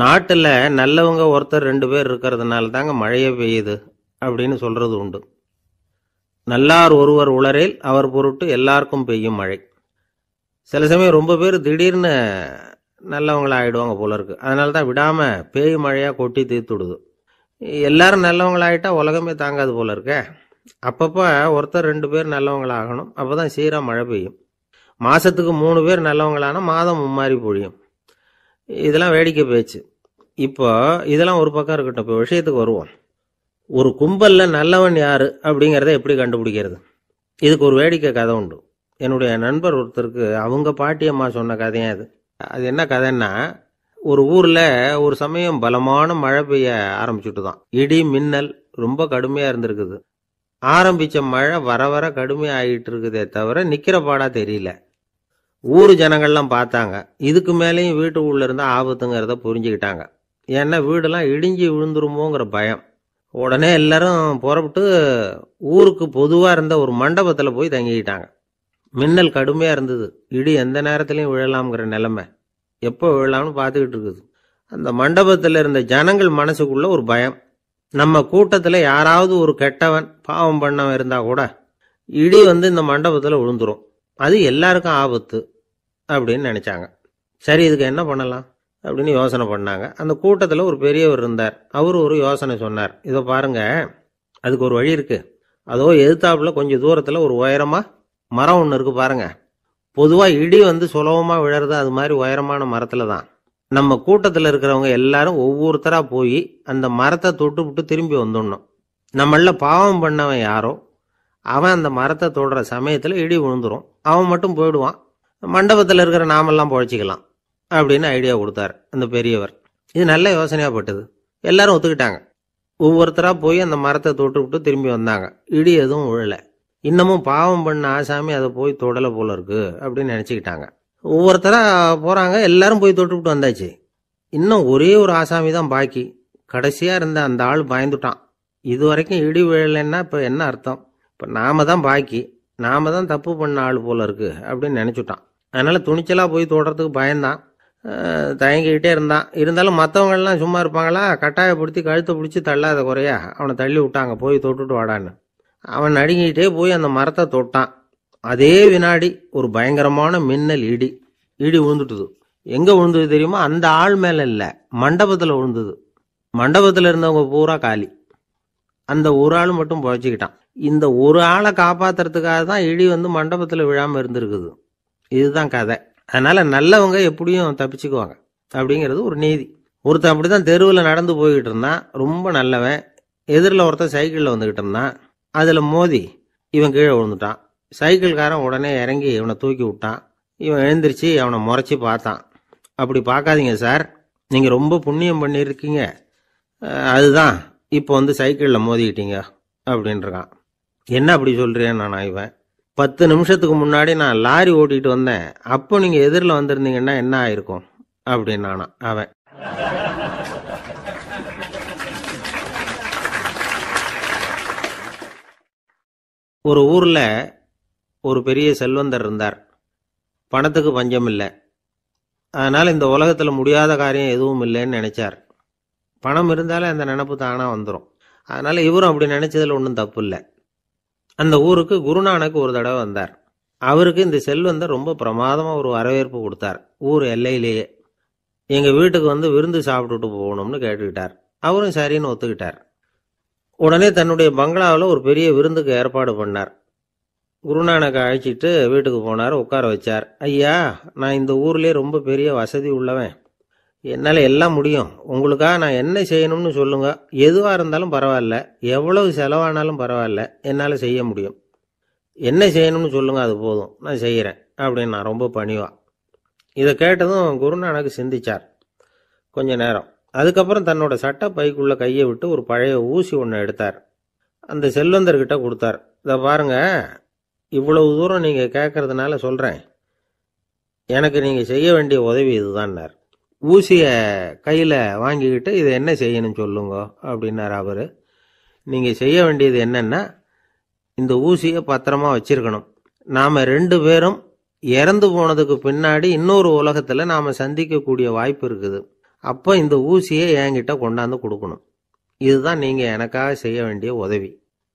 நாட்டுல நல்லவங்க ஒருத்தர் 2 பேர் இருக்கிறதுனால தாங்க மழையே பெய்யுது அப்படின்னு சொல்றது உண்டு. நல்லார் ஒருவர் உளரேல் அவர் பொருட்டு எல்லாருக்கும் பெய்யும் மழை. சில சமயம் ரொம்ப பேர் திடீர்னு நல்லவங்களா ஆயிடுவாங்க போல இருக்கு. அதனால தான் விடாம பேய் மழையா கொட்டி தீர்த்துடுது. எல்லாரும் நல்லவங்களாயிட்டா உலகமே தாங்காது போல இருக்க. அப்பப்ப ஒருத்தர் 2 பேர் நல்லவங்களாகணும். அப்பதான் சீரா மழை பெய்யும். மாசத்துக்கு 3 பேர் நல்லவங்களானா மாதம் மும்மாரி பொழியும். இதெல்லாம் வேடிக்கை பேச்சு. இப்போ இதெல்லாம் ஒரு பக்கம் இருக்கட்டும். இப்போ விஷயத்துக்கு வருவோம். ஒரு கும்பல்ல நல்லவன் யாரு அப்படிங்கிறத எப்படி கண்டுபிடிக்கிறது? இதுக்கு ஒரு வேடிக்கை கதை உண்டு. என்னுடைய நண்பர் ஒருத்தருக்கு அவங்க பாட்டியம்மா சொன்ன கதையா அது. அது என்ன கதைன்னா, ஒரு ஊர்ல ஒரு சமயம் பலமான மழை பெய்ய ஆரம்பிச்சுட்டு தான். இடி மின்னல் ரொம்ப கடுமையா இருந்திருக்குது. ஆரம்பிச்ச மழை வர வர கடுமையா ஆகிட்டு இருக்குதே தவிர நிக்கிற பாடா தெரியல. ஊர் ஜனங்கள்லாம் பார்த்தாங்க. இதுக்கு மேலேயும் வீட்டு உள்ள இருந்தா ஆபத்துங்கிறத புரிஞ்சுக்கிட்டாங்க. ஏன்னா வீடெல்லாம் இடிஞ்சி விழுந்துருமோங்கிற பயம். உடனே எல்லாரும் புறப்பட்டு ஊருக்கு பொதுவா இருந்த ஒரு மண்டபத்துல போய் தங்கிக்கிட்டாங்க. மின்னல் கடுமையா இருந்தது. இடி எந்த நேரத்திலையும் விழலாம்ங்கிற நிலைமை. எப்போ விழலாம்னு பார்த்துக்கிட்டு இருக்குது. அந்த மண்டபத்தில் இருந்த ஜனங்கள் மனசுக்குள்ள ஒரு பயம். நம்ம கூட்டத்தில் யாராவது ஒரு கெட்டவன் பாவம் பண்ணவன் இருந்தா கூட இடி இந்த மண்டபத்தில் விழுந்துரும். அது எல்லாருக்கும் ஆபத்து அப்படின்னு நினைச்சாங்க. சரி, இதுக்கு என்ன பண்ணலாம் அப்படின்னு யோசனை பண்ணாங்க. அந்த கூட்டத்தில் ஒரு பெரியவர் இருந்தார். அவர் ஒரு யோசனை சொன்னார். இதை பாருங்க, அதுக்கு ஒரு வழி இருக்கு. அதோ எதிர்த்தாப்புல கொஞ்சம் தூரத்தில் ஒரு உயரமா மரம் ஒன்று இருக்கு பாருங்க. பொதுவாக இடி சுலபமா விழறது அது மாதிரி உயரமான மரத்துல தான். நம்ம கூட்டத்தில் இருக்கிறவங்க எல்லாரும் ஒவ்வொருத்தரா போய் அந்த மரத்தை தொட்டு விட்டு திரும்பி வந்துடணும். நம்மள பாவம் பண்ணவன் யாரோ அவன் அந்த மரத்தை தொடுற சமயத்தில் இடி விழுந்துரும். அவன் மட்டும் போயிடுவான். மண்டபத்தில் இருக்கிற நாமெல்லாம் பொழைச்சிக்கலாம் அப்படின்னு ஐடியா கொடுத்தாரு அந்த பெரியவர். இது நல்ல யோசனையா பட்டது. எல்லாரும் ஒத்துக்கிட்டாங்க. ஒவ்வொருத்தரா போய் அந்த மரத்தை தொட்டு விட்டு திரும்பி வந்தாங்க. இடி எதுவும் விழல. இன்னமும் பாவம் பண்ண ஆசாமி அதை போய் தொடலை போல இருக்கு அப்படின்னு நினைச்சுக்கிட்டாங்க. ஒவ்வொருத்தரா போறாங்க. எல்லாரும் போய் தொட்டு விட்டு வந்தாச்சு. இன்னும் ஒரே ஒரு ஆசாமி தான் பாக்கி. கடைசியா இருந்த அந்த ஆள் பயந்துட்டான். இது வரைக்கும் இடி விழலைன்னா இப்ப என்ன அர்த்தம்? இப்ப நாம தான் பாக்கி, நாம தான் தப்பு பண்ண ஆள் போல இருக்கு அப்படின்னு நினைச்சுட்டான். அதனால துணிச்சலா போய் தொடறதுக்கு பயந்தான். தயங்கிக்கிட்டே இருந்தான். இருந்தாலும் மற்றவங்கெல்லாம் சும்மா இருப்பாங்களா? கட்டாயப்படுத்தி கழுத்தை பிடிச்சி தள்ளாத குறையா அவனை தள்ளி விட்டாங்க. போய் தொட்டுட்டு வாடான்னு. அவன் நடுங்கிட்டே போய் அந்த மரத்தை தொட்டான். அதே வினாடி ஒரு பயங்கரமான மின்னல் இடி விழுந்துட்டுது. எங்க விழுந்தது தெரியுமா? அந்த ஆள் மேல இல்ல, மண்டபத்துல விழுந்தது. மண்டபத்துல இருந்தவங்க பூரா காலி. அந்த ஒரு ஆள் மட்டும் பொழைச்சிக்கிட்டான். இந்த ஒரு ஆளை காப்பாத்துறதுக்காக தான் இடி மண்டபத்துல விழாம இருந்திருக்குது. இதுதான் கதை. அதனால நல்லவங்க எப்படியும் தப்பிச்சுக்குவாங்க அப்படிங்கிறது ஒரு நீதி. ஒருத்தன் அப்படிதான் தெருவில் நடந்து போய்கிட்டு இருந்தான். ரொம்ப நல்லவன். எதிரில் ஒருத்தன் சைக்கிளில் வந்துகிட்டு இருந்தான். அதுல மோதி இவன் கீழே விழுந்துட்டான். சைக்கிள்காரன் உடனே இறங்கி இவனை தூக்கி விட்டான். இவன் எழுந்திரிச்சு அவனை முறைச்சி பார்த்தான். அப்படி பார்க்காதீங்க சார், நீங்க ரொம்ப புண்ணியம் பண்ணியிருக்கீங்க, அதுதான் இப்போ சைக்கிளில் மோதிக்கிட்டீங்க அப்படின்றான். என்ன அப்படி சொல்றேன் நானா? இவன் 10 நிமிஷத்துக்கு முன்னாடி நான் லாரி ஓட்டிட்டு வந்தேன், அப்போ நீங்க எதிரில் வந்திருந்தீங்கன்னா என்ன ஆயிருக்கும் அப்படின்னானா அவன். ஒரு ஊர்ல ஒரு பெரிய செல்வந்தர் இருந்தார். பணத்துக்கு பஞ்சம் இல்லை. அதனால இந்த உலகத்துல முடியாத காரியம் எதுவும் இல்லைன்னு நினைச்சார். பணம் இருந்தாலே அந்த நினைப்பு தானா வந்துடும். அதனால இவரும் அப்படி நினைச்சதுல ஒன்றும் தப்பு இல்லை. அந்த ஊருக்கு குருநானக் ஒரு தடவை வந்தார். அவருக்கு இந்த செல்வந்தர் ரொம்ப பிரமாதமா ஒரு வரவேற்பு கொடுத்தார். ஊர் எல்லையிலேயே எங்க வீட்டுக்கு விருந்து சாப்பிட்டுட்டு போகணும்னு கேட்டுக்கிட்டார். அவரும் சரின்னு ஒத்துக்கிட்டார். உடனே தன்னுடைய பங்களாவில் ஒரு பெரிய விருந்துக்கு ஏற்பாடு பண்ணார். குருநானக்கை அழைச்சிட்டு வீட்டுக்கு போனார். உட்கார வச்சார். ஐயா, நான் இந்த ஊர்லேயே ரொம்ப பெரிய வசதி உள்ளவன். என்னால் எல்லாம் முடியும். உங்களுக்காக நான் என்ன செய்யணும்னு சொல்லுங்க. எதுவாக இருந்தாலும் பரவாயில்ல, எவ்வளவு செலவானாலும் பரவாயில்ல, என்னால் செய்ய முடியும். என்ன செய்யணும்னு சொல்லுங்க, அது போதும், நான் செய்கிறேன் அப்படின்னு நான் ரொம்ப பணிவா. இதை கேட்டதும் குருநானக் சிந்திச்சார் கொஞ்ச நேரம். அதுக்கப்புறம் தன்னோட சட்டை பைக்குள்ள கையை விட்டு ஒரு பழைய ஊசி ஒன்று எடுத்தார். அந்த செல்வந்தர்கிட்ட கொடுத்தார். இதை பாருங்க, இவ்வளவு தூரம் நீங்க கேட்கறதுனால சொல்றேன், எனக்கு நீங்க செய்ய வேண்டிய உதவி இதுதான்னார். ஊசிய கையில வாங்கிக்கிட்டு இதை என்ன செய்யணும் சொல்லுங்க அப்படின்னார் அவரு. நீங்க செய்ய வேண்டியது என்னன்னா, இந்த ஊசியை பத்திரமா வச்சிருக்கணும். நாம 2 பேரும் இறந்து போனதுக்கு பின்னாடி இன்னொரு உலகத்துல நாம சந்திக்கக்கூடிய வாய்ப்பு இருக்குது. அப்போ இந்த ஊசியை என்கிட்ட கொண்டாந்து கொடுக்கணும். இதுதான் நீங்கள் எனக்காக செய்ய வேண்டிய உதவி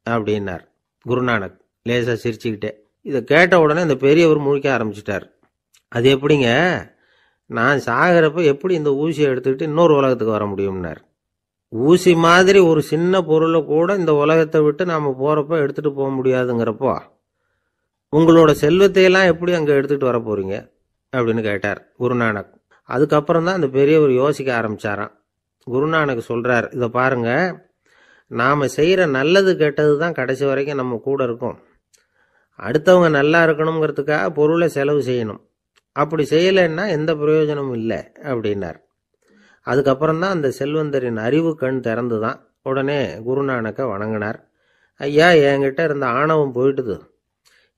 அப்படின்னார் குருநானக் லேசாக சிரிச்சுக்கிட்டே. இதை கேட்ட உடனே இந்த பெரியவர் முழிக்க ஆரம்பிச்சிட்டார். அது எப்படிங்க, நான் சாகிறப்ப எப்படி இந்த ஊசியை எடுத்துக்கிட்டு இன்னொரு உலகத்துக்கு வர முடியும்னார். ஊசி மாதிரி ஒரு சின்ன பொருளை கூட இந்த உலகத்தை விட்டு நாம் போகிறப்ப எடுத்துகிட்டு போக முடியாதுங்கிறப்போ உங்களோட செல்வத்தையெல்லாம் எப்படி அங்கே எடுத்துகிட்டு வர போகிறீங்க அப்படின்னு கேட்டார் குருநானக். அதுக்கப்புறம் தான் அந்த பெரியவர் யோசிக்க ஆரம்பித்தாராம். குருநானக் சொல்கிறார், இதை பாருங்க, நாம் செய்கிற நல்லது கெட்டது தான் கடைசி வரைக்கும் நம்ம கூட இருக்கும். அடுத்தவங்க நல்லா இருக்கணுங்கிறதுக்காக பொருளை செலவு செய்யணும். அப்படி செய்யலைன்னா எந்த பிரயோஜனமும் இல்லை அப்படின்னார். அதுக்கப்புறம் தான் அந்த செல்வந்தரின் அறிவு கண் திறந்து தான். உடனே குருநானக்கை வணங்கினார். ஐயா, என்கிட்ட இருந்த ஆணவம் போயிட்டுது,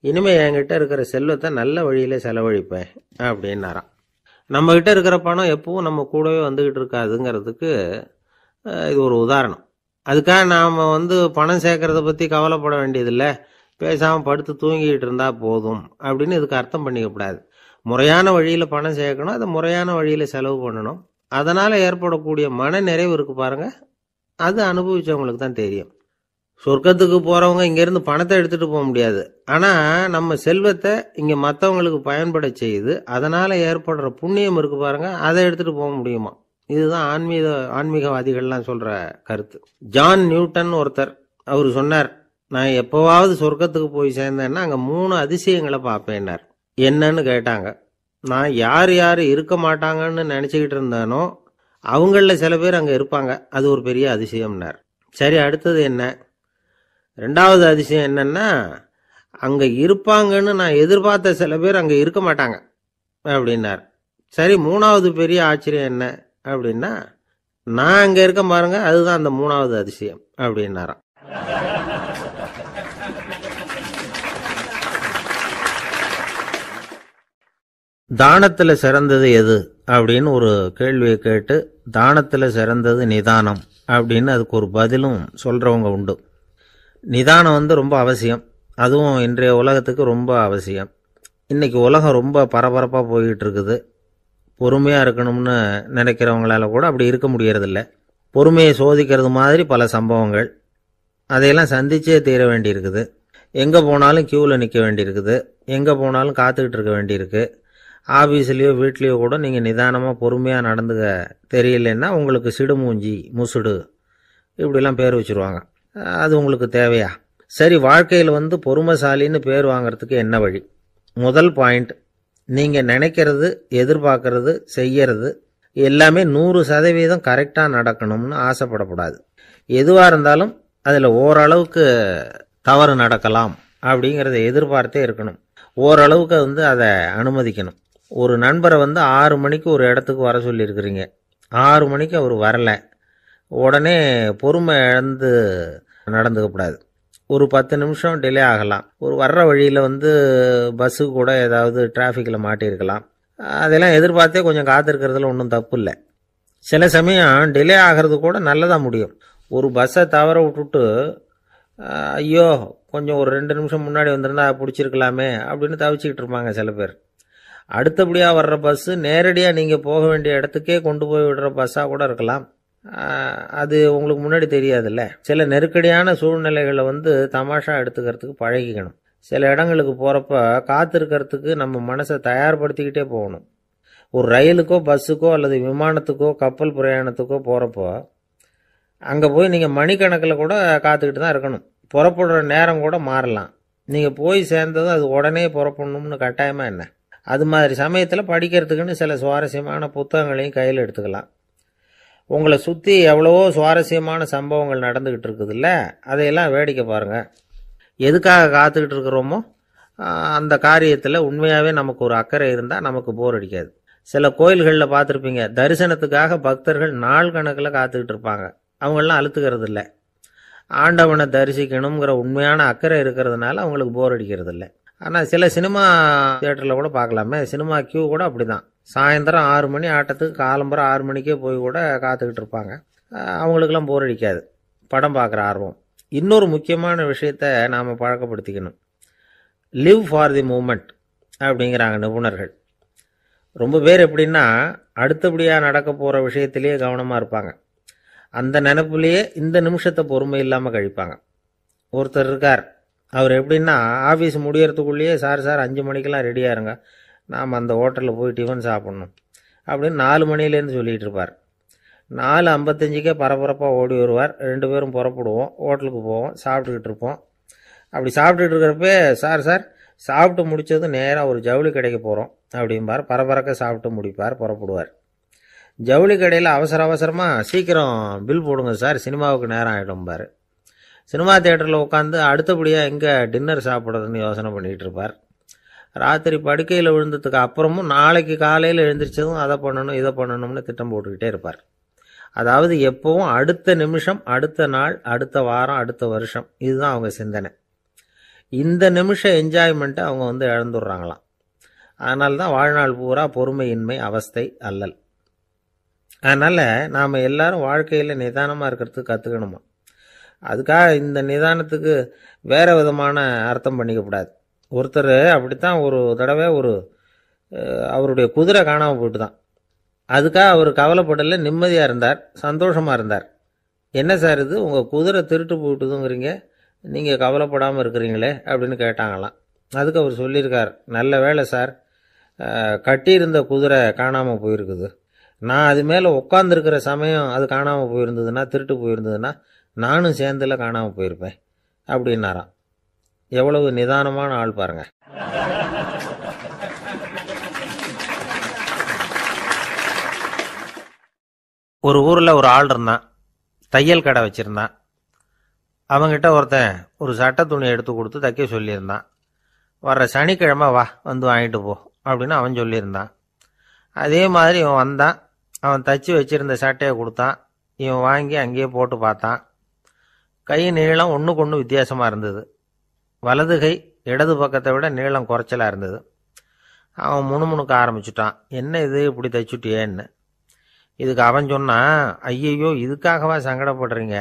இனிமேல் என்கிட்ட இருக்கிற செல்வத்தை நல்ல வழியில் செலவழிப்பேன் அப்படின்னாராம். நம்மக்கிட்ட இருக்கிற பணம் எப்பவும் நம்ம கூடவே வந்துக்கிட்டு இருக்காதுங்கிறதுக்கு இது ஒரு உதாரணம். அதுக்காக நாம் பணம் சேர்க்கறத பற்றி கவலைப்பட வேண்டியதில்லை, பேசாமல் படுத்து தூங்கிக்கிட்டு இருந்தால் போதும் அப்படின்னு இதுக்கு அர்த்தம் பண்ணிக்கப்படாது. முறையான வழியில் பணம் சேர்க்கணும், அதை முறையான வழியில் செலவு பண்ணணும். அதனால் ஏற்படக்கூடிய மன நிறைவு இருக்குது பாருங்கள், அது அனுபவித்தவங்களுக்கு தான் தெரியும். சொர்க்கத்துக்கு போகிறவங்க இங்கேருந்து பணத்தை எடுத்துகிட்டு போக முடியாது. ஆனால் நம்ம செல்வத்தை இங்கே மற்றவங்களுக்கு பயன்பட செய்து அதனால் ஏற்படுற புண்ணியம் இருக்குது பாருங்கள், அதை எடுத்துகிட்டு போக முடியுமா? இதுதான் ஆன்மீகவாதிகள்லாம் சொல்கிற கருத்து. ஜான் நியூட்டன் ஒருத்தர், அவர் சொன்னார், நான் எப்போவாவது சொர்க்கத்துக்கு போய் சேர்ந்தேன்னா அங்கே 3 அதிசயங்களை பார்ப்பேன்னார். என்னன்னு கேட்டாங்க. நான் யார் யார் இருக்க மாட்டாங்கன்னு நினச்சிக்கிட்டு இருந்தானோ அவங்களில் சில பேர் அங்கே இருப்பாங்க, அது ஒரு பெரிய அதிசயம்னார். சரி, அடுத்தது என்ன? 2வது அதிசயம் என்னன்னா, அங்கே இருப்பாங்கன்னு நான் எதிர்பார்த்த சில பேர் அங்கே இருக்க மாட்டாங்க அப்படின்னார். சரி, 3வது பெரிய ஆச்சரியம் என்ன அப்படின்னா, நான் அங்கே இருக்க பாருங்க, அதுதான் அந்த 3வது அதிசயம் அப்படின்னாராம். தானத்தில் சிறந்தது எது அப்படின்னு ஒரு கேள்வியை கேட்டு, தானத்தில் சிறந்தது நிதானம் அப்படின்னு அதுக்கு ஒரு பதிலும் சொல்கிறவங்க உண்டு. நிதானம் ரொம்ப அவசியம், அதுவும் இன்றைய உலகத்துக்கு ரொம்ப அவசியம். இன்றைக்கி உலகம் ரொம்ப பரபரப்பாக போய்கிட்டு இருக்குது. பொறுமையாக இருக்கணும்னு நினைக்கிறவங்களால கூட அப்படி இருக்க முடியறதில்ல. பொறுமையை சோதிக்கிறது மாதிரி பல சம்பவங்கள், அதையெல்லாம் சந்திச்சே தீர வேண்டியிருக்குது. எங்கே போனாலும் க்யூவில் நிற்க வேண்டியிருக்குது, எங்கே போனாலும் காத்துக்கிட்டு இருக்க வேண்டியிருக்கு. ஆஃபீஸ்லேயோ வீட்லேயோ கூட நீங்கள் நிதானமாக பொறுமையாக நடந்துக்க தெரியலன்னா உங்களுக்கு சிடுமூஞ்சி, முசுடு இப்படிலாம் பேர் வச்சுருவாங்க. அது உங்களுக்கு தேவையா? சரி, வாழ்க்கையில் பொறுமைசாலின்னு பேர் வாங்கிறதுக்கு என்ன வழி? முதல் பாயிண்ட், நீங்கள் நினைக்கிறது, எதிர்பார்க்கறது, செய்யறது எல்லாமே 100% கரெக்டாக நடக்கணும்னு ஆசைப்படக்கூடாது. எதுவாக இருந்தாலும் அதில் ஓரளவுக்கு தவறு நடக்கலாம் அப்படிங்கிறத எதிர்பார்த்தே இருக்கணும். ஓரளவுக்கு அதை அனுமதிக்கணும். ஒரு நண்பரை 6 மணிக்கு ஒரு இடத்துக்கு வர சொல்லியிருக்கிறீங்க, 6 மணிக்கு அவர் வரலை, உடனே பொறுமை இழந்து நடந்துக்கக்கூடாது. ஒரு 10 நிமிஷம் டிலே ஆகலாம். ஒரு வர்ற வழியில் பஸ்ஸு கூட ஏதாவது டிராஃபிக்கில் மாட்டியிருக்கலாம். அதெல்லாம் எதிர்பார்த்தே கொஞ்சம் காத்திருக்கிறதுல ஒன்றும் தப்பு இல்லை. சில சமயம் டிலே ஆகிறது கூட நல்லதாக முடியும். ஒரு பஸ்ஸை தவற விட்டுட்டு, ஐயோ கொஞ்சம் ஒரு 2 நிமிஷம் முன்னாடி வந்திருந்தா பிடிச்சிருக்கலாமே அப்படின்னு தவிச்சிக்கிட்டு இருப்பாங்க சில பேர். அடுத்தபடியாக வர்ற பஸ்ஸு நேரடியாக நீங்கள் போக வேண்டிய இடத்துக்கே கொண்டு போய் விடுற பஸ்ஸாக கூட இருக்கலாம். அது உங்களுக்கு முன்னாடி தெரியாதுல்ல. சில நெருக்கடியான சூழ்நிலைகளை தமாஷா எடுத்துக்கிறதுக்கு பழகிக்கணும். சில இடங்களுக்கு போகிறப்ப காத்திருக்கிறதுக்கு நம்ம மனசை தயார்படுத்திக்கிட்டே போகணும். ஒரு ரயிலுக்கோ பஸ்ஸுக்கோ அல்லது விமானத்துக்கோ கப்பல் பிரயாணத்துக்கோ போகிறப்போ அங்கே போய் நீங்கள் மணிக்கணக்கில் கூட காத்துக்கிட்டு தான் இருக்கணும். புறப்படுற நேரம் கூட மாறலாம். நீங்கள் போய் சேர்ந்ததும் அது உடனே புறப்படணும்னு கட்டாயமாக என்ன? அது மாதிரி சமயத்தில் படிக்கிறதுக்குன்னு சில சுவாரஸ்யமான புத்தகங்களையும் கையில் எடுத்துக்கலாம். உங்களை சுற்றி எவ்வளவோ சுவாரஸ்யமான சம்பவங்கள் நடந்துக்கிட்டு இருக்குதுல்ல, அதையெல்லாம் வேடிக்கை பாருங்கள். எதுக்காக காத்துக்கிட்டு இருக்கிறோமோ அந்த காரியத்தில் உண்மையாகவே நமக்கு ஒரு அக்கறை இருந்தால் நமக்கு போர் அடிக்காது. சில கோயில்களில் பார்த்துருப்பீங்க, தரிசனத்துக்காக பக்தர்கள் நாள் கணக்கில் காத்துக்கிட்டு இருப்பாங்க. அவங்களெலாம் அழுத்துக்கிறது இல்லை. ஆண்டவனை தரிசிக்கணுங்கிற உண்மையான அக்கறை இருக்கிறதுனால அவங்களுக்கு போர் அடிக்கிறது இல்லை. ஆனால் சில சினிமா தியேட்டரில் கூட பார்க்கலாமே, சினிமா கியூ கூட அப்படி தான். சாயந்தரம் 6 மணி ஆட்டத்துக்கு காலம்பரம் 6 மணிக்கே போய் கூட காத்துக்கிட்டு இருப்பாங்க. அவங்களுக்கெல்லாம் போர் அடிக்காது, படம் பார்க்குற ஆர்வம். இன்னொரு முக்கியமான விஷயத்தை நாம் பழக்கப்படுத்திக்கணும். லிவ் ஃபார் தி மூமெண்ட் அப்படிங்கிறாங்க நிபுணர்கள். ரொம்ப பேர் எப்படின்னா அடுத்தபடியாக நடக்க போகிற விஷயத்திலேயே கவனமாக இருப்பாங்க. அந்த நினைப்புலேயே இந்த நிமிஷத்தை பொறுமை இல்லாமல் கழிப்பாங்க. ஒருத்தர் இருக்கார், அவர் எப்படின்னா ஆஃபீஸ் முடியறதுக்குள்ளேயே சார் 5 மணிக்கெல்லாம் ரெடியாக இருங்க, நாம் அந்த ஹோட்டலில் போய் டிஃபன் சாப்பிட்ணும் அப்படின்னு 4 மணிலேருந்து சொல்லிகிட்டு இருப்பார். 4:55 பரபரப்பாக ஓடி வருவார். 2 பேரும் புறப்படுவோம், ஹோட்டலுக்கு போவோம், சாப்பிட்டுக்கிட்டு இருப்போம். அப்படி சாப்பிட்டுட்டு இருக்கிறப்ப சார் சாப்பிட்டு முடித்ததும் நேராக ஒரு ஜவுளி கடைக்கு போகிறோம் அப்படிம்பார். பரபரக்க சாப்பிட்டு முடிப்பார், புறப்படுவார். ஜவுளி கடையில் அவசரமாக சீக்கிரம் பில் போடுங்க சார், சினிமாவுக்கு நேரம் ஆகிடும்பார். சினிமா தியேட்டரில் உட்காந்து அடுத்தபடியாக எங்கே டின்னர் சாப்பிட்றதுன்னு யோசனை பண்ணிகிட்டு இருப்பார். ராத்திரி படுக்கையில் விழுந்ததுக்கு அப்புறமும் நாளைக்கு காலையில் எழுந்திரிச்சதும் அதை பண்ணணும் இதை பண்ணணும்னு திட்டம் போட்டுக்கிட்டே இருப்பார். அதாவது எப்பவும் அடுத்த நிமிஷம், அடுத்த நாள், அடுத்த வாரம், அடுத்த வருஷம், இதுதான் அவங்க சிந்தனை. இந்த நிமிஷம் என்ஜாய்மெண்ட்டை அவங்க இழந்துடுறாங்களாம். அதனால தான் வாழ்நாள் பூரா பொறுமையின்மை, அவஸ்தை, அல்லல். அதனால் நாம் எல்லாரும் வாழ்க்கையில் நிதானமாக இருக்கிறதுக்கு கற்றுக்கணுமா. அதுக்காக இந்த நிதானத்துக்கு வேறு விதமான அர்த்தம் பண்ணிக்கக்கூடாது. ஒருத்தர் அப்படித்தான் ஒரு தடவை அவருடைய குதிரை காணாமல் போயிட்டு தான். அதுக்காக அவர் கவலைப்படலை, நிம்மதியாக இருந்தார், சந்தோஷமாக இருந்தார். என்ன சார் இது, உங்கள் குதிரை திருட்டு போயிட்டுதுங்கிறீங்க, நீங்கள் கவலைப்படாமல் இருக்கிறீங்களே அப்படின்னு கேட்டாங்களாம். அதுக்கு அவர் சொல்லியிருக்கார், நல்ல வேலை சார், கட்டியிருந்த குதிரை காணாமல் போயிருக்குது. நான் அது மேலே உட்காந்துருக்கிற சமயம் அது காணாமல் போயிருந்ததுன்னா, திருட்டு போயிருந்ததுன்னா நானும் சேர்ந்துல காணாமல் போயிருப்பேன் அப்படின்னாராம். எவ்வளவு நிதானமான ஆள் பாருங்க. ஒரு ஊரில் ஒரு ஆள் இருந்தான், தையல் கடை வச்சுருந்தான். அவங்கிட்ட ஒருத்தன் ஒரு சட்டை துணி எடுத்து கொடுத்து தைக்க சொல்லியிருந்தான். வர்ற சனிக்கிழமை வா, வந்து வாங்கிட்டு போ அப்படின்னு அவன் சொல்லியிருந்தான். அதே மாதிரி இவன் வந்தான். அவன் தச்சு வச்சுருந்த சட்டையை கொடுத்தான். இவன் வாங்கி அங்கேயே போட்டு பார்த்தான். கை நீளம் ஒன்றுக்கு ஒன்று வித்தியாசமாக இருந்தது. வலது கை இடது பக்கத்தை விட நீளம் குறைச்சலாக இருந்தது. அவன் முணுமுணுக்க ஆரம்பிச்சுட்டான், என்ன இது இப்படி தைச்சுட்டியேன்னு. இதுக்கு அவன் சொன்னான், ஐயையோ இதுக்காகவா சங்கடப்படுறீங்க,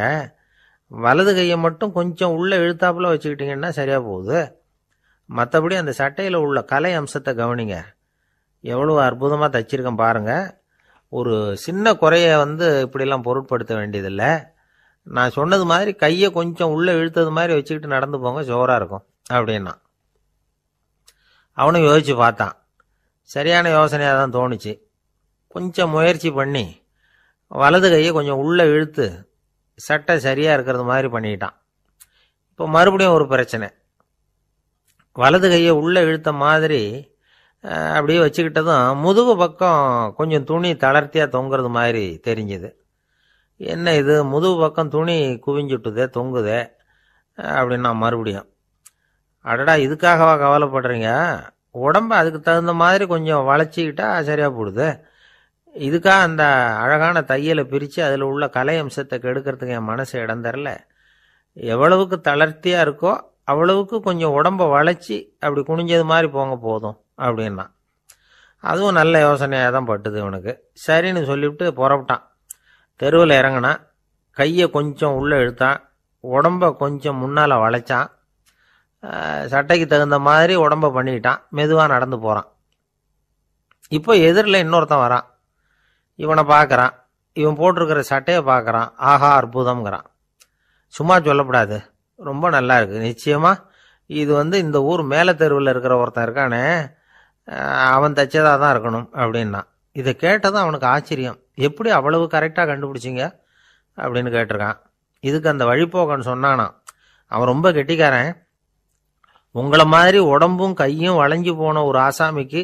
வலது கையை மட்டும் கொஞ்சம் உள்ளே இழுத்தாப்புல வச்சுக்கிட்டிங்கன்னா சரியாக போகுது. மற்றபடி அந்த சட்டையில் உள்ள கலை அம்சத்தை கவனிங்க, எவ்வளோ அற்புதமாக தைச்சிருக்கேன் பாருங்கள். ஒரு சின்ன குறைய இப்படிலாம் பொருட்படுத்த வேண்டியதில்லை. நான் சொன்னது மாதிரி கையை கொஞ்சம் உள்ளே இழுத்தது மாதிரி வச்சுக்கிட்டு நடந்து போங்க, ஜோராக இருக்கும் அப்படின்னா. அவனும் யோசித்து பார்த்தான். சரியான யோசனையாக தான் தோணுச்சு. கொஞ்சம் முயற்சி பண்ணி வலது கையை கொஞ்சம் உள்ளே இழுத்து சட்டை சரியாக இருக்கிறது மாதிரி பண்ணிக்கிட்டான். இப்போ மறுபடியும் ஒரு பிரச்சனை. வலது கையை உள்ளே இழுத்த மாதிரி அப்படியே வச்சுக்கிட்டதும் முதுகு பக்கம் கொஞ்சம் துணி தளர்த்தியாக தொங்குறது மாதிரி தெரிஞ்சுது. என்ன இது, முதுகு பக்கம் துணி குவிஞ்சுட்டுதே, தொங்குதே அப்படின்னா மறுபடியும், அடடா இதுக்காகவா கவலைப்படுறீங்க, உடம்ப அதுக்கு தகுந்த மாதிரி கொஞ்சம் வளைச்சிக்கிட்டா சரியாக போடுது. இதுக்காக அந்த அழகான தையலை பிரித்து அதில் உள்ள கலை அம்சத்தை கெடுக்கிறதுக்கு என் மனசு இடம் தரல. எவ்வளவுக்கு தளர்த்தியாக இருக்கோ அவ்வளவுக்கு கொஞ்சம் உடம்பை வளைச்சி அப்படி குனிஞ்சது மாதிரி போங்க போதும் அப்படின்னா. அதுவும் நல்ல யோசனையாக தான் பட்டுது இவனுக்கு. சரின்னு சொல்லிவிட்டு புறப்பட்டான். தெருவில் இறங்கினான். கையை கொஞ்சம் உள்ளே இழுத்தான், உடம்பை கொஞ்சம் முன்னால் வளைச்சான், சட்டைக்கு தகுந்த மாதிரி உடம்பை பண்ணிக்கிட்டான். மெதுவாக நடந்து போகிறான். இப்போ எதிரில் இன்னொருத்தன் வரான். இவனை பார்க்குறான். இவன் போட்டிருக்கிற சட்டையை பார்க்குறான். ஆஹா அற்புதம்ங்கிறான். சும்மா சொல்லப்படாது, ரொம்ப நல்லா இருக்குது, நிச்சயமாக இது இந்த ஊர் மேலே தெருவில் இருக்கிற ஒருத்தன் இருக்கானே, அவன் தைச்சதாக தான் இருக்கணும் அப்படின்னா. இதை கேட்டதும் அவனுக்கு ஆச்சரியம். எப்படி அவ்வளவு கரெக்டாக கண்டுபிடிச்சிங்க அப்படின்னு கேட்டிருக்கான். இதுக்கு அந்த வழிபோக்கன்னு சொன்னானான், அவன் ரொம்ப கெட்டிக்காரன், உங்களை மாதிரி உடம்பும் கையும் வளைஞ்சு போன ஒரு ஆசாமிக்கு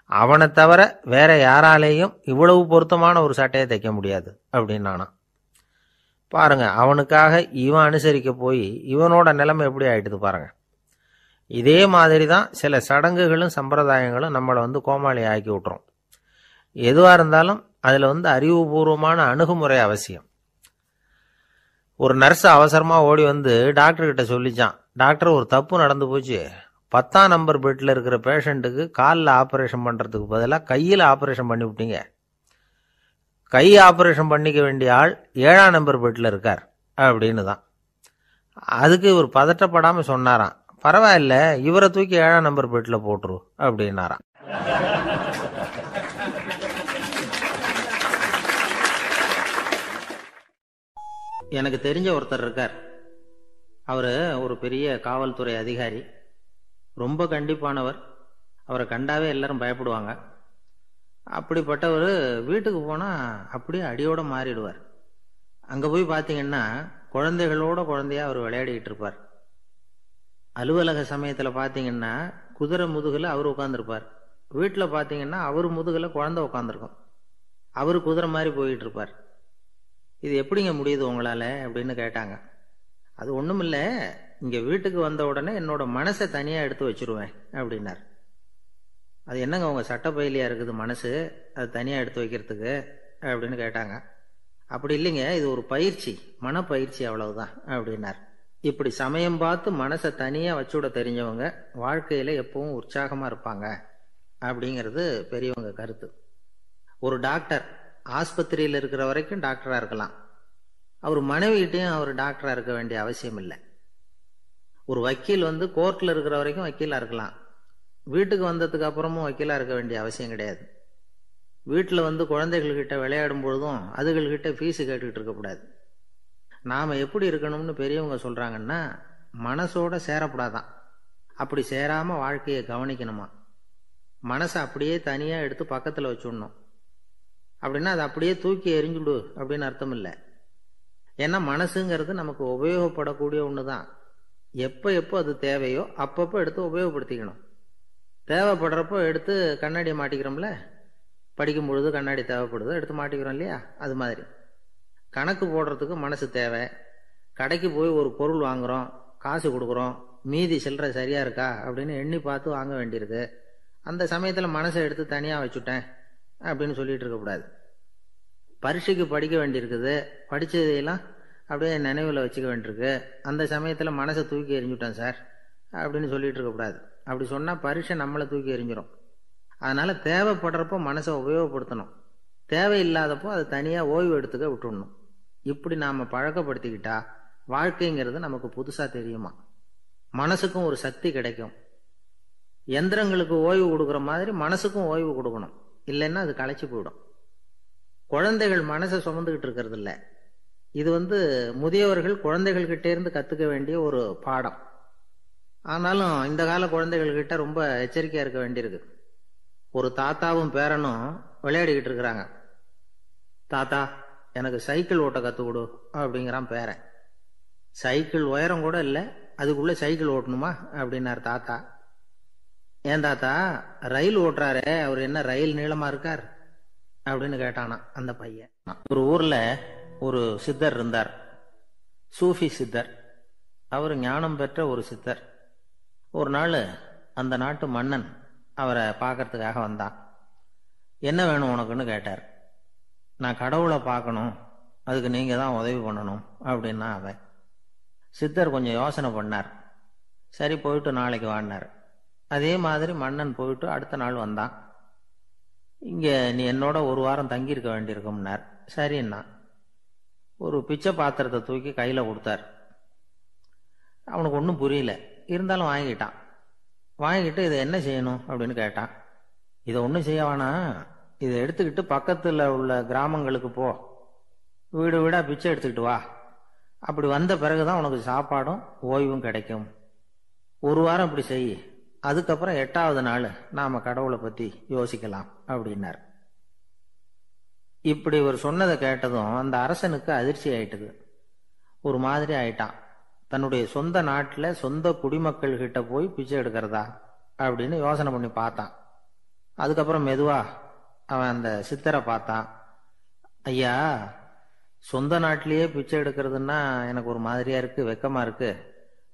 அவனை தவிர வேற யாராலேயும் இவ்வளவு பொருத்தமான ஒரு சட்டையை தைக்க முடியாது அப்படின்னானா. பாருங்க, அவனுக்காக இவன் அனுசரிக்க போய் இவனோட நிலைமை எப்படி ஆயிட்டுது பாருங்க. இதே மாதிரி தான் சில சடங்குகளும் சம்பிரதாயங்களும் நம்மளை கோமாளி ஆக்கி விட்டுரும். எதுவாக இருந்தாலும் அதில் அறிவுபூர்வமான அணுகுமுறை அவசியம். ஒரு நர்ஸ் அவசரமாக ஓடி டாக்டர்கிட்ட சொல்லிச்சான், டாக்டர் ஒரு தப்பு நடந்து போச்சு, 10ஆம் நம்பர் பெட்டில் இருக்கிற பேஷண்ட்டுக்கு காலில் ஆப்ரேஷன் பண்ணுறதுக்கு பதிலாக கையில் ஆப்ரேஷன் பண்ணிவிட்டீங்க. கை ஆப்ரேஷன் பண்ணிக்க வேண்டிய ஆள் 7ஆம் நம்பர் பெட்டில் இருக்கார் அப்படின்னு தான். அதுக்கு இவர் பதட்டப்படாமல் சொன்னாராம், பரவாயில்ல இவரை தூக்கி 7ஆம் நம்பர் பெட்டில் போட்டுரு அப்படின்னாராம். எனக்கு தெரிஞ்ச ஒருத்தர் இருக்கார். அவரு ஒரு பெரிய காவல்துறை அதிகாரி, ரொம்ப கண்டிப்பானவர். அவரை கண்டாவே எல்லாரும் பயப்படுவாங்க. அப்படிப்பட்டவர் வீட்டுக்கு போனா அப்படியே அடியோட மாறிடுவார். அங்க போய் பாத்தீங்கன்னா குழந்தைகளோட குழந்தையா அவர் விளையாடிட்டு இருப்பார். அலுவலக சமயத்துல பாத்தீங்கன்னா குதிரை முதுகுல அவர் உட்கார்ந்துருப்பார். வீட்டுல பாத்தீங்கன்னா அவர் முதுகுல குழந்தை உட்காந்துருக்கும். அவரு குதிரை மாதிரி போயிட்டு இருப்பார். இது எப்படிங்க முடியுது உங்களால அப்படின்னு கேட்டாங்க. அது ஒண்ணுமில்ல, இங்க வீட்டுக்கு வந்த உடனே என்னோட மனசை தனியா எடுத்து வச்சிருவேன் அப்படின்னார். அது என்னங்க உங்க சட்டப்பையிலியா இருக்குது மனசு, அது தனியா எடுத்து வைக்கிறதுக்கு அப்படின்னு கேட்டாங்க. அப்படி இல்லைங்க, இது ஒரு பயிற்சி, மனப்பயிற்சி, அவ்வளவுதான் அப்படின்னார். இப்படி சமயம் பார்த்து மனசை தனியா வச்சுட தெரிஞ்சவங்க வாழ்க்கையில எப்பவும் உற்சாகமா இருப்பாங்க அப்படிங்கிறது பெரியவங்க கருத்து. ஒரு டாக்டர் ஆஸ்பத்திரியில் இருக்கிற வரைக்கும் டாக்டரா இருக்கலாம். அவர் மனைவிகிட்டையும் அவர் டாக்டரா இருக்க வேண்டிய அவசியம் இல்லை. ஒரு வக்கீல் கோர்ட்ல இருக்கிற வரைக்கும் வக்கீலா இருக்கலாம். வீட்டுக்கு வந்ததுக்கு அப்புறமும் வக்கீலா இருக்க வேண்டிய அவசியம் கிடையாது. வீட்டுல குழந்தைகள்கிட்ட விளையாடும் பொழுதும் அதுகள்கிட்ட ஃபீஸ் கேட்டுக்கிட்டு இருக்கக்கூடாது. நாம எப்படி இருக்கணும்னு பெரியவங்க சொல்றாங்கன்னா, மனசோட சேரப்படாதான். அப்படி சேராம வாழ்க்கையை கவனிக்கணுமா. மனசை அப்படியே தனியா எடுத்து பக்கத்துல வச்சுடணும். அப்படின்னா அதை அப்படியே தூக்கி எறிஞ்சுடு அப்படின்னு அர்த்தம் இல்லை. ஏன்னா மனசுங்கிறது நமக்கு உபயோகப்படக்கூடிய ஒண்ணுதான். எப்போ அது தேவையோ அப்பப்போ எடுத்து உபயோகப்படுத்திக்கணும். தேவைப்படுறப்போ எடுத்து கண்ணாடியை மாட்டிக்கிறோம்ல, படிக்கும் பொழுது கண்ணாடி தேவைப்படுது, எடுத்து மாட்டிக்கிறோம் இல்லையா? அது மாதிரி கணக்கு போடுறதுக்கு மனசு தேவை. கடைக்கு போய் ஒரு பொருள் வாங்குறோம், காசு கொடுக்குறோம், மீதி சில்லறை சரியா இருக்கா அப்படின்னு எண்ணி பார்த்து வாங்க வேண்டியிருக்கு. அந்த சமயத்துல மனசை எடுத்து தனியா வச்சுட்டேன் அப்படின்னு சொல்லிட்டு இருக்கக்கூடாது. பரீட்சைக்கு படிக்க வேண்டியிருக்குது, படிச்சதையெல்லாம் அப்படியே நினைவில் வச்சுக்க வேண்டியிருக்கு. அந்த சமயத்துல மனசை தூக்கி எறிஞ்சுட்டேன் சார் அப்படின்னு சொல்லிட்டு இருக்கக்கூடாது. அப்படி சொன்னா பரீட்சை நம்மளை தூக்கி எறிஞ்சிடும். அதனால தேவைப்படுறப்போ மனசை உபயோகப்படுத்தணும், தேவையில்லாதப்போ அதை தனியா ஓய்வு எடுத்துக்க விட்டுடணும். இப்படி நாம பழக்கப்படுத்திக்கிட்டா வாழ்க்கைங்கிறது நமக்கு புதுசா தெரியுமா. மனசுக்கும் ஒரு சக்தி கிடைக்கும். எந்திரங்களுக்கு ஓய்வு கொடுக்குற மாதிரி மனசுக்கும் ஓய்வு கொடுக்கணும், இல்லைன்னா அது களைச்சு போயிடும். குழந்தைகள் மனசை சுமந்துகிட்டு இருக்கிறது இல்லை. இது முதியவர்கள் குழந்தைகள் கிட்டே இருந்து கத்துக்க வேண்டிய ஒரு பாடம். ஆனாலும் இந்த கால குழந்தைகள் கிட்ட ரொம்ப எச்சரிக்கையா இருக்க வேண்டியிருக்கு. ஒரு தாத்தாவும் பேரனும் விளையாடிக்கிட்டு இருக்கிறாங்க. தாத்தா, எனக்கு சைக்கிள் ஓட்ட கத்து கொடு அப்படிங்கிறான் பேரன். சைக்கிள் உயரம் கூட இல்லை, அதுக்குள்ள சைக்கிள் ஓட்டணுமா அப்படின்னாரு தாத்தா. ஏன் தாத்தா, ரயில் ஓட்டுறாரே, அவர் என்ன ரயில் நீளமா இருக்கார் அப்படின்னு கேட்டானா அந்த பையன். ஒரு ஊர்ல ஒரு சித்தர் இருந்தார், சூஃபி சித்தர். அவர் ஞானம் பெற்ற ஒரு சித்தர். ஒரு நாள் அந்த நாட்டு மன்னன் அவரை பார்க்கறதுக்காக வந்தான். என்ன வேணும் உனக்குன்னு கேட்டார். நான் கடவுளை பார்க்கணும், அதுக்கு நீங்க தான் உதவி பண்ணணும் அப்படின்னா அவன். சித்தர் கொஞ்சம் யோசனை பண்ணார். சரி, போயிட்டு நாளைக்கு வாடினார். அதே மாதிரி மன்னன் போயிட்டு அடுத்த நாள் வந்தான். இங்க நீ என்னோட ஒரு வாரம் தங்கி இருக்க வேண்டியிருக்கும்னார். சரின்னா ஒரு பிச்சை பாத்திரத்தை தூக்கி கையில கொடுத்தார். அவனுக்கு ஒன்றும் புரியல, இருந்தாலும் வாங்கிட்டான். வாங்கிட்டு இதை என்ன செய்யணும் அப்படின்னு கேட்டான். இதை ஒன்றும் செய்ய வேணாம், இதை எடுத்துக்கிட்டு பக்கத்துல உள்ள கிராமங்களுக்கு போ, வீடு வீடா பிச்சை எடுத்துக்கிட்டு வா. அப்படி வந்த பிறகுதான் உனக்கு சாப்பாடும் ஓய்வும் கிடைக்கும். ஒரு வாரம் இப்படி செய், அதுக்கப்புறம் 8வது நாள் நாம கடவுளை பத்தி யோசிக்கலாம் அப்படின்னார். இப்படி ஒரு சொன்னதை கேட்டதும் அந்த அரசனுக்கு அதிர்ச்சி ஆயிட்டுது. ஒரு மாதிரி ஆயிட்டான். தன்னுடைய சொந்த நாட்டுல சொந்த குடிமக்கள் கிட்ட போய் பிச்சை எடுக்கிறதா அப்படின்னு யோசனை பண்ணி பார்த்தான். அதுக்கப்புறம் மெதுவா அவன் அந்த சித்தரை பார்த்தான். ஐயா, சொந்த நாட்டிலேயே பிச்சை எடுக்கிறதுன்னா எனக்கு ஒரு மாதிரியா இருக்கு, வெக்கமா இருக்கு.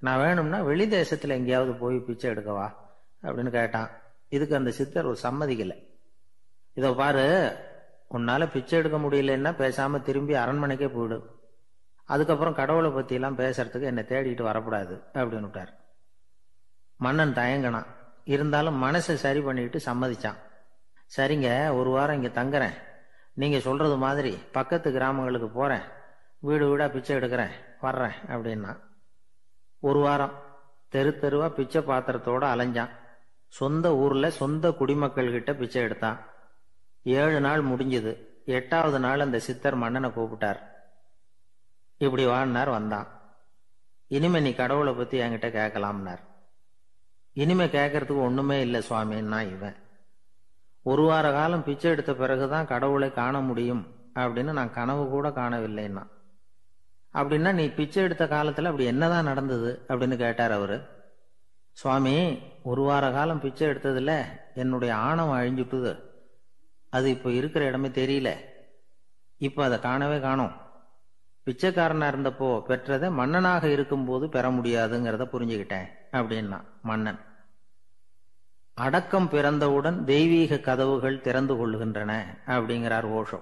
நான் வேணும்னா வெளி தேசத்துல எங்கேயாவது போய் பிச்சை எடுக்கவா அப்படின்னு கேட்டான். இதுக்கு அந்த சித்தர் ஒரு சம்மதிக்கல. இதோ பாரு, உன்னால பிச்சை எடுக்க முடியலன்னா பேசாம திரும்பி அரண்மனைக்கே போயிடு. அதுக்கப்புறம் கடவுளை பத்தி எல்லாம் பேசுறதுக்கு என்னை தேடிட்டு வரக்கூடாது அப்படின்னு விட்டார். மன்னன் தயங்கினான். இருந்தாலும் மனசை சரி பண்ணிட்டு சம்மதிச்சான். சரிங்க, ஒரு வாரம் இங்க தங்குறேன், நீங்க சொல்றது மாதிரி பக்கத்து கிராமங்களுக்கு போறேன், வீடு வீடா பிச்சை எடுக்கிறேன், வர்றேன் அப்படின்னா. ஒரு வாரம் தெரு தெருவா பிச்சை பாத்திரத்தோட அலைஞ்சான். சொந்த ஊர்ல சொந்த குடிமக்கள் கிட்ட பிச்சை எடுத்தான். 7 நாள் முடிஞ்சது. 8வது நாள் அந்த சித்தர் மன்னனை கூப்பிட்டார். இப்படி வாழ்னார். வந்தான். இனிமே நீ கடவுளை பத்தி என்கிட்ட கேட்கலாம்னார். இனிமே கேட்கறதுக்கு ஒண்ணுமே இல்லை சுவாமின்னா இவன். ஒரு வார காலம் பிச்சை எடுத்த பிறகுதான் கடவுளை காண முடியும் அப்படின்னு நான் கனவு கூட காணவில்லைன்னா. அப்படின்னா நீ பிச்சை எடுத்த காலத்துல அப்படி என்னதான் நடந்தது அப்படின்னு கேட்டார் அவரு. சுவாமி, ஒரு வார காலம் பிச்சை எடுத்ததுல என்னுடைய ஆணவம் அழிஞ்சுட்டுது. அது இப்போ இருக்கிற இடமே தெரியல. இப்ப அதை காணவே காணோம். பிச்சைக்காரனா இருந்தப்போ பெற்றதை மன்னனாக இருக்கும்போது பெற முடியாதுங்கிறத புரிஞ்சுக்கிட்டேன் அப்படின்னா மன்னன். அடக்கம் பிறந்தவுடன் தெய்வீக கதவுகள் திறந்து கொள்ளுகின்றன அப்படிங்கிறார் ஓஷோ.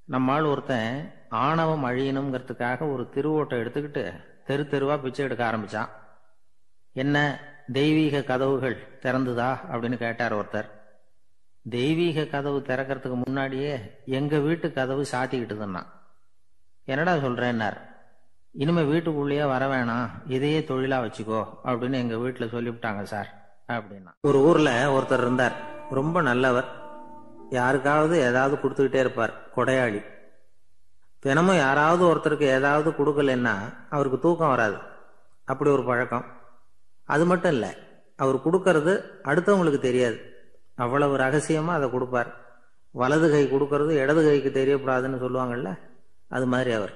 நம்மால் ஒருத்தன் ஆணவம் அழியணுங்கிறதுக்காக ஒரு திருவோட்டை எடுத்துக்கிட்டு தெரு தெருவா பிச்சை எடுக்க ஆரம்பிச்சான். என்ன, தெய்வீக கதவுகள் திறந்துதா அப்படின்னு கேட்டார் ஒருத்தர். தெய்வீக கதவு திறக்கிறதுக்கு முன்னாடியே எங்க வீட்டு கதவு சாத்திக்கிட்டுதுன்னா. என்னடா சொல்றேன்னார். இனிமே வீட்டுக்குள்ளேயே வர வேணாம், இதையே தொழிலா வச்சுக்கோ அப்படின்னு எங்க வீட்டுல சொல்லிவிட்டாங்க சார் அப்படின்னா. ஒரு ஊர்ல ஒருத்தர் இருந்தார். ரொம்ப நல்லவர். யாருக்காவது ஏதாவது கொடுத்துக்கிட்டே இருப்பார். கொடையாளி. தினமும் யாராவது ஒருத்தருக்கு ஏதாவது கொடுக்கலன்னா அவருக்கு தூக்கம் வராது. அப்படி ஒரு பழக்கம். அது மட்டும் இல்லை, அவர் கொடுக்கறது அடுத்தவங்களுக்கு தெரியாது. அவ்வளவு ரகசியமா அதை கொடுப்பார். வலது கை கொடுக்கறது இடது கைக்கு தெரியக்கூடாதுன்னு சொல்லுவாங்கல்ல, அது மாதிரி அவர்.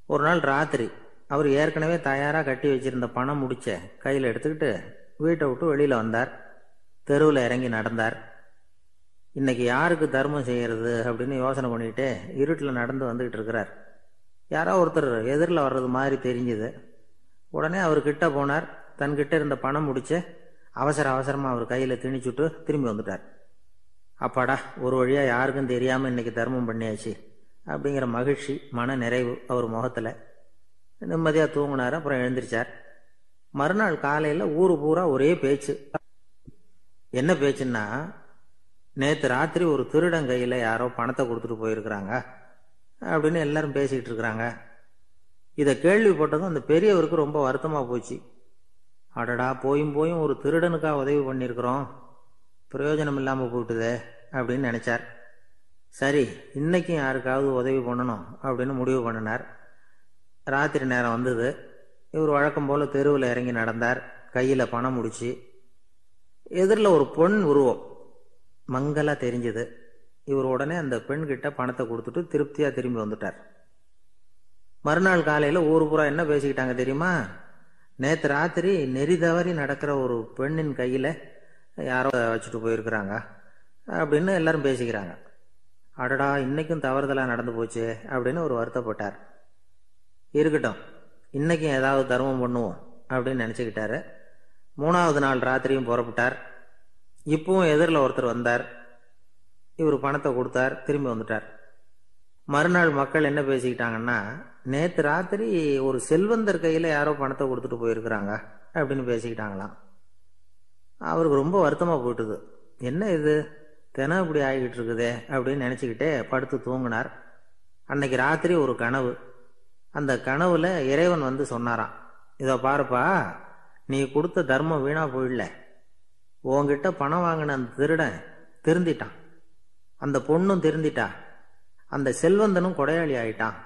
ஒரு நாள் ராத்திரி அவர் ஏற்கனவே தயாரா கட்டி வச்சிருந்த பணம் முடிச்ச கையில எடுத்துக்கிட்டு வீட்டை விட்டு வெளியில வந்தார். தெருவில் இறங்கி நடந்தார். இன்னைக்கு யாருக்கு தர்மம் செய்யறது அப்படின்னு யோசனை பண்ணிட்டு இருட்டில் நடந்து வந்துகிட்டு இருக்கிறார். யாரோ ஒருத்தர் எதிரில் வர்றது மாதிரி தெரிஞ்சுது. உடனே அவர் கிட்ட போனார். தன்கிட்ட இருந்த பணம் முடிச்ச அவசரமா அவர் கையில திணிச்சுட்டு திரும்பி வந்துட்டார். அப்பாடா, ஒரு வழியா யாருக்கும் தெரியாம இன்னைக்கு தர்மம் பண்ணியாச்சு அப்படிங்கிற மகிழ்ச்சி, மன நிறைவு அவர் முகத்துல. நிம்மதியா தூங்கினார். அப்புறம் எழுந்திரிச்சார். மறுநாள் காலையில ஊரு பூரா ஒரே பேச்சு. என்ன பேச்சுன்னா, நேத்து ராத்திரி ஒரு திருடன் கையில யாரோ பணத்தை கொடுத்துட்டு போயிருக்கிறாங்க அப்படின்னு எல்லாரும் பேசிக்கிட்டு இருக்கிறாங்க. இதை கேள்விப்பட்டதும் அந்த பெரியவருக்கு ரொம்ப வருத்தமா போச்சு. அடடா, போயும் ஒரு திருடனுக்கா உதவி பண்ணியிருக்கிறோம், பிரயோஜனம் இல்லாம போயிட்டுதே அப்படின்னு நினைச்சார். சரி, இன்னைக்கும் யாருக்காவது உதவி பண்ணணும் அப்படின்னு முடிவு பண்ணினார். ராத்திரி நேரம் வந்தது. இவர் வழக்கம் போல தெருவில் இறங்கி நடந்தார். கையில பணம் முடிச்சு. எதிரில் ஒரு பொன் உருவம் மங்கலா தெரிஞ்சது. இவர் உடனே அந்த பெண் கிட்ட பணத்தை கொடுத்துட்டு திருப்தியா திரும்பி வந்துட்டார். மறுநாள் காலையில ஊரு பூரா என்ன பேசிக்கிட்டாங்க தெரியுமா? நேற்று ராத்திரி நெறி தவறி நடக்கிற ஒரு பெண்ணின் கையில யாரோ வச்சுட்டு போயிருக்கிறாங்க அப்படின்னு எல்லாரும் பேசிக்கிறாங்க. அடடா, இன்னைக்கும் தவறுதலா நடந்து போச்சு அப்படின்னு ஒரு வருத்தப்பட்டார். இருக்கட்டும், இன்னைக்கும் ஏதாவது தர்மம் பண்ணுவோம் அப்படின்னு நினைச்சுக்கிட்டாரு. மூணாவது நாள் ராத்திரியும் புறப்பட்டார். இப்பவும் எதிரில் ஒருத்தர் வந்தார். இவர் பணத்தை கொடுத்தார், திரும்பி வந்துட்டார். மறுநாள் மக்கள் என்ன பேசிக்கிட்டாங்கன்னா, நேற்று ராத்திரி ஒரு செல்வந்தர் கையில யாரோ பணத்தை கொடுத்துட்டு போயிருக்கிறாங்க அப்படின்னு பேசிக்கிட்டாங்களாம். அவருக்கு ரொம்ப வருத்தமா போயிட்டுது. என்ன இது, தினம் இப்படி ஆகிக்கிட்டு இருக்குதே அப்படின்னு நினைச்சுக்கிட்டே படுத்து தூங்கினார். அன்னைக்கு ராத்திரி ஒரு கனவு. அந்த கனவுல இறைவன் வந்து சொன்னாராம், இதோ பாருப்பா, நீ கொடுத்த தர்மம் வீணா போயிடல. உன்கிட்ட பணம் வாங்கின அந்த திருடன் திருந்திட்டான், அந்த பொண்ணும் திருந்திட்டா, அந்த செல்வந்தனும் கொடையாளி ஆயிட்டான்,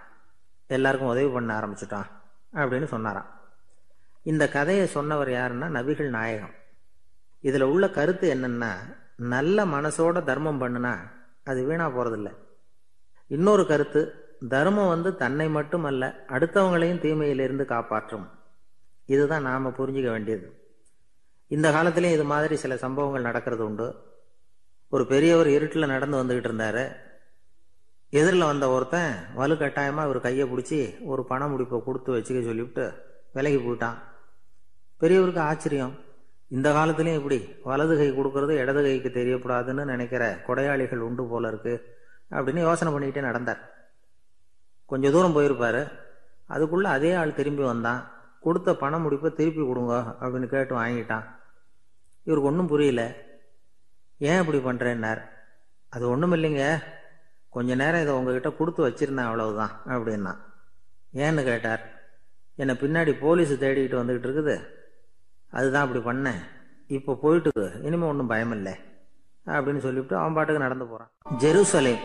எல்லாருக்கும் உதவி பண்ண ஆரம்பிச்சுட்டான் அப்படின்னு சொன்னாராம். இந்த கதையை சொன்னவர் யாருன்னா நபிகள் நாயகம். இதுல உள்ள கருத்து என்னன்னா, நல்ல மனசோட தர்மம் பண்ணுனா அது வீணா போறதில்லை. இன்னொரு கருத்து, தர்மம் வந்து தன்னை மட்டுமல்ல அடுத்தவங்களையும் தீமையிலிருந்து காப்பாற்றும். இதுதான் நாம புரிஞ்சுக்க வேண்டியது. இந்த காலத்திலேயும் இது மாதிரி சில சம்பவங்கள் நடக்கிறது உண்டு. ஒரு பெரியவர் இருட்டில் நடந்து வந்துகிட்டு இருந்தாரு. எதிரில் வந்த ஒருத்தன் வலுக்கட்டாயமா ஒரு கையை பிடிச்சி ஒரு பண முடிப்பை கொடுத்து வச்சுக்க சொல்லிவிட்டு விலகி போயிட்டான். பெரியவருக்கு ஆச்சரியம், இந்த காலத்திலயும் இப்படி வலது கை கொடுக்கறது இடது கைக்கு தெரியக்கூடாதுன்னு நினைக்கிற கொடையாளிகள் உண்டு போல இருக்கு அப்படின்னு யோசனை பண்ணிக்கிட்டே நடந்தார். கொஞ்ச தூரம் போயிருப்பாரு. அதுக்குள்ள அதே ஆள் திரும்பி வந்தான். கொடுத்த பண முடிப்பை திருப்பி கொடுங்க அப்படின்னு கேட்டு வாங்கிட்டான். இவருக்கு ஒன்றும் புரியல. ஏன் இப்படி பண்றேன்னார். அது ஒன்றும் இல்லைங்க, கொஞ்ச நேரம் இதை உங்ககிட்ட கொடுத்து வச்சிருந்தேன், அவ்வளவுதான் அப்படின்னா. ஏன்னு கேட்டார். என்னை பின்னாடி போலீஸ் தேடிக்கிட்டு வந்துகிட்டு இருக்குது, அதுதான் அப்படி பண்ணேன். இப்போ போயிட்டு இனிமே ஒன்றும் பயமில்லை அப்படின்னு சொல்லிவிட்டு அவன் பாட்டுக்கு நடந்து போறான். ஜெருசலேம்,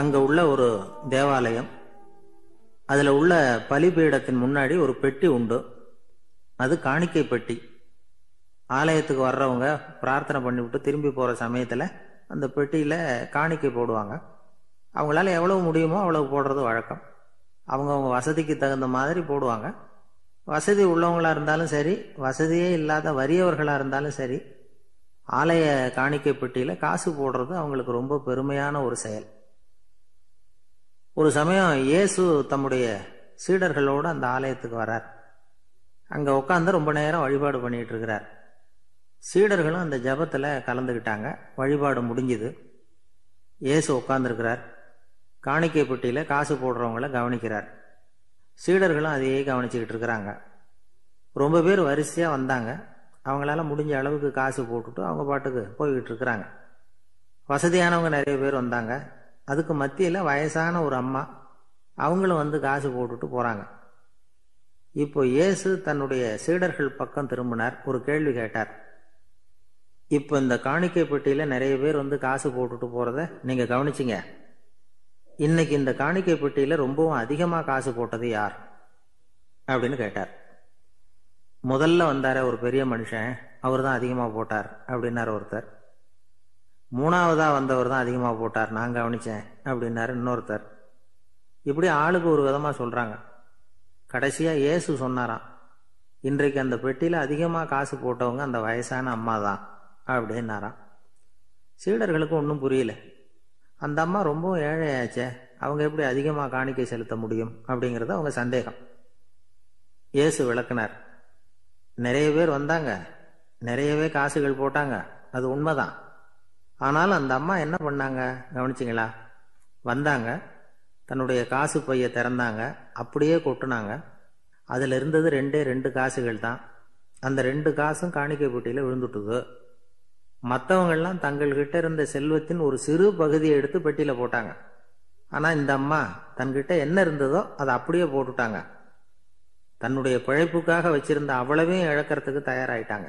அங்க உள்ள ஒரு தேவாலயம். அதுல உள்ள பலிபீடத்தின் முன்னாடி ஒரு பெட்டி உண்டு. அது காணிக்கை பெட்டி. ஆலயத்துக்கு வர்றவங்க பிரார்த்தனை பண்ணிவிட்டு திரும்பி போற சமயத்துல அந்த பெட்டியில காணிக்கை போடுவாங்க. அவங்களால எவ்வளவு முடியுமோ அவ்வளவு போடுறது வழக்கம். அவங்கவுங்க வசதிக்கு தகுந்த மாதிரி போடுவாங்க. வசதி உள்ளவங்களா இருந்தாலும் சரி, வசதியே இல்லாத வறியவர்களா இருந்தாலும் சரி, ஆலய காணிக்கை பெட்டியில காசு போடுறது அவங்களுக்கு ரொம்ப பெருமையான ஒரு செயல். ஒரு சமயம் இயேசு தம்முடைய சீடர்களோடு அந்த ஆலயத்துக்கு வர்றார். அங்க உட்காந்து ரொம்ப நேரம் வழிபாடு பண்ணிட்டு இருக்கிறார். சீடர்களும் அந்த ஜபத்துல கலந்துக்கிட்டாங்க. வழிபாடு முடிஞ்சுது. இயேசு உட்கார்ந்துருக்கிறார். காணிக்கை பெட்டியில காசு போடுறவங்கள கவனிக்கிறார். சீடர்களும் அதையே கவனிச்சுக்கிட்டு இருக்கிறாங்க. ரொம்ப பேர் வரிசையா வந்தாங்க. அவங்களால முடிஞ்ச அளவுக்கு காசு போட்டுட்டு அவங்க பாட்டுக்கு போய்கிட்டு இருக்கிறாங்க. வசதியானவங்க நிறைய பேர் வந்தாங்க. அதுக்கு மத்தியில வயசான ஒரு அம்மா, அவங்களும் வந்து காசு போட்டுட்டு போறாங்க. இப்போ இயேசு தன்னுடைய சீடர்கள் பக்கம் திரும்பினார். ஒரு கேள்வி கேட்டார். இப்போ இந்த காணிக்கை பெட்டியில நிறைய பேர் வந்து காசு போட்டுட்டு போறத நீங்க கவனிச்சிங்க. இன்னைக்கு இந்த காணிக்கை பெட்டியில ரொம்பவும் அதிகமா காசு போட்டது யார் அப்படின்னு கேட்டார். முதல்ல வந்தார ஒரு பெரிய மனுஷன், அவர் தான் அதிகமா போட்டார் அப்படின்னாரு ஒருத்தர். மூணாவதா வந்தவர் தான் அதிகமா போட்டார், நான் கவனிச்சேன் அப்படின்னாரு இன்னொருத்தர். இப்படி ஆளுக்கு ஒரு விதமா சொல்றாங்க. கடைசியா இயேசு சொன்னாராம், இன்றைக்கு அந்த பெட்டியில அதிகமா காசு போட்டவங்க அந்த வயசான அம்மா தான் அப்படின்னாராம். சீடர்களுக்கு ஒன்றும் புரியல. அந்த அம்மா ரொம்ப ஏழையாச்சே, அவங்க எப்படி அதிகமா காணிக்கை செலுத்த முடியும் அப்படிங்கிறது அவங்க சந்தேகம். இயேசு விளக்குனார். நிறைய பேர் வந்தாங்க, நிறையவே காசுகள் போட்டாங்க, அது உண்மைதான். ஆனாலும் அந்த அம்மா என்ன பண்ணாங்க கவனிச்சிங்களா? வந்தாங்க, தன்னுடைய காசு பைய திறந்தாங்க, அப்படியே கொட்டுனாங்க. அதுல இருந்தது ரெண்டு காசுகள் தான். அந்த 2 காசும் காணிக்கை பெட்டியில விழுந்துட்டுது. மற்றவங்கெல்லாம் தங்கள்கிட்ட இருந்த செல்வத்தின் ஒரு சிறு பகுதியை எடுத்து பெட்டியில போட்டாங்க. ஆனா இந்த அம்மா தன்கிட்ட என்ன இருந்ததோ அதை அப்படியே போட்டுட்டாங்க. தன்னுடைய பிழைப்புக்காக வச்சிருந்த அவ்வளவையும் இழக்கிறதுக்கு தயாராயிட்டாங்க.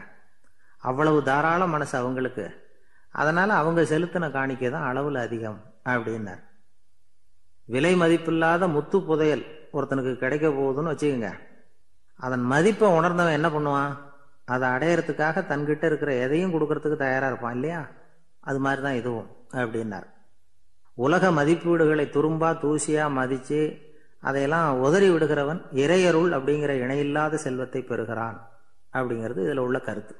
அவ்வளவு தாராள மனசு அவங்களுக்கு. அதனால அவங்க செலுத்தின காணிக்கை தான் அளவுல அதிகம் அப்படின்னார். விலை மதிப்பில்லாத முத்து புதையல் ஒருத்தனுக்கு கிடைக்க போகுதுன்னு வச்சுக்கோங்க. அதன் மதிப்பை உணர்ந்தவன் என்ன பண்ணுவான்? அதை அடையறதுக்காக தன்கிட்ட இருக்கிற எதையும் கொடுக்கறதுக்கு தயாரா இருப்பான் இல்லையா? அது மாதிரிதான் இதுவும் அப்படின்னார். உலக மதிப்பீடுகளை துரும்பா தூசியா மதிச்சு அதையெல்லாம் உதறி விடுகிறவன் இறையருள் அப்படிங்கிற இணையில்லாத செல்வத்தை பெறுகிறான் அப்படிங்கிறது இதுல உள்ள கருத்து.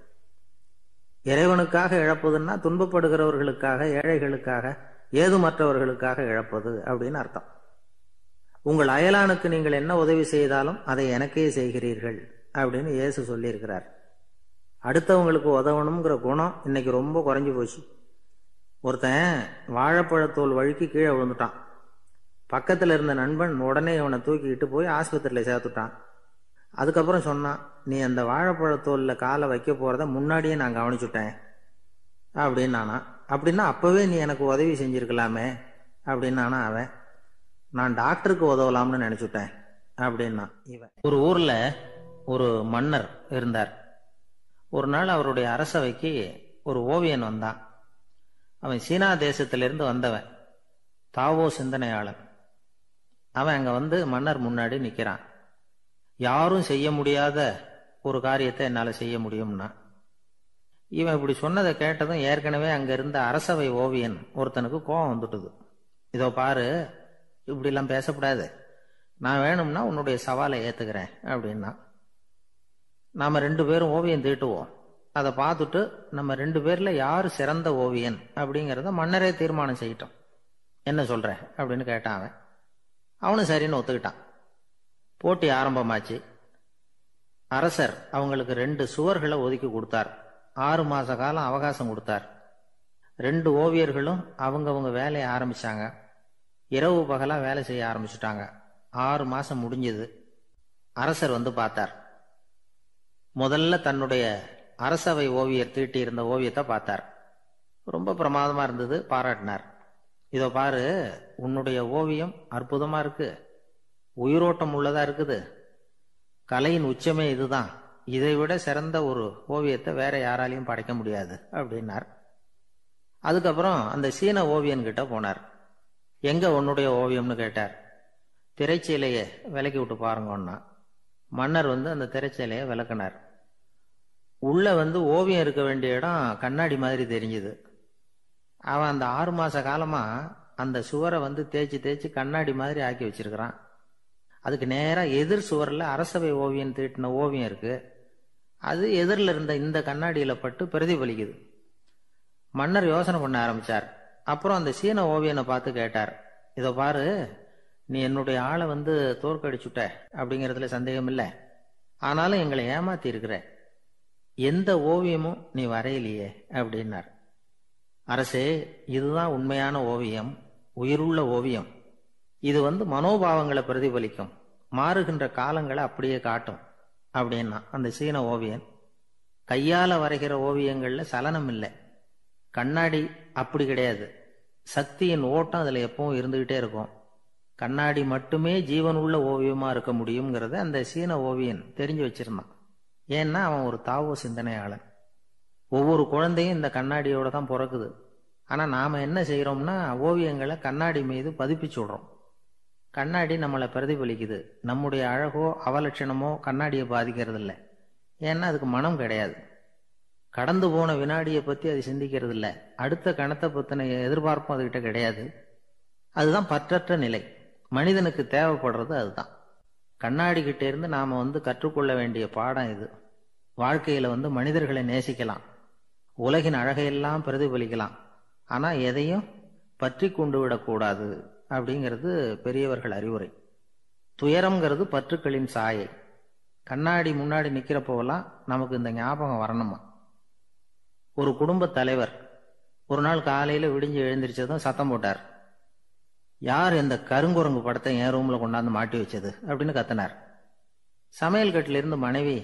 இறைவனுக்காக இழப்பதுன்னா துன்பப்படுகிறவர்களுக்காக, ஏழைகளுக்காக, ஏதுமற்றவர்களுக்காக இழப்பது அப்படின்னு அர்த்தம். உங்கள் அயலானுக்கு நீங்கள் என்ன உதவி செய்தாலும் அதை எனக்கே செய்கிறீர்கள் அப்படின்னு இயேசு சொல்லியிருக்கிறார். அடுத்தவங்களுக்கு உதவணுங்கிற குணம் இன்னைக்கு ரொம்ப குறைஞ்சி போச்சு. ஒருத்தன் வாழைப்பழத்தோல் வழுக்கி கீழே விழுந்துட்டான். பக்கத்துல இருந்த நண்பன் உடனே இவனை தூக்கிக்கிட்டு போய் ஆஸ்பத்திரியில சேர்த்துட்டான். அதுக்கப்புறம் சொன்னான், நீ அந்த வாழைப்பழத்தோல்ல காலை வைக்க போறத முன்னாடியே நான் கவனிச்சுட்டேன் அப்படின்னானா. அப்படின்னா அப்பவே நீ எனக்கு உதவி செஞ்சிருக்கலாமே அப்படின்னானா அவன். நான் டாக்டருக்கு உதவலாம்னு நினைச்சுட்டேன் அப்படின்னா இவன். ஒரு ஊர்ல ஒரு மன்னர் இருந்தார். ஒரு நாள் அவருடைய அரசவைக்கு ஒரு ஓவியன் வந்தான். அவன் சீனா தேசத்திலிருந்து வந்தவன், தாவோ சிந்தனையாளன். அவன் அங்க வந்து மன்னர் முன்னாடி நிக்கிறான். யாரும் செய்ய முடியாத ஒரு காரியத்தை என்னால செய்ய முடியும்னா. இவன் இப்படி சொன்னதை கேட்டதும் ஏற்கனவே அங்க இருந்த அரசவை ஓவியன் ஒருத்தனுக்கு கோபம் வந்துட்டுது. இதோ பாரு, இப்படி எல்லாம் பேசக்கூடாது, நான் வேணும்னா உன்னுடைய சவாலை ஏத்துக்கிறேன் அப்படின்னா. நாம 2 பேரும் ஓவியம் தீட்டுவோம், அதை பார்த்துட்டு நம்ம 2 பேர்ல யாரு சிறந்த ஓவியன் அப்படிங்கிறத மன்னரே தீர்மானம் செய்யட்டும், என்ன சொல்ற அப்படின்னு கேட்டான் அவன். அவனும் சரின்னு ஒத்துக்கிட்டான். போட்டி ஆரம்பமாச்சு. அரசர் அவங்களுக்கு 2 சுவர்களை ஒதுக்கி கொடுத்தார். 6 மாச காலம் அவகாசம் கொடுத்தார். 2 ஓவியர்களும் அவங்கவங்க வேலையை ஆரம்பிச்சாங்க. இரவு பகலா வேலை செய்ய ஆரம்பிச்சுட்டாங்க. 6 மாசம் முடிஞ்சது. அரசர் வந்து பார்த்தார். முதல்ல தன்னுடைய அரசவை ஓவியர் தீட்டி இருந்த ஓவியத்தை பார்த்தார். ரொம்ப பிரமாதமா இருந்தது, பாராட்டினார். இதோ பாரு, உன்னுடைய ஓவியம் அற்புதமா இருக்கு, உயிரோட்டம் உள்ளதா இருக்குது, கலையின் உச்சமே இதுதான், இதை விட சிறந்த ஒரு ஓவியத்தை வேற யாராலையும் படைக்க முடியாது அப்படின்னார். அதுக்கப்புறம் அந்த சீன ஓவியன் கிட்ட போனார். எங்க உன்னுடைய ஓவியம்னு கேட்டார். திரைச்சீலையை விலக்கி விட்டு பாருங்கன்னா மன்னர் அந்த திரைச்சீலையை விளக்குனார். உள்ள ஓவியம் இருக்க வேண்டிய இடம் கண்ணாடி மாதிரி தெரிஞ்சுது. அவன் அந்த 6 மாச காலமா அந்த சுவரை தேய்ச்சி தேய்ச்சி கண்ணாடி மாதிரி ஆக்கி வச்சிருக்கிறான். அதுக்கு நேரா எதிர் சுவரில் அரசவை ஓவியம் தீட்டின ஓவியம் இருக்கு. அது எதிரில் இருந்த இந்த கண்ணாடியில பட்டு பிரதிபலிக்குது. மன்னர் யோசனை பண்ண ஆரம்பிச்சார். அப்புறம் அந்த சீன ஓவியனை பார்த்து கேட்டார், இதை பாரு, நீ என்னுடைய ஆளை தோற்கடிச்சுட்ட அப்படிங்கிறதுல சந்தேகம் இல்லை. ஆனாலும் எங்களை ஏமாத்தி இருக்கிற, எந்த ஓவியமும் நீ வரையிலையே அப்படின்னார். அரசே, இதுதான் உண்மையான ஓவியம், உயிருள்ள ஓவியம். இது மனோபாவங்களை பிரதிபலிக்கும், மாறுகின்ற காலங்களை அப்படியே காட்டும் அப்படின்னா அந்த சீன ஓவியன். கையால வரைகிற ஓவியங்கள்ல சலனம் இல்லை, கண்ணாடி அப்படி கிடையாது. சக்தியின் ஓட்டம் அதுல எப்பவும் இருந்துகிட்டே இருக்கும். கண்ணாடி மட்டுமே ஜீவன் உள்ள ஓவியமா இருக்க முடியுங்கிறத அந்த சீன ஓவியன் தெரிஞ்சு வச்சிருந்தான். ஏன்னா அவன் ஒரு தாவோ சிந்தனையாளன். ஒவ்வொரு குழந்தையும் இந்த கண்ணாடியோட தான் பிறக்குது. ஆனா நாம என்ன செய்யறோம்னா ஓவியங்களை கண்ணாடி மீது பதிப்பிச்சு விடுறோம். கண்ணாடி நம்மளை பிரதிபலிக்குது. நம்முடைய அழகோ அவலட்சணமோ கண்ணாடியை பாதிக்கிறது இல்லை. ஏன்னா அதுக்கு மனம் கிடையாது. கடந்து போன வினாடியை பத்தி அது சிந்திக்கிறது இல்லை. அடுத்த கணத்தை பத்தின எதிர்பார்ப்பும் அதுகிட்ட கிடையாது. அதுதான் பற்றற்ற நிலை. மனிதனுக்கு தேவைப்படுறது அதுதான். கண்ணாடி கிட்ட இருந்து நாம கற்றுக்கொள்ள வேண்டிய பாடம் இது. வாழ்க்கையில மனிதர்களை நேசிக்கலாம், உலகின் அழகையெல்லாம் பிரதிபலிக்கலாம், ஆனா எதையும் பற்றி கொண்டு விடக்கூடாது அப்படிங்கிறது பெரியவர்கள் அறிவுரை. துயரம்ங்கிறது பற்றுக்களின் சாயை. கண்ணாடி முன்னாடி நிக்கிறப்போவெல்லாம் நமக்கு இந்த ஞாபகம் வரணுமா. ஒரு குடும்ப தலைவர் ஒரு நாள் காலையில விடிஞ்சு எழுந்திரிச்சதும் சத்தம் போட்டார், யார் இந்த கருங்குரங்கு படத்தை என் ரூம்ல கொண்டாந்து மாட்டி வச்சது அப்படின்னு கத்தினார். சமையல் கட்டில இருந்து மனைவி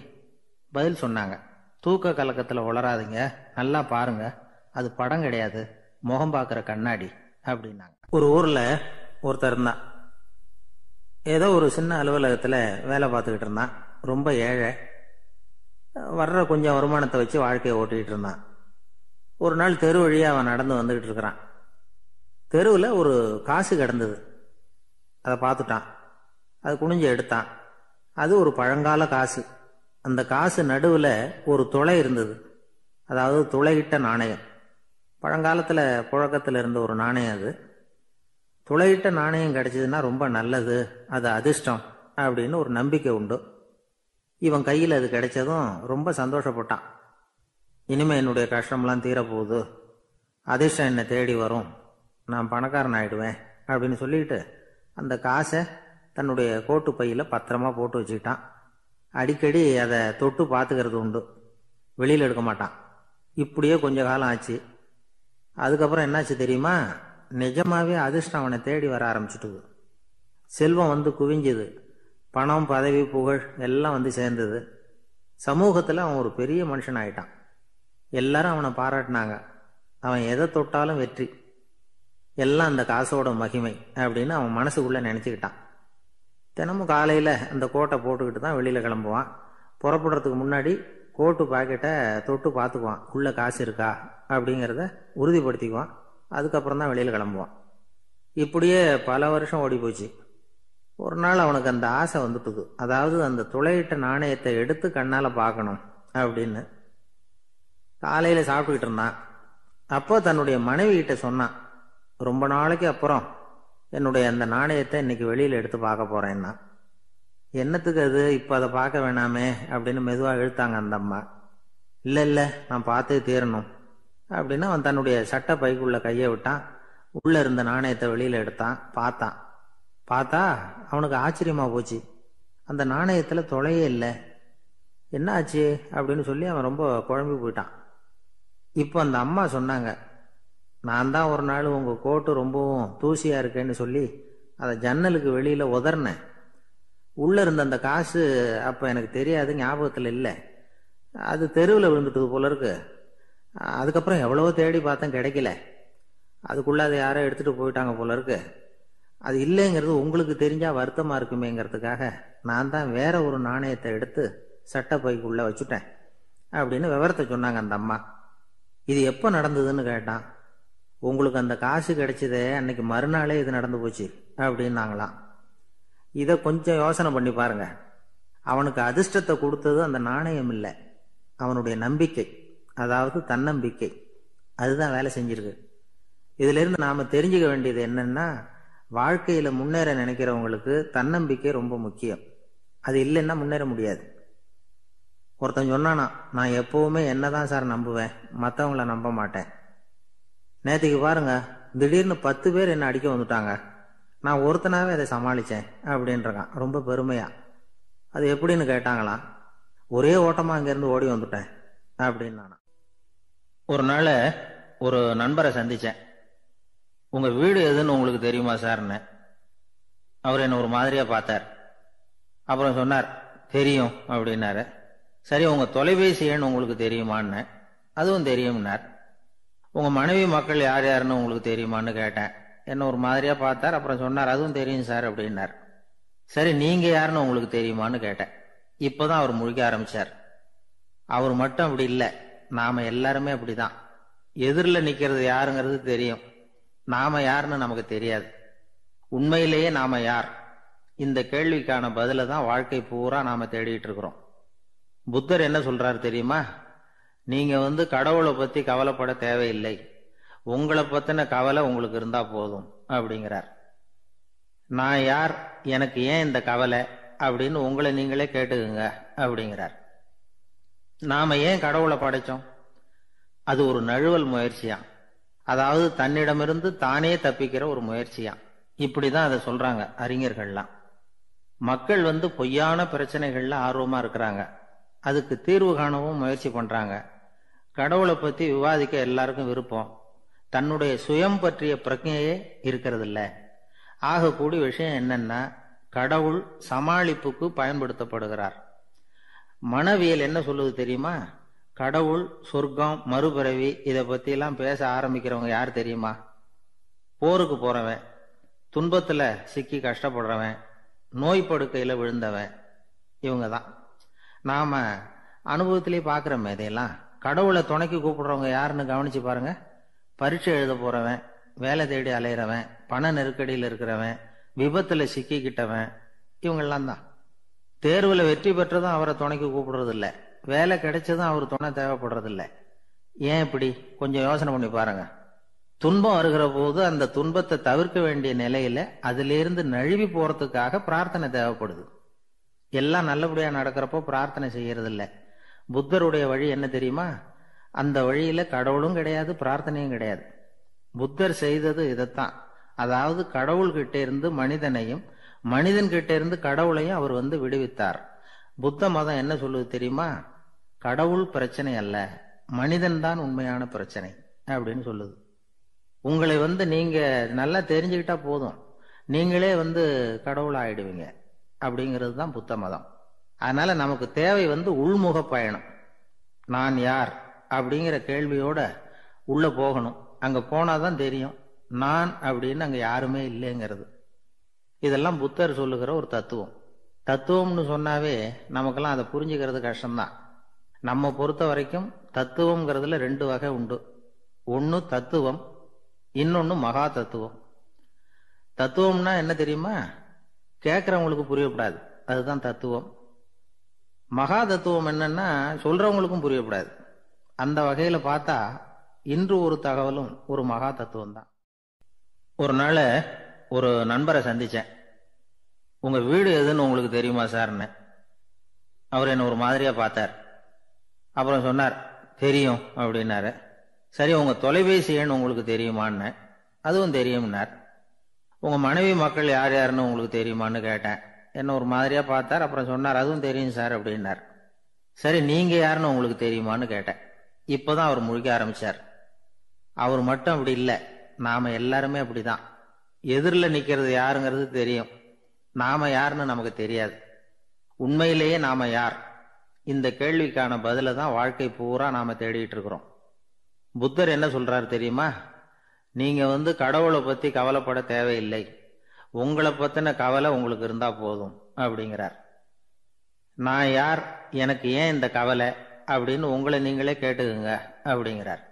பதில் சொன்னாங்க, தூக்க கலக்கத்துல உளராதீங்க, நல்லா பாருங்க, அது படம் கிடையாது, முகம் பார்க்கிற கண்ணாடி அப்படின்னாங்க. ஒரு ஊர்ல ஒருத்தர் இருந்தான். ஏதோ ஒரு சின்ன அலுவலகத்துல வேலை பார்த்துக்கிட்டு இருந்தான். ரொம்ப ஏழை. வர்ற கொஞ்சம் வருமானத்தை வச்சு வாழ்க்கையை ஓட்டிக்கிட்டு இருந்தான். ஒரு நாள் தெரு வழியா அவன் நடந்து வந்துகிட்டு இருக்கிறான். தெருவில் ஒரு காசு கிடந்தது. அதை பார்த்துட்டான். அது குனிஞ்சு எடுத்தான். அது ஒரு பழங்கால காசு. அந்த காசு நடுவில் ஒரு துளை இருந்தது. அதாவது துளையிட்ட நாணயம். பழங்காலத்தில் புழக்கத்தில் இருந்த ஒரு நாணயம் அது. துளையிட்ட நாணயம் கிடைச்சதுன்னா ரொம்ப நல்லது, அது அதிர்ஷ்டம் அப்படின்னு ஒரு நம்பிக்கை உண்டு. இவன் கையில் அது கிடைச்சதும் ரொம்ப சந்தோஷப்பட்டான். இனிமே என்னுடைய கஷ்டம்லாம் தீரப்போகுது, அதிர்ஷ்டம் என்னை தேடி வரும், நான் பணக்காரன் ஆயிடுவேன் அப்படின்னு சொல்லிட்டு அந்த காசை தன்னுடைய கோட்டு பையில பத்திரமா போட்டு வச்சுக்கிட்டான். அடிக்கடி அதை தொட்டு பார்த்துக்கிறது உண்டு, வெளியில் எடுக்க மாட்டான். இப்படியே கொஞ்ச காலம் ஆச்சு. அதுக்கப்புறம் என்னாச்சு தெரியுமா? நிஜமாவே அதிர்ஷ்டம் அவனை தேடி வர ஆரம்பிச்சுட்டுது. செல்வம் குவிஞ்சுது. பணம், பதவி, புகழ் எல்லாம் சேர்ந்தது. சமூகத்தில் அவன் ஒரு பெரிய மனுஷன் ஆயிட்டான். எல்லாரும் அவனை பாராட்டினாங்க. அவன் எதை தொட்டாலும் வெற்றி, எல்லாம் அந்த காசோட மகிமை அப்படின்னு அவன் மனசுக்குள்ள நினைச்சுக்கிட்டான். தினமும் காலையில அந்த கோட்டை போட்டுக்கிட்டு தான் வெளியில கிளம்புவான். புறப்படுறதுக்கு முன்னாடி கோட்டு பாக்கெட்டை தொட்டு பார்த்துக்குவான், உள்ள காசு இருக்கா அப்படிங்கிறத உறுதிப்படுத்திக்குவான். அதுக்கப்புறம் தான் வெளியில கிளம்புவான். இப்படியே பல வருஷம் ஓடி போச்சு. ஒரு நாள் அவனுக்கு அந்த ஆசை வந்துட்டுது. அதாவது அந்த துளையிட்ட நாணயத்தை எடுத்து கண்ணால பார்க்கணும் அப்படின்னு. காலையில சாப்பிட்டுக்கிட்டு இருந்தான். அப்போ தன்னுடைய மனைவி கிட்ட சொன்னான், ரொம்ப நாளைக்கு அப்புறம் என்னுடைய அந்த நாணயத்தை இன்னைக்கு வெளியில எடுத்து பார்க்க போறேன்னா. என்னத்துக்கு அது, இப்ப அதை பார்க்க வேணாமே அப்படின்னு மெதுவாக இழுத்தாங்க அந்த அம்மா. இல்ல இல்ல, நான் பார்த்தே தீரணும் அப்படின்னு அவன் தன்னுடைய சட்டை பைக்குள்ள கையை விட்டான். உள்ள இருந்த நாணயத்தை வெளியில எடுத்தான். பார்த்தா அவனுக்கு ஆச்சரியமா போச்சு. அந்த நாணயத்துல தொலையே இல்லை. என்ன ஆச்சு அப்படின்னு சொல்லி அவன் ரொம்ப குழம்பி போயிட்டான். இப்போ அந்த அம்மா சொன்னாங்க, நான் தான் ஒரு நாள் உங்க கோட்டு ரொம்பவும் தூசியா இருக்கேன்னு சொல்லி அதை ஜன்னலுக்கு வெளியில உதறினேன். உள்ள இருந்த அந்த காசு அப்ப எனக்கு தெரியாது, ஞாபகத்துல இல்லை. அது தெருவில் விழுந்துட்டது போல இருக்கு. அதுக்கப்புறம் எவ்வளவோ தேடி பார்த்தேன், கிடைக்கல. அதுக்குள்ள அதை யாரோ எடுத்துட்டு போயிட்டாங்க போல இருக்கு. அது இல்லைங்கிறது உங்களுக்கு தெரிஞ்சா வருத்தமா இருக்குமேங்கிறதுக்காக நான் தான் வேற ஒரு நாணயத்தை எடுத்து சட்டை பைக்குள்ள வச்சுட்டேன் அப்படின்னு விவரத்தை சொன்னாங்க அந்த அம்மா. இது எப்போ நடந்ததுன்னு கேட்டான். உங்களுக்கு அந்த காசு கிடைச்சதே அன்னைக்கு மறுநாளே இது நடந்து போச்சு அப்படின்னாங்களாம். இதை கொஞ்சம் யோசனை பண்ணி பாருங்க. அவனுக்கு அதிர்ஷ்டத்தை கொடுத்தது அந்த நாணயம் இல்லை, அவனுடைய நம்பிக்கை, அதாவது தன்னம்பிக்கை. அதுதான் வேலை செஞ்சிருக்கு. இதிலிருந்து நாம் தெரிஞ்சுக்க வேண்டியது என்னன்னா, வாழ்க்கையில் முன்னேற நினைக்கிறவங்களுக்கு தன்னம்பிக்கை ரொம்ப முக்கியம். அது இல்லைன்னா முன்னேற முடியாது. ஒருத்தன் சொன்னானா, நான் எப்பவுமே என்னதான் சார் நம்புவேன், மற்றவங்கள நம்ப மாட்டேன். நேற்றுக்கு பாருங்க, திடீர்னு 10 பேர் என்ன அடிக்க வந்துட்டாங்க, நான் ஒருத்தனாவே அதை சமாளித்தேன் அப்படின்றான் ரொம்ப பெருமையா. அது எப்படின்னு கேட்டாங்களாம். ஒரே ஓட்டமாக அங்கேருந்து ஓடி வந்துட்டேன் அப்படின்னு நானா. ஒரு நாள் ஒரு நண்பரை சந்தித்தேன். உங்கள் வீடு எதுன்னு உங்களுக்கு தெரியுமா சார்ன்னு. அவர் என்ன ஒரு மாதிரியாக பார்த்தார். அப்புறம் சொன்னார், தெரியும் அப்படின்னாரு. சரி, உங்கள் தொலைபேசி எண் உங்களுக்கு தெரியுமான்னு. அதுவும் தெரியும்னார். உங்கள் மனைவி மக்கள் யார் யாருன்னு உங்களுக்கு தெரியுமான்னு கேட்டேன். என்ன ஒரு மாதிரியாக பார்த்தார். அப்புறம் சொன்னார், அதுவும் தெரியும் சார் அப்படின்னார். சரி, நீங்கள் யாருன்னு உங்களுக்கு தெரியுமான்னு கேட்டேன். இப்போ தான் அவர் முழிக்க ஆரம்பித்தார். அவர் மட்டும் அப்படி இல்லை, நாம் எல்லாருமே அப்படி தான். எதிரில் நிற்கிறது யாருங்கிறது தெரியும், நாம் யாருன்னு நமக்கு தெரியாது. உண்மையிலேயே நாம் யார்? இந்த கேள்விக்கான பதிலை தான் வாழ்க்கை பூரா நாம் தேடிட்டு இருக்கிறோம். புத்தர் என்ன சொல்றாரு தெரியுமா? நீங்க கடவுளை பத்தி கவலைப்பட தேவையில்லை, உங்களை பத்தின கவலை உங்களுக்கு இருந்தா போதும் அப்படிங்கிறார். நான் யார், எனக்கு ஏன் இந்த கவலை அப்படின்னு உங்களை நீங்களே கேட்டுக்குங்க அப்படிங்கிறார். நாம ஏன் கடவுளை படைச்சோம்? அது ஒரு நழுவல் முயற்சியாம், அதாவது தன்னிடமிருந்து தானே தப்பிக்கிற ஒரு முயற்சியாம். இப்படிதான் அதை சொல்றாங்க அறிஞர்கள்லாம். மக்கள் பொய்யான பிரச்சனைகள்ல ஆர்வமா இருக்கிறாங்க, அதுக்கு தீர்வு காணவும் முயற்சி பண்றாங்க. கடவுளை பத்தி விவாதிக்க எல்லாருக்கும் விருப்பம், தன்னுடைய சுயம் பற்றிய பிரஜையே இருக்கிறது இல்ல. ஆகக்கூடிய விஷயம் என்னன்னா, கடவுள் சமாளிப்புக்கு பயன்படுத்தப்படுகிறார். மனவியல் என்ன சொல்லுது தெரியுமா? கடவுள், சொர்க்கம், மறுபிறவி இதை பத்தி எல்லாம் பேச ஆரம்பிக்கிறவங்க யார் தெரியுமா? போருக்கு போறவன், துன்பத்துல சிக்கி கஷ்டப்படுறவன், நோய் படுக்கையில விழுந்தவன், இவங்க தான். நாம அனுபவத்திலேயே பார்க்கிறோமே இதையெல்லாம். கடவுளை துணைக்கு கூப்பிடுறவங்க யாருன்னு கவனிச்சு பாருங்க. பரீட்சை எழுத போறவன், வேலை தேடி அலையிறவன், பண நெருக்கடியில் இருக்கிறவன், விபத்துல சிக்கிக்கிட்டவன், இவங்கெல்லாம் தான். தேர்வுல வெற்றி பெற்றதும் அவரை துணைக்கு கூப்பிடுறது இல்லை, வேலை கிடைச்சதும் அவர் துணை தேவைப்படுறது இல்லை. ஏன் இப்படி? கொஞ்சம் யோசனை பண்ணி பாருங்க. துன்பம் வருகிற போது அந்த துன்பத்தை தவிர்க்க வேண்டிய நிலையில அதிலிருந்து நழுவி போறதுக்காக பிரார்த்தனை தேவைப்படுது. எல்லாம் நல்லபடியா நடக்கிறப்போ பிரார்த்தனை செய்யறது இல்லை. புத்தருடைய வழி என்ன தெரியுமா? அந்த வழியில கடவுளும் கிடையாது, பிரார்த்தனையும் கிடையாது. புத்தர் செய்தது இதைத்தான். அதாவது கடவுள்கிட்ட இருந்து மனிதனையும், மனிதன் கிட்ட இருந்து கடவுளையும் அவர் விடுவித்தார். புத்த மதம் என்ன சொல்லுது தெரியுமா? கடவுள் பிரச்சனை அல்ல, மனிதன் தான் உண்மையான பிரச்சனை அப்படின்னு சொல்லுது. உங்களை நீங்க நல்லா தெரிஞ்சுக்கிட்டா போதும், நீங்களே கடவுள் ஆயிடுவீங்க அப்படிங்கிறது தான் புத்த மதம். அதனால நமக்கு தேவை உள்முக பயணம். நான் யார் அப்படிங்கிற கேள்வியோட உள்ள போகணும். அங்க போனாதான் தெரியும் நான் அப்படின்னு அங்க யாருமே இல்லைங்கிறது. இதெல்லாம் புத்தர் சொல்லுகிற ஒரு தத்துவம். தத்துவம்னு சொன்னாவே நமக்கெல்லாம் அதை புரிஞ்சுக்கிறது கஷ்டம்தான். நம்ம பொறுத்த வரைக்கும் தத்துவம்ங்கிறதுல 2 வகை உண்டு. ஒன்னு தத்துவம், இன்னொன்னு மகா தத்துவம். தத்துவம்னா என்ன தெரியுமா? கேட்கறவங்களுக்கு புரியப்படாது, அதுதான் தத்துவம். மகா தத்துவம் என்னன்னா சொல்றவங்களுக்கும் புரியப்படாது. அந்த வகையில பார்த்தா இன்று ஒரு தகவலும் ஒரு மகா தத்துவம் தான். ஒரு நாள் ஒரு நண்பரை சந்திச்சேன். உங்க வீடு எதுன்னு உங்களுக்கு தெரியுமா சார்ன்னு. அவர் என்ன ஒரு மாதிரியா பார்த்தார். அப்புறம் சொன்னார், தெரியும் அப்படின்னாரு. சரி, உங்க தொலைபேசி எண் உங்களுக்கு தெரியுமான்னு. அதுவும் தெரியும்னார். உங்க மனைவி மக்கள் யார் யாருன்னு உங்களுக்கு தெரியுமான்னு கேட்டேன். என்ன ஒரு மாதிரியா பார்த்தார். அப்புறம் சொன்னார், அதுவும் தெரியும் சார் அப்படின்னார். சரி, நீங்க யாருன்னு உங்களுக்கு தெரியுமான்னு கேட்டேன். இப்பதான் அவர் முழிக்க ஆரம்பிச்சார். அவர் மட்டும் அப்படி இல்லை, நாம எல்லாருமே அப்படிதான். எதிரில் நிக்கிறது யாருங்கிறது தெரியும், நாம யாருன்னு நமக்கு தெரியாது. உண்மையிலேயே நாம யார்? இந்த கேள்விக்கான பதிலை தான் வாழ்க்கை பூரா நாம தேடிட்டு இருக்கிறோம். புத்தர் என்ன சொல்றாரு தெரியுமா? நீங்க கடவுளை பத்தி கவலைப்பட தேவையில்லை, உங்களை பத்தின கவலை உங்களுக்கு இருந்தா போதும் அப்படிங்கிறார். நான் யார், எனக்கு ஏன் இந்த கவலை அப்படின்னு உங்களை நீங்களே கேட்டுக்குங்க அப்படிங்கிறார்.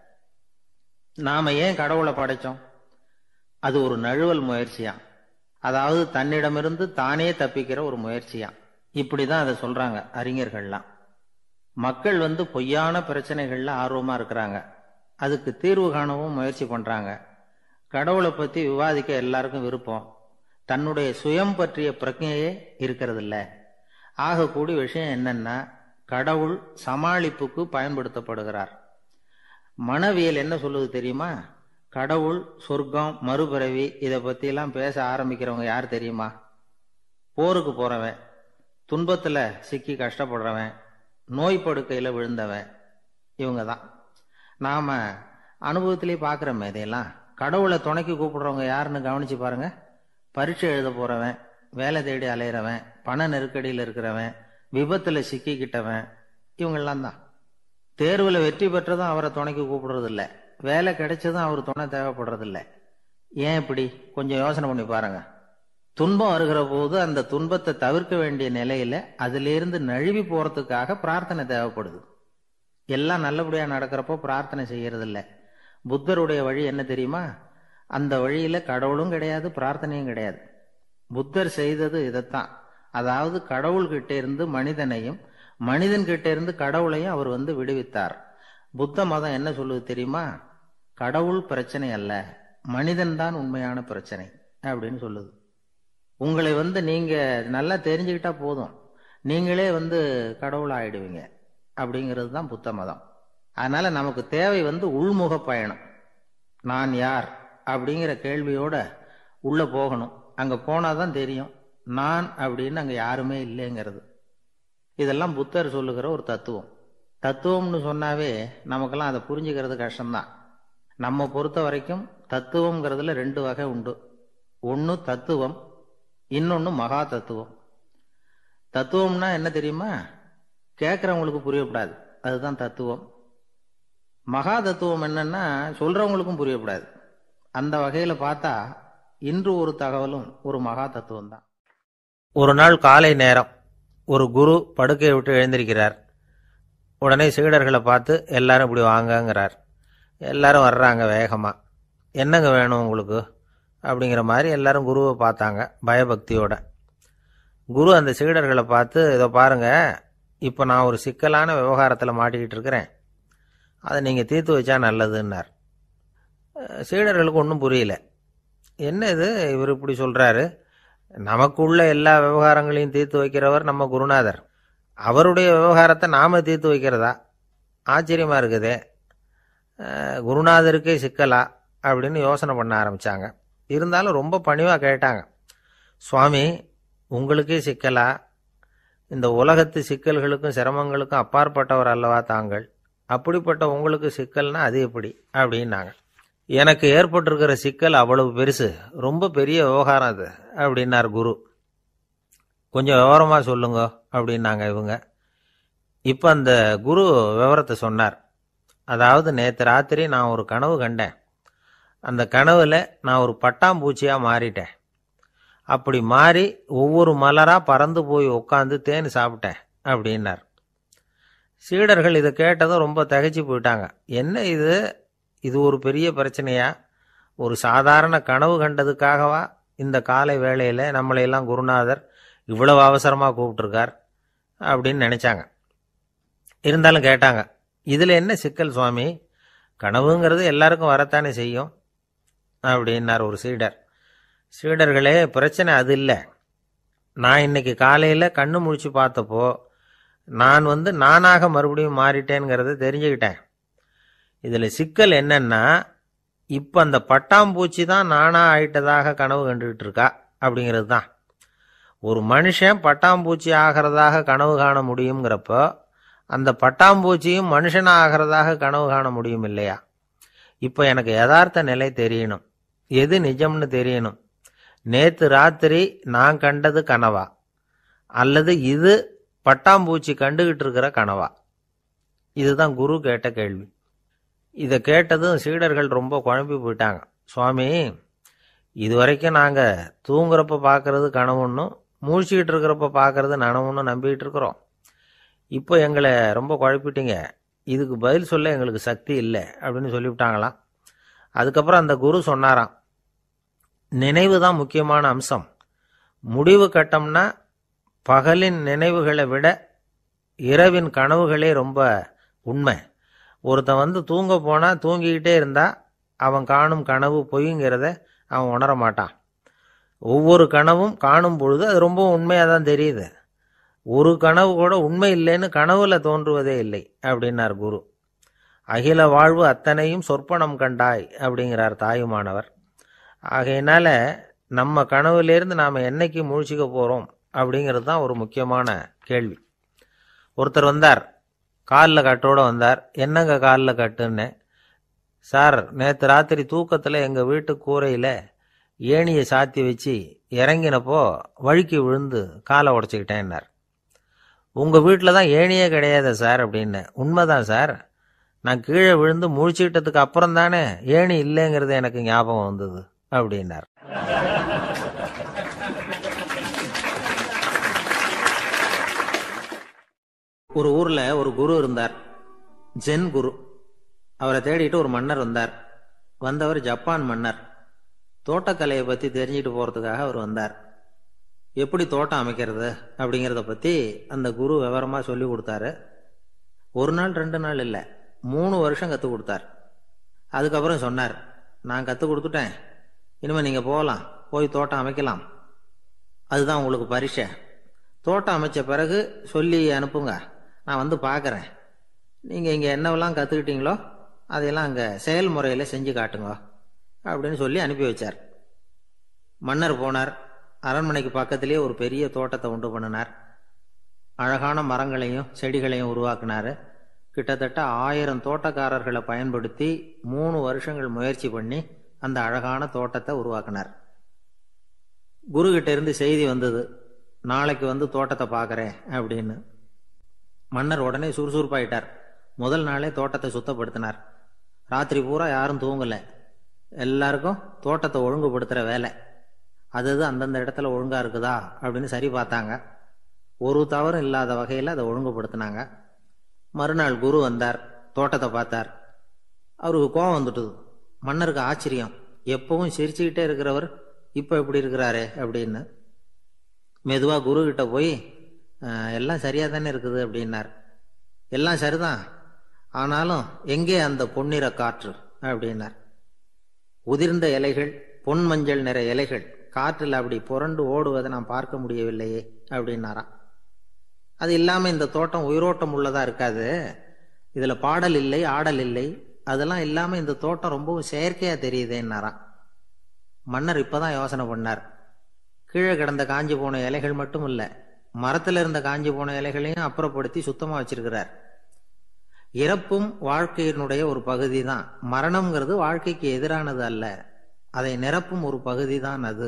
நாம ஏன் கடவுளை படைச்சோம்? அது ஒரு நழுவல் முயற்சியாம், அதாவது தன்னிடமிருந்து தானே தப்பிக்கிற ஒரு முயற்சியாம். இப்படிதான் அதை சொல்றாங்க அறிஞர்கள்லாம். மக்கள் பொய்யான பிரச்சனைகள்ல ஆர்வமா இருக்கிறாங்க, அதுக்கு தீர்வு காணவும் முயற்சி பண்றாங்க. கடவுளை பத்தி விவாதிக்க எல்லாருக்கும் விருப்பம், தன்னுடைய சுயம் பற்றிய பிரஜையே இருக்கிறது இல்ல. ஆகக்கூடிய விஷயம் என்னன்னா, கடவுள் சமாளிப்புக்கு பயன்படுத்தப்படுகிறார். மனவியல் என்ன சொல்லுது தெரியுமா? கடவுள், சொர்க்கம், மறுபிறவி இதை பத்தி எல்லாம் பேச ஆரம்பிக்கிறவங்க யார் தெரியுமா? போருக்கு போறவன், துன்பத்துல சிக்கி கஷ்டப்படுறவன், நோய் படுக்கையில விழுந்தவன், இவங்க தான். நாம அனுபவத்திலே பாக்குறோமே இதையெல்லாம். கடவுளை துணைக்கு கூப்பிடுறவங்க யாருன்னு கவனிச்சு பாருங்க. பரீட்சை எழுத போறவன், வேலை தேடி அலையிறவன், பண நெருக்கடியில் இருக்கிறவன், விபத்துல சிக்கிக்கிட்டவன், இவங்கெல்லாம் தான். தேர்வுல வெற்றி பெற்றதும் அவரை துணைக்கு கூப்பிடுறது இல்லை, வேலை கிடைச்சதும் அவர் துணை தேவைப்படுறது இல்லை. ஏன் இப்படி? கொஞ்சம் யோசனை பண்ணி பாருங்க. துன்பம் வருகிற போது அந்த துன்பத்தை தவிர்க்க வேண்டிய நிலையில அதிலிருந்து நழுவி போறதுக்காக பிரார்த்தனை தேவைப்படுது. எல்லாம் நல்லபடியா நடக்கிறப்போ பிரார்த்தனை செய்யறது இல்லை. புத்தருடைய வழி என்ன தெரியுமா? அந்த வழியில கடவுளும் கிடையாது, பிரார்த்தனையும் கிடையாது. புத்தர் செய்தது இதைத்தான். அதாவது கடவுள்கிட்ட இருந்து மனிதனையும், மனிதன் கிட்ட இருந்து கடவுளையும் அவர் விடுவித்தார். புத்த மதம் என்ன சொல்லுது தெரியுமா? கடவுள் பிரச்சனை அல்ல, மனிதன் தான் உண்மையான பிரச்சனை அப்படின்னு சொல்லுது. உங்களை நீங்க நல்லா தெரிஞ்சுக்கிட்டா போதும், நீங்களே கடவுள் ஆயிடுவீங்க அப்படிங்கிறது தான் புத்த மதம். அதனால நமக்கு தேவை உள்முக பயணம். நான் யார் அப்படிங்கிற கேள்வியோட உள்ள போகணும். அங்க போனாதான் தெரியும் நான் அப்படின்னு அங்க யாருமே இல்லைங்கிறது. இதெல்லாம் புத்தர் சொல்லுகிற ஒரு தத்துவம். தத்துவம்னு சொன்னாவே நமக்கெல்லாம் அதை புரிஞ்சுக்கிறது கஷ்டம்தான். நம்ம பொறுத்த வரைக்கும் தத்துவம்ங்கிறதுல 2 வகை உண்டு. ஒன்று தத்துவம், இன்னொன்று மகா தத்துவம். தத்துவம்னா என்ன தெரியுமா? கேட்கறவங்களுக்கு புரியப்படாது, அதுதான் தத்துவம். மகா தத்துவம் என்னன்னா சொல்றவங்களுக்கும் புரியப்படாது. அந்த வகையில பார்த்தா இன்று ஒரு தகவலும் ஒரு மகா தத்துவம் தான். ஒரு நாள் காலை நேரம் ஒரு குரு படுக்கையை விட்டு எழுந்திருக்கிறார். உடனே சீடர்களை பார்த்து எல்லாரும் இப்படி வாங்கங்கிறார். எல்லாரும் வர்றாங்க வேகமா. என்னங்க வேணும் உங்களுக்கு அப்படிங்கிற மாதிரி எல்லாரும் குருவை பார்த்தாங்க பயபக்தியோட. குரு அந்த சீடர்களை பார்த்து, இதை பாருங்க, இப்போ நான் ஒரு சிக்கலான விவகாரத்தில் மாட்டிக்கிட்டு இருக்கிறேன், அதை நீங்கள் தீர்த்து வச்சா நல்லதுன்னார். சீடர்களுக்கு ஒன்றும் புரியல. என்ன இது இவர் இப்படி சொல்கிறாரு? நமக்குள்ள எல்லா விவகாரங்களையும் தீர்த்து வைக்கிறவர் நம்ம குருநாதர், அவருடைய விவகாரத்தை நாம் தீர்த்து வைக்கிறதா? ஆச்சரியமாக இருக்குதே, குருநாதருக்கே சிக்கலா அப்படின்னு யோசனை பண்ண ஆரம்பித்தாங்க. இருந்தாலும் ரொம்ப பணிவாக கேட்டாங்க, சுவாமி உங்களுக்கே சிக்கலா? இந்த உலகத்து சிக்கல்களுக்கும் சிரமங்களுக்கும் அப்பாற்பட்டவர் அல்லவா தாங்கள்? அப்படிப்பட்ட உங்களுக்கு சிக்கல்னா அது எப்படி அப்படின்னாங்க. எனக்கு ஏற்பட்டிருக்கிற சிக்கல் அவ்வளவு பெருசு, ரொம்ப பெரிய விவகாரம் அது அப்படின்னார் குரு. கொஞ்சம் விவரமாக சொல்லுங்க அப்படின்னாங்க இவங்க. இப்போ அந்த குரு விவரத்தை சொன்னார். அதாவது நேற்று ராத்திரி நான் ஒரு கனவு கண்டேன். அந்த கனவுல நான் ஒரு பட்டாம்பூச்சியாக மாறிட்டேன். அப்படி மாறி ஒவ்வொரு மலராக பறந்து போய் உட்காந்து தேன் சாப்பிட்டேன் அப்படின்னார். சீடர்கள் இதை கேட்டதும் ரொம்ப திகைச்சு போயிட்டாங்க. என்ன இது, இது ஒரு பெரிய பிரச்சனையா? ஒரு சாதாரண கனவு கண்டதுக்காகவா இந்த காலை வேளையில் நம்மளையெல்லாம் குருநாதர் இவ்வளவு அவசரமாக கூப்பிட்டுருக்கார் அப்படின்னு நினச்சாங்க. இருந்தாலும் கேட்டாங்க, இதில் என்ன சிக்கல் சுவாமி? கனவுங்கிறது எல்லாருக்கும் வரத்தானே செய்யும் அப்படின்னார் ஒரு சீடர். சீடர்களே, பிரச்சனை அது இல்லை. நான் இன்னைக்கு காலையில் கண்ணு முழிச்சு பார்த்தப்போ நான் நானாக மறுபடியும் மாறிட்டேங்கிறத தெரிஞ்சுக்கிட்டேன். இதில் சிக்கல் என்னன்னா, இப்போ அந்த பட்டாம்பூச்சி தான் நானாக ஆயிட்டதாக கனவு கண்டுகிட்டு இருக்கா அப்படிங்கிறது தான். ஒரு மனுஷன் பட்டாம்பூச்சி ஆகிறதாக கனவு காண முடியுங்கிறப்போ அந்த பட்டாம்பூச்சியும் மனுஷனாக ஆகிறதாக கனவு காண முடியும் இல்லையா? இப்போ எனக்கு யதார்த்த நிலை தெரியணும், எது நிஜம்னு தெரியணும். நேற்று ராத்திரி நான் கண்டது கனவா, அல்லது இது பட்டாம்பூச்சி கண்டுகிட்டு இருக்கிற கனவா? இதுதான் குரு கேட்ட கேள்வி. இதை கேட்டதும் சீடர்கள் ரொம்ப குழம்பி போயிட்டாங்க. சுவாமி, இதுவரைக்கும் நாங்கள் தூங்குறப்ப பார்க்கறது கனவுன்னும் மூழ்கிட்டு இருக்கிறப்ப பார்க்கறது நனவுன்னு நம்பிக்கிட்டு இருக்கிறோம். இப்போ எங்களை ரொம்ப குழப்பிட்டீங்க, இதுக்கு பதில் சொல்ல எங்களுக்கு சக்தி இல்லை அப்படின்னு சொல்லிவிட்டாங்களாம். அதுக்கப்புறம் அந்த குரு சொன்னாராம், நினைவு தான் முக்கியமான அம்சம், முடிவு கட்டம்னா பகலின் நினைவுகளை விட இரவின் கனவுகளே ரொம்ப உண்மை. ஒருத்தன் தூங்க போனால் தூங்கிக்கிட்டே இருந்தால் அவன் காணும் கனவு பொய்ங்கிறத அவன் உணர மாட்டான். ஒவ்வொரு கனவும் காணும் பொழுது அது ரொம்ப உண்மையாக தான் தெரியுது. ஒரு கனவு கூட உண்மை இல்லைன்னு கனவுல தோன்றுவதே இல்லை அப்படின்னார் குரு. அகில வாழ்வு அத்தனையும் சொற்பனம் கண்டாய் அப்படிங்கிறார் தாயுமானவர். ஆகையினால நம்ம கனவுலேருந்து நாம் என்னைக்கு முழிச்சிக்க போகிறோம் அப்படிங்கிறது தான் ஒரு முக்கியமான கேள்வி. ஒருத்தர் வந்தார், காலில் கட்டோடு வந்தார். என்னங்க காலில் கட்டுன்னு? சார், நேற்று ராத்திரி தூக்கத்தில் எங்கள் வீட்டு கூரையில் ஏணியை சாத்தி வச்சு இறங்கினப்போ வழுக்கி விழுந்து காலை உடச்சிக்கிட்டேன்னார். உங்கள் வீட்டில் தான் ஏணியே கிடையாது சார் அப்படின்னு. உண்மைதான் சார், நான் கீழே விழுந்து முழிச்சுக்கிட்டதுக்கு அப்புறம் தானே ஏணி இல்லைங்கிறது எனக்கு ஞாபகம் வந்தது அப்படின்னார். ஒரு ஊரில் ஒரு குரு இருந்தார், ஜென் குரு. அவரை தேடிட்டு ஒரு மன்னர் வந்தார். வந்தவர் ஜப்பான் மன்னர். தோட்டக்கலையை பற்றி தெரிஞ்சுட்டு போகிறதுக்காக அவர் வந்தார். எப்படி தோட்டம் அமைக்கிறது அப்படிங்கிறத பற்றி அந்த குரு விவரமாக சொல்லி கொடுத்தாரு. ஒரு நாள் 2 நாள் இல்லை, 3 வருஷம் கற்றுக் கொடுத்தார். அதுக்கப்புறம் சொன்னார், நான் கற்றுக் கொடுத்துட்டேன், இனிமேல் நீங்கள் போகலாம், போய் தோட்டம் அமைக்கலாம். அதுதான் உங்களுக்கு பரீட்சை. தோட்டம் அமைச்ச பிறகு சொல்லி அனுப்புங்க, நான் வந்து பார்க்குறேன். நீங்கள் இங்கே என்னவெல்லாம் கற்றுக்கிட்டீங்களோ அதையெல்லாம் அங்கே செயல்முறையில் செஞ்சு காட்டுங்க அப்படின்னு சொல்லி அனுப்பி வச்சார். மன்னர் போனார். அரண்மனைக்கு பக்கத்திலேயே ஒரு பெரிய தோட்டத்தை உண்டு பண்ணினார். அழகான மரங்களையும் செடிகளையும் உருவாக்கினார். கிட்டத்தட்ட 1000 தோட்டக்காரர்களை பயன்படுத்தி 3 வருஷங்கள் முயற்சி பண்ணி அந்த அழகான தோட்டத்தை உருவாக்கினார். குருகிட்ட இருந்து செய்தி வந்தது, நாளைக்கு வந்து தோட்டத்தை பார்க்குறேன் அப்படின்னு. மன்னர் உடனே சுறுசுறுப்பாயிட்டார். முதல் நாளே தோட்டத்தை சுத்தப்படுத்தினார். ராத்திரி பூரா யாரும் தூங்கலை. எல்லாருக்கும் தோட்டத்தை ஒழுங்குபடுத்துகிற வேலை. அது அந்தந்த இடத்துல ஒழுங்காக இருக்குதா அப்படின்னு சரி பார்த்தாங்க. ஒரு தவறும் இல்லாத வகையில் அதை ஒழுங்குபடுத்தினாங்க. மறுநாள் குரு வந்தார், தோட்டத்தை பார்த்தார். அவருக்கு கோபம் வந்துட்டுது. மன்னருக்கு ஆச்சரியம், எப்பவும் சிரிச்சுக்கிட்டே இருக்கிறவர் இப்போ எப்படி இருக்கிறாரே அப்படின்னு. மெதுவாக குரு கிட்ட போய், எல்லாம் சரியாக தானே இருக்குது அப்படின்னார். எல்லாம் சரிதான், ஆனாலும் எங்கே அந்த பொன்னிற காற்று அப்படின்னார். உதிர்ந்த இலைகள், பொன் மஞ்சள் நிற இலைகள் காற்றில் அப்படி புரண்டு ஓடுவதை நான் பார்க்க முடியவில்லையே அப்படின்னாராம். அது இல்லாமல் இந்த தோட்டம் உயிரோட்டம் உள்ளதாக இருக்காது, இதில் பாடல் இல்லை, ஆடல் இல்லை, அதெல்லாம் இல்லாமல் இந்த தோட்டம் ரொம்பவும் செயற்கையாக தெரியுதேன்னாராம். மன்னர் இப்போதான் யோசனை பண்ணார். கீழே கிடந்த காஞ்சி போன இலைகள் மட்டும் இல்லை, மரத்தில் இருந்த காஞ்சி போன இலைகளையும் அப்புறப்படுத்தி சுத்தமாக வச்சிருக்கிறார். இறப்பும் வாழ்க்கையினுடைய ஒரு பகுதி தான். மரணம்ங்கிறது வாழ்க்கைக்கு எதிரானது அல்ல, அதை நிரப்பும் ஒரு பகுதி தான் அது.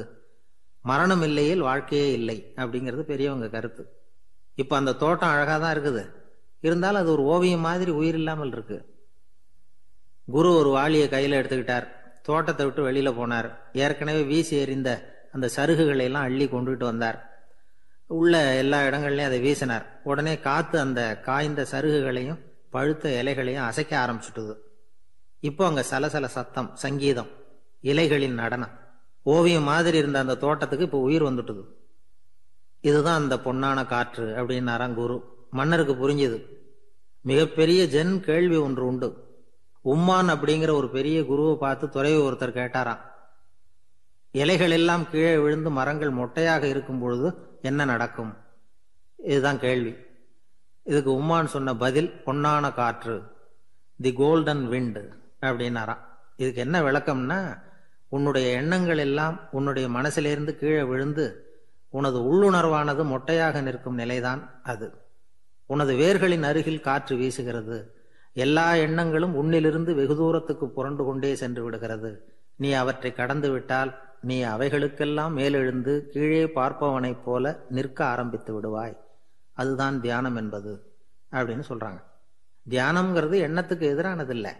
மரணம் இல்லையில் வாழ்க்கையே இல்லை அப்படிங்கிறது பெரியவங்க கருத்து. இப்போ அந்த தோட்டம் அழகாக தான் இருக்குது, இருந்தாலும் அது ஒரு ஓவியம் மாதிரி உயிர் இல்லாமல் இருக்கு. குரு ஒரு வாளியை கையில் எடுத்துக்கிட்டார். தோட்டத்தை விட்டு வெளியில் போனார். ஏற்கனவே வீசி எறிந்த அந்த சருகுகளை எல்லாம் அள்ளி கொண்டுகிட்டு வந்தார். உள்ள எல்லா இடங்கள்லையும் அதை வீசினார். உடனே காற்று அந்த காய்ந்த சருகுகளையும் பழுத்த இலைகளையும் அசைக்க ஆரம்பிச்சுட்டுது. இப்போ அங்கே சலசல சத்தம், சங்கீதம், இலைகளின் நடனம். ஓவியம் மாதிரி இருந்த அந்த தோட்டத்துக்கு இப்போ உயிர் வந்துட்டுது. இதுதான் அந்த பொன்னான காற்று அப்படின்னாராம் குரு. மன்னருக்கு புரிஞ்சுது. மிகப்பெரிய ஜென் கேள்வி ஒன்று உண்டு. உம்மான் அப்படிங்கிற ஒரு பெரிய குருவை பார்த்து துறவி ஒருத்தர் கேட்டாராம், இலைகள் எல்லாம் கீழே விழுந்து மரங்கள் மொட்டையாக இருக்கும் பொழுது என்ன நடக்கும்? இதுதான் கேள்வி. இதுக்கு உம்மான் சொன்ன பதில் பொன்னான காற்று, தி கோல்டன் விண்ட் அப்படின்னாராம். இதுக்கு என்ன விளக்கம்னா, உன்னுடைய எண்ணங்கள் எல்லாம் உன்னுடைய மனசிலிருந்து கீழே விழுந்து உனது உள்ளுணர்வானது மொட்டையாக நிற்கும் நிலைதான் அது. உனது வேர்களின் அருகில் காற்று வீசுகிறது. எல்லா எண்ணங்களும் உன்னிலிருந்து வெகு தூரத்துக்கு புரண்டு கொண்டே சென்று விடுகிறது. நீ அவற்றை கடந்து விட்டால் நீ அவைகளுக்கெல்லாம் மேலெழுந்து கீழே பார்ப்பவனைப் போல நிற்க ஆரம்பித்து விடுவாய். அதுதான் தியானம் என்பது அப்படின்னு சொல்றாங்க. தியானம்ங்கிறது எண்ணத்துக்கு எதிரானது இல்லை.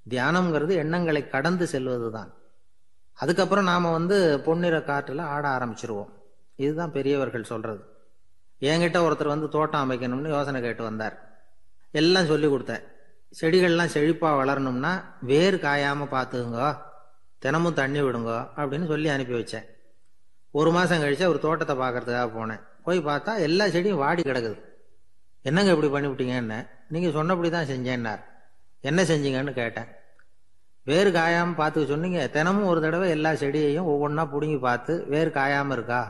தியானம்ங்கிறது எண்ணங்களை கடந்து செல்வது தான். அதுக்கப்புறம் நாம பொன்னிற காற்றுல ஆட ஆரம்பிச்சிருவோம். இதுதான் பெரியவர்கள் சொல்றது. என்கிட்ட ஒருத்தர் தோட்டம் அமைக்கணும்னு யோசனை கேட்டு வந்தார். எல்லாம் சொல்லி கொடுத்தேன். செடிகள்லாம் செழிப்பாக வளரணும்னா வேர் காயாமல் பார்த்துக்குங்க, தினமும் தண்ணி விடுங்க அப்படின்னு சொல்லி அனுப்பி வச்சேன். 1 மாதம் கழிச்சு அவர் தோட்டத்தை பார்க்கறதுக்காக போனேன். போய் பார்த்தா எல்லா செடியும் வாடி கிடக்குது. என்னங்க இப்படி பண்ணிவிட்டீங்கன்னு. நீங்கள் சொன்னபடி தான் செஞ்சேன்னார். என்ன செஞ்சீங்கன்னு கேட்டேன். வேறு காயாமல் பார்த்துக்க சொன்னீங்க, தினமும் ஒரு தடவை எல்லா செடியையும் ஒவ்வொன்றா பிடுங்கி பார்த்து வேறு காயாமல் இருக்கா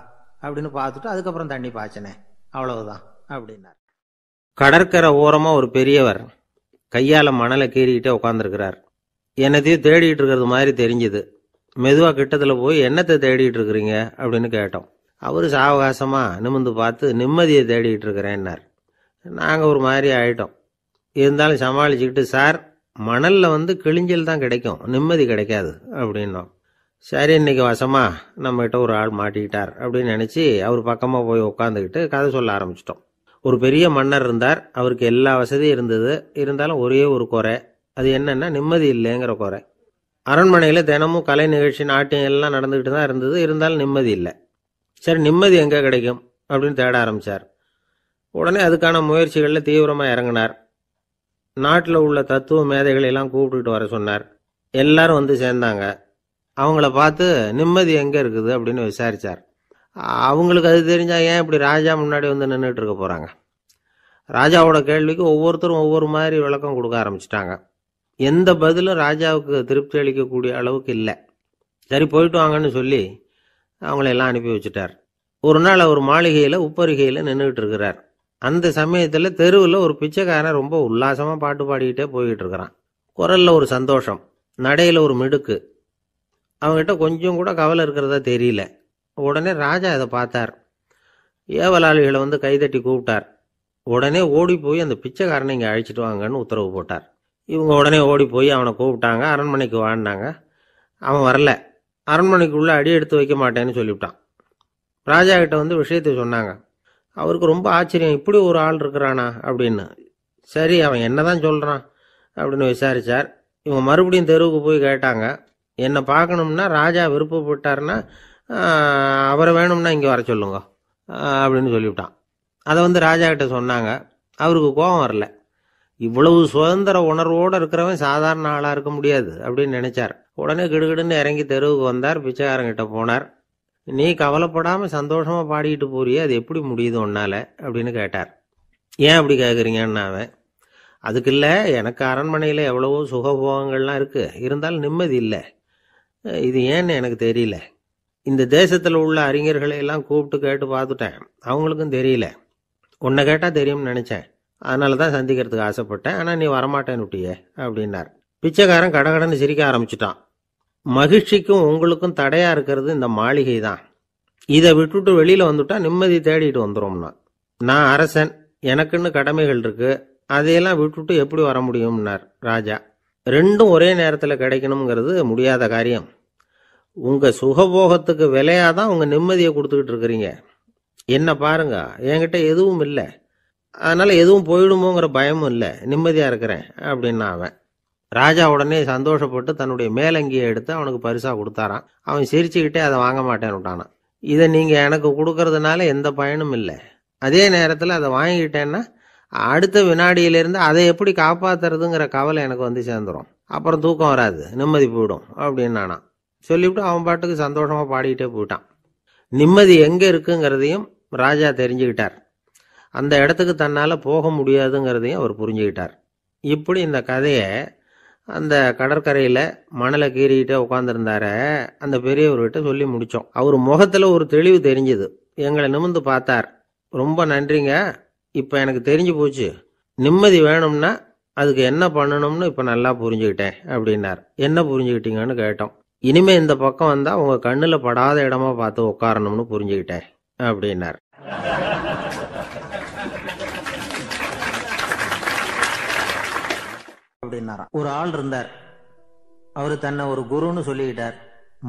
அப்படின்னு பார்த்துட்டு அதுக்கப்புறம் தண்ணி பாய்ச்சினேன், அவ்வளவுதான் அப்படின்னார். கடற்கரை ஓரமாக ஒரு பெரியவர் கையால் மணலை கீறிக்கிட்டே உட்காந்துருக்கிறார். என்னத்தையும் தேடிட்டு இருக்கிறது மாதிரி தெரிஞ்சுது. மெதுவாக கிட்டத்தில் போய் என்னத்தை தேடிட்டு இருக்கிறீங்க அப்படின்னு கேட்டோம். அவர் சாவகாசமாக நிமிந்து பார்த்து நிம்மதியை தேடிட்டு இருக்கிறேன்னார். நாங்கள் ஒரு மாதிரி ஆகிட்டோம். இருந்தாலும் சமாளிச்சுக்கிட்டு, சார் மணலில் கிழிஞ்சல் தான் கிடைக்கும், நிம்மதி கிடைக்காது அப்படின்னோம். சரி, இன்னைக்கு வசமா நம்மகிட்ட ஒரு ஆள் மாட்டிக்கிட்டார் அப்படின்னு நினச்சி அவர் பக்கமாக போய் உட்காந்துக்கிட்டு கதை சொல்ல ஆரம்பிச்சிட்டோம். ஒரு பெரிய மன்னர் இருந்தார். அவருக்கு எல்லா வசதியும் இருந்தது. இருந்தாலும் ஒரே ஒரு குறை. அது என்னன்னா நிம்மதி இல்லைங்கிற குறை. அரண்மனையில் தினமும் கலை நிகழ்ச்சி, நாட்டியம் எல்லாம் நடந்துக்கிட்டு தான் இருந்தது. இருந்தாலும் நிம்மதி இல்லை. சரி, நிம்மதி எங்கே கிடைக்கும் அப்படின்னு தேட ஆரம்பித்தார். உடனே அதுக்கான முயற்சிகளில் தீவிரமாக இறங்கினார். நாட்டில் உள்ள தத்துவ மேதைகளை எல்லாம் கூப்பிட்டுக்கிட்டு வர சொன்னார். எல்லாரும் வந்து சேர்ந்தாங்க. அவங்கள பார்த்து நிம்மதி எங்கே இருக்குது அப்படின்னு விசாரித்தார். அவங்களுக்கு அது தெரிஞ்சால் ஏன் இப்படி ராஜா முன்னாடி வந்து நின்றுட்டு இருக்க போகிறாங்க? ராஜாவோட கேள்விக்கு ஒவ்வொருத்தரும் ஒவ்வொரு மாதிரி விளக்கம் கொடுக்க ஆரம்பிச்சிட்டாங்க. எந்த பதிலும் ராஜாவுக்கு திருப்தி அளிக்கக்கூடிய அளவுக்கு இல்லை. சரி, போயிட்டு வாங்கன்னு சொல்லி அவங்களெல்லாம் அனுப்பி வச்சுட்டார். ஒரு நாள் அவர் மாளிகையில் உப்பரிகையில் நின்றுக்கிட்டு இருக்கிறார். அந்த சமயத்தில் தெருவில் ஒரு பிச்சைக்காரன் ரொம்ப உல்லாசமாக பாட்டு பாடிக்கிட்டே போய்கிட்டு இருக்கிறான். குரலில் ஒரு சந்தோஷம், நடையில் ஒரு மிடுக்கு. அவங்ககிட்ட கொஞ்சம் கூட கவலை இருக்கிறதா தெரியல. உடனே ராஜா அதை பார்த்தார். ஏவலாளிகளை கைதட்டி கூப்பிட்டார். உடனே ஓடி போய் அந்த பிச்சைக்காரனை இங்கே அழைச்சிட்டு வாங்கன்னு உத்தரவு போட்டார். இவங்க உடனே ஓடி போய் அவனை கூப்பிட்டாங்க. அரண்மனைக்கு வாழ்ந்தாங்க. அவன் வரல. அரண்மனைக்குள்ளே அடி எடுத்து வைக்க மாட்டேன்னு சொல்லிவிட்டான். ராஜா கிட்ட விஷயத்தை சொன்னாங்க. அவருக்கு ரொம்ப ஆச்சரியம், இப்படி ஒரு ஆள் இருக்கிறானா அப்படின்னு. சரி, அவன் என்னதான் சொல்கிறான் அப்படின்னு விசாரித்தார். இவங்க மறுபடியும் தெருவுக்கு போய் கேட்டாங்க. என்னை பார்க்கணும்னா ராஜா விருப்பப்பட்டார்னா அவரை வேணும்னா இங்கே வர சொல்லுங்க அப்படின்னு சொல்லிவிட்டான். அதை ராஜா கிட்ட சொன்னாங்க. அவருக்கு கோபம் வரல. இவ்வளவு சுதந்திர உணர்வோடு இருக்கிறவன் சாதாரண ஆளாக இருக்க முடியாது அப்படின்னு நினைச்சார். உடனே கிடுகிடுன்னு இறங்கி தெருவுக்கு வந்தார். பிச்சைக்காரங்கிட்ட போனார். நீ கவலைப்படாமல் சந்தோஷமாக பாடிக்கிட்டு போறியே, அது எப்படி முடியுது உன்னால அப்படின்னு கேட்டார். ஏன் அப்படி கேட்குறீங்கன்னு அவன், அதுக்கு இல்லை, எனக்கு அரண்மனையில் எவ்வளவோ சுகபோகங்கள்லாம் இருக்குது, இருந்தாலும் நிம்மதி இல்லை. இது ஏன்னு எனக்கு தெரியல. இந்த தேசத்தில் உள்ள அறிஞர்களை எல்லாம் கூப்பிட்டு கேட்டு பார்த்துட்டேன், அவங்களுக்கும் தெரியல. உன்னை கேட்டால் தெரியும்னு நினச்சேன், அதனால தான் சந்திக்கிறதுக்கு ஆசைப்பட்டேன். ஆனால் நீ வரமாட்டேன்னு விட்டியே அப்படின்னார். பிச்சைக்காரன் கடகடன்னு சிரிக்க ஆரம்பிச்சிட்டான். மகிழ்ச்சிக்கும் உங்களுக்கும் தடையா இருக்கிறது இந்த மாளிகை தான். இதை விட்டுட்டு வெளியில வந்துட்டா நிம்மதி தேடிட்டு வந்துடும்னா. நான் அரசன், எனக்குன்னு கடமைகள் இருக்கு, அதையெல்லாம் விட்டுட்டு எப்படி வர முடியும்னார் ராஜா. ரெண்டும் ஒரே நேரத்தில் கிடைக்கணுங்கிறது முடியாத காரியம். உங்க சுகபோகத்துக்கு விலையாதான் உங்க நிம்மதியை கொடுத்துக்கிட்டு இருக்கிறீங்க. என்ன பாருங்க, என்கிட்ட எதுவும் இல்லை, அதனால எதுவும் போயிடுமோங்கிற பயமும் இல்லை, நிம்மதியா இருக்கிறேன் அப்படின்னா அவன். ராஜா உடனே சந்தோஷப்பட்டு தன்னுடைய மேலங்கியை எடுத்து அவனுக்கு பரிசா கொடுத்தாரான். அவன் சிரிச்சுக்கிட்டே அதை வாங்க மாட்டேன்னு விட்டானான். இதை நீங்க எனக்கு கொடுக்கறதுனால எந்த பயனும் இல்லை, அதே நேரத்தில் அதை வாங்கிக்கிட்டேன்னா அடுத்த வினாடியிலிருந்து அதை எப்படி காப்பாத்துறதுங்கிற கவலை எனக்கு சேர்ந்துடும், அப்புறம் தூக்கம் வராது, நிம்மதி போயிடும் அப்படின்னு நானான். சொல்லிவிட்டு அவன் பாட்டுக்கு சந்தோஷமா பாடிக்கிட்டே போயிட்டான். நிம்மதி எங்க இருக்குங்கிறதையும் ராஜா தெரிஞ்சுக்கிட்டார். அந்த இடத்துக்கு தன்னால போக முடியாதுங்கிறதையும் அவர் புரிஞ்சுக்கிட்டார். இப்படி இந்த கதையை அந்த கடற்கரையில் மணலை கீறிக்கிட்டே உட்காந்துருந்தார அந்த பெரியவர்கிட்ட சொல்லி முடித்தோம். அவர் முகத்தில் ஒரு தெளிவு தெரிஞ்சுது. எங்களை நிமிர்ந்து பார்த்தார். ரொம்ப நன்றிங்க, இப்போ எனக்கு தெரிஞ்சு போச்சு, நிம்மதி வேணும்னா அதுக்கு என்ன பண்ணணும்னு இப்போ நல்லா புரிஞ்சுக்கிட்டேன் அப்படின்னார். என்ன புரிஞ்சுக்கிட்டீங்கன்னு கேட்டோம். இனிமே இந்த பக்கம் வந்தால் உங்கள் கண்ணில் படாத இடமா பார்த்து உட்காரணும்னு புரிஞ்சுக்கிட்டேன் அப்படின்னார். அப்படின்னாராம். ஒரு ஆள் இருந்தார். அவரு தன்னை ஒரு குருன்னு சொல்லிக்கிட்டார்.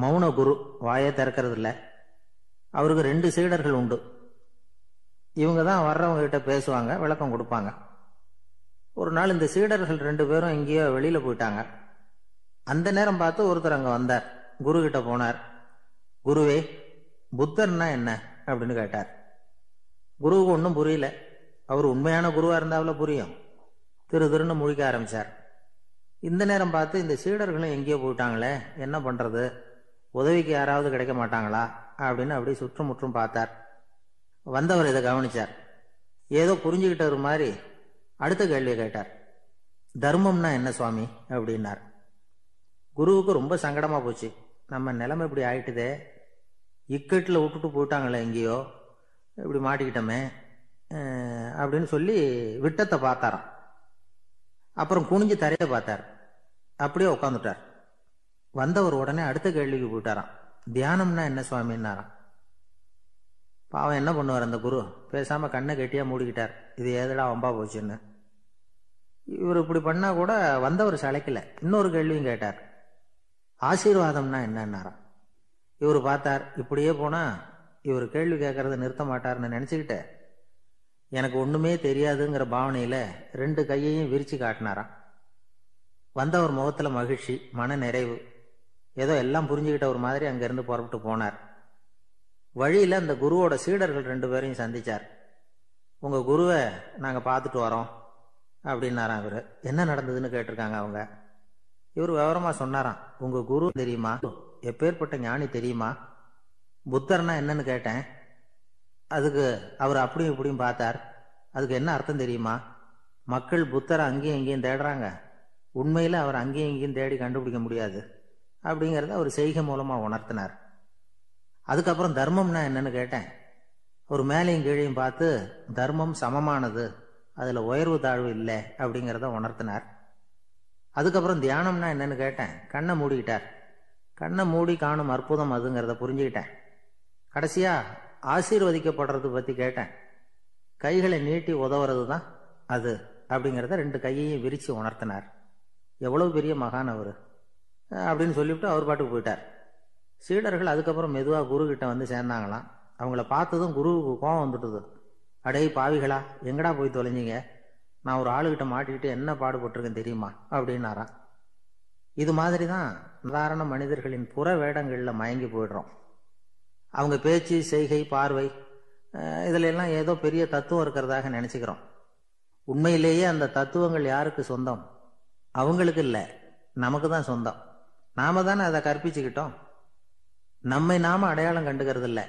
மௌன குரு, வாயை திறக்கிறது இல்லை. அவருக்கு 2 சீடர்கள் உண்டு. இவங்க தான் வர்றவங்க கிட்ட பேசுவாங்க, விளக்கம் கொடுப்பாங்க. ஒரு நாள் இந்த சீடர்கள் 2 பேரும் எங்கேயோ வெளியில போயிட்டாங்க. அந்த நேரம் பார்த்து ஒருத்தர் அங்க வந்தார். குரு கிட்ட போனார். குருவே, புத்தர்னா என்ன அப்படின்னு கேட்டார். குருவுக்கு ஒன்றும் புரியல. அவர் உண்மையான குருவா இருந்தாவில் புரியும். திருன்னு முழிக்க ஆரம்பிச்சார். இந்த நேரம் பார்த்து இந்த சீடர்களும் எங்கேயோ போயிட்டாங்களே, என்ன பண்றது, உதவிக்கு யாராவது கிடைக்க மாட்டாங்களா அப்படின்னு அப்படியே சுற்றுமுற்றும் பார்த்தார். வந்தவர் இதை கவனிச்சார். ஏதோ புரிஞ்சுக்கிட்ட மாதிரி அடுத்த கேள்வியை கேட்டார். தர்மம்னா என்ன சுவாமி அப்படின்னார். குருவுக்கு ரொம்ப சங்கடமா போச்சு. நம்ம நிலைமை இப்படி ஆயிட்டுதே, இக்கட்டில் விட்டுட்டு போயிட்டாங்களே, எங்கேயோ இப்படி மாட்டிக்கிட்டோமே அப்படின்னு சொல்லி விட்டத்தை பார்த்தாராம். அப்புறம் குனிஞ்சு தரைய பார்த்தார். அப்படியே உட்காந்துட்டார். வந்தவர் உடனே அடுத்த கேள்விக்கு போயிட்டாராம். தியானம்னா என்ன சுவாமின்னாராம். பாவம் என்ன பண்ணுவார் அந்த குரு, பேசாம கண்ணை கெட்டியா மூடிக்கிட்டார். இது ஏதடா வம்பா போச்சுன்னு. இவர் இப்படி பண்ணா கூட வந்தவர் சளைக்கல. இன்னொரு கேள்வியும் கேட்டார். ஆசீர்வாதம்னா என்னன்னாராம். இவர் பார்த்தார். இப்படியே போனா இவர் கேள்வி கேட்கறத நிறுத்த மாட்டார்னு நினைச்சுக்கிட்ட எனக்கு ஒண்ணுமே தெரியாதுங்கிற பாவனையில 2 கையையும் விரிச்சு காட்டினாராம். வந்தவர் முகத்துல மகிழ்ச்சி, மன நிறைவு, ஏதோ எல்லாம் புரிஞ்சுக்கிட்ட ஒரு மாதிரி அங்கிருந்து புறப்பட்டு போனார். வழியில அந்த குருவோட சீடர்கள் 2 பேரையும் சந்திச்சார். உங்க குருவை நாங்க பார்த்துட்டு வரோம் அப்படின்னாராம். இவரு என்ன நடந்ததுன்னு கேட்டிருக்காங்க அவங்க. இவர் விவரமா சொன்னாராம். உங்க குரு தெரியுமா, எப்பேற்பட்ட ஞானி தெரியுமா, புத்தர்னா என்னன்னு கேட்டேன். அதுக்கு அவர் அப்படியும் இப்படியும் பார்த்தார். அதுக்கு என்ன அர்த்தம் தெரியுமா, மக்கள் புத்தரை அங்கேயும் இங்கேயும் தேடுறாங்க, உண்மையில அவர் அங்கேயும் இங்கேயும் தேடி கண்டுபிடிக்க முடியாது அப்படிங்கிறத அவர் செய்கை மூலமா உணர்த்தினார். அதுக்கப்புறம் தர்மம்னா என்னன்னு கேட்டேன். ஒரு மேலையும் கீழையும் பார்த்து தர்மம் சமமானது, அதுல உயர்வு தாழ்வு இல்லை அப்படிங்கிறத உணர்த்தினார். அதுக்கப்புறம் தியானம்னா என்னன்னு கேட்டேன். கண்ணை மூடிக்கிட்டார். கண்ணை மூடி காணும் அற்புதம் அதுங்கிறத புரிஞ்சுக்கிட்டேன். கடைசியா ஆசீர்வதிக்கப்படுறது பத்தி கேட்டேன். கைகளை நீட்டி உதவுறது தான் அது அப்படிங்கிறத 2 கையையும் விரிச்சு உணர்த்தினார். எவ்வளவு பெரிய மகான் அவரு அப்படின்னு சொல்லிவிட்டு அவர் பாட்டுக்கு போயிட்டார். சீடர்கள் அதுக்கப்புறம் மெதுவா குரு கிட்ட வந்து சேர்ந்தாங்களாம். அவங்கள பார்த்ததும் குருவுக்கு கோபம் வந்துட்டுது. அடே பாவிகளா, எங்கடா போய் தொலைஞ்சிங்க, நான் ஒரு ஆளுகிட்ட மாட்டிக்கிட்டு என்ன பாடுபட்டிருக்கேன் தெரியுமா அப்படின்னாராம். இது மாதிரி தான் சாதாரண மனிதர்களின் புற வேடங்கள்ல மயங்கி போயிடுறோம். அவங்க பேச்சு, செய்கை, பார்வை இதுல எல்லாம் ஏதோ பெரிய தத்துவம் இருக்கிறதாக நினைச்சுக்கிறோம். உண்மையிலேயே அந்த தத்துவங்கள் யாருக்கு சொந்தம்? அவங்களுக்கு இல்ல, நமக்கு தான் சொந்தம். நாம தானே அதை கற்பிச்சுக்கிட்டோம். நம்மை நாம அடையாளம் கண்டுக்கிறது இல்லை,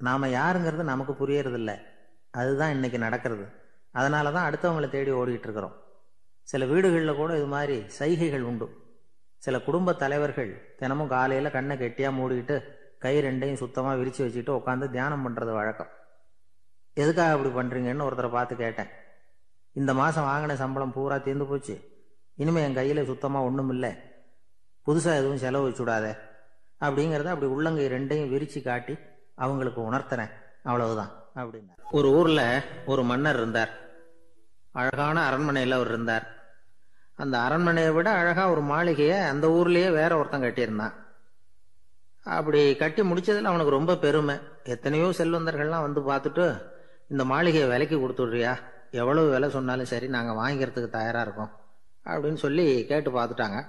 நாம யாருங்கிறது நமக்கு புரியறது இல்லை. அதுதான் இன்னைக்கு நடக்கிறது. அதனாலதான் அடுத்தவங்களை தேடி ஓடிட்டு இருக்கிறோம். சில வீடுகளில் கூட இது மாதிரி சைகைகள் உண்டு. சில குடும்ப தலைவர்கள் தினமும் காலையில கண்ணை கெட்டியா மூடிக்கிட்டு கை 2ஐயும் சுத்தமா விரிச்சு வச்சுட்டு உட்காந்து தியானம் பண்றது வழக்கம். எதுக்காக அப்படி பண்றீங்கன்னு ஒருத்தரை பார்த்து கேட்டேன். இந்த மாசம் வாங்கின சம்பளம் பூரா தீர்ந்து போச்சு, இனிமே என் கையில சுத்தமா ஒண்ணும் இல்லை, புதுசா எதுவும் செலவு வச்சுடாத அப்படிங்கறத அப்படி உள்ளங்கை 2ஐயும் விரிச்சு காட்டி அவங்களுக்கு உணர்த்துறேன், அவ்வளவுதான் அப்படின்னா. ஒரு ஊர்ல ஒரு மன்னர் இருந்தார். அழகான அரண்மனையில அவர் இருந்தார். அந்த அரண்மனையை விட அழகா ஒரு மாளிகையை அந்த ஊர்லயே வேற ஒருத்தன் கட்டியிருந்தான். அப்படி கட்டி முடிச்சதுல அவனுக்கு ரொம்ப பெருமை. எத்தனையோ செல்வந்தர்கள்லாம் வந்து பார்த்துட்டு, இந்த மாளிகையை விலைக்கு கொடுத்துடுறியா, எவ்வளவு விலை சொன்னாலும் சரி நாங்க வாங்கிக்கிறதுக்கு தயாரா இருக்கோம் அப்படின்னு சொல்லி கேட்டு பார்த்துட்டாங்க.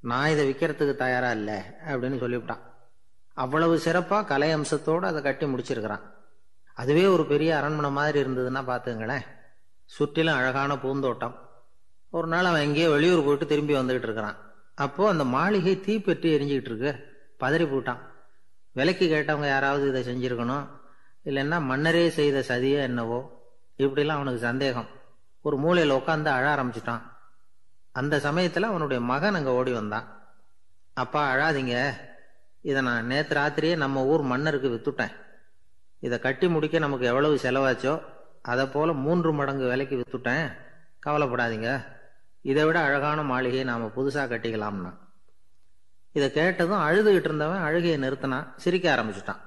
நான் இதை விற்கிறதுக்கு தயாரா இல்லை அப்படின்னு சொல்லிவிட்டான். அவ்வளவு சிறப்பா கலை அம்சத்தோடு அதை கட்டி முடிச்சிருக்கிறான். அதுவே ஒரு பெரிய அரண்மனை மாதிரி இருந்ததுன்னா பாத்துங்களேன். சுற்றிலும் அழகான பூந்தோட்டம். ஒரு நாள் அவன் எங்கேயோ வெளியூர் போயிட்டு திரும்பி வந்துகிட்டு இருக்கிறான். அப்போ அந்த மாளிகை தீப்பெட்டி எரிஞ்சுக்கிட்டு இருக்கு. பதறி போட்டான். விலைக்கு கேட்டவங்க யாராவது இதை செஞ்சிருக்கணும், இல்லைன்னா மன்னரே செய்த சதியோ என்னவோ, இப்படிலாம் அவனுக்கு சந்தேகம். ஒரு மூலையில உட்காந்து அழ ஆரம்பிச்சுட்டான். அந்த சமயத்துல அவனுடைய மகன் அங்க ஓடி வந்தான். அப்பா அழாதீங்க, இதை நான் நேற்று ராத்திரியே நம்ம ஊர் மன்னருக்கு வித்துட்டேன். இதை கட்டி முடிக்க நமக்கு எவ்வளவு செலவாச்சோ அதை போல 3 மடங்கு விலைக்கு வித்துட்டேன், கவலைப்படாதீங்க, இதை விட அழகான மாளிகையை நாம புதுசா கட்டிக்கலாம்னா. இதை கேட்டதும் அழுதுகிட்டு இருந்தவன் அழுகையை நிறுத்தினான், சிரிக்க ஆரம்பிச்சுட்டான்.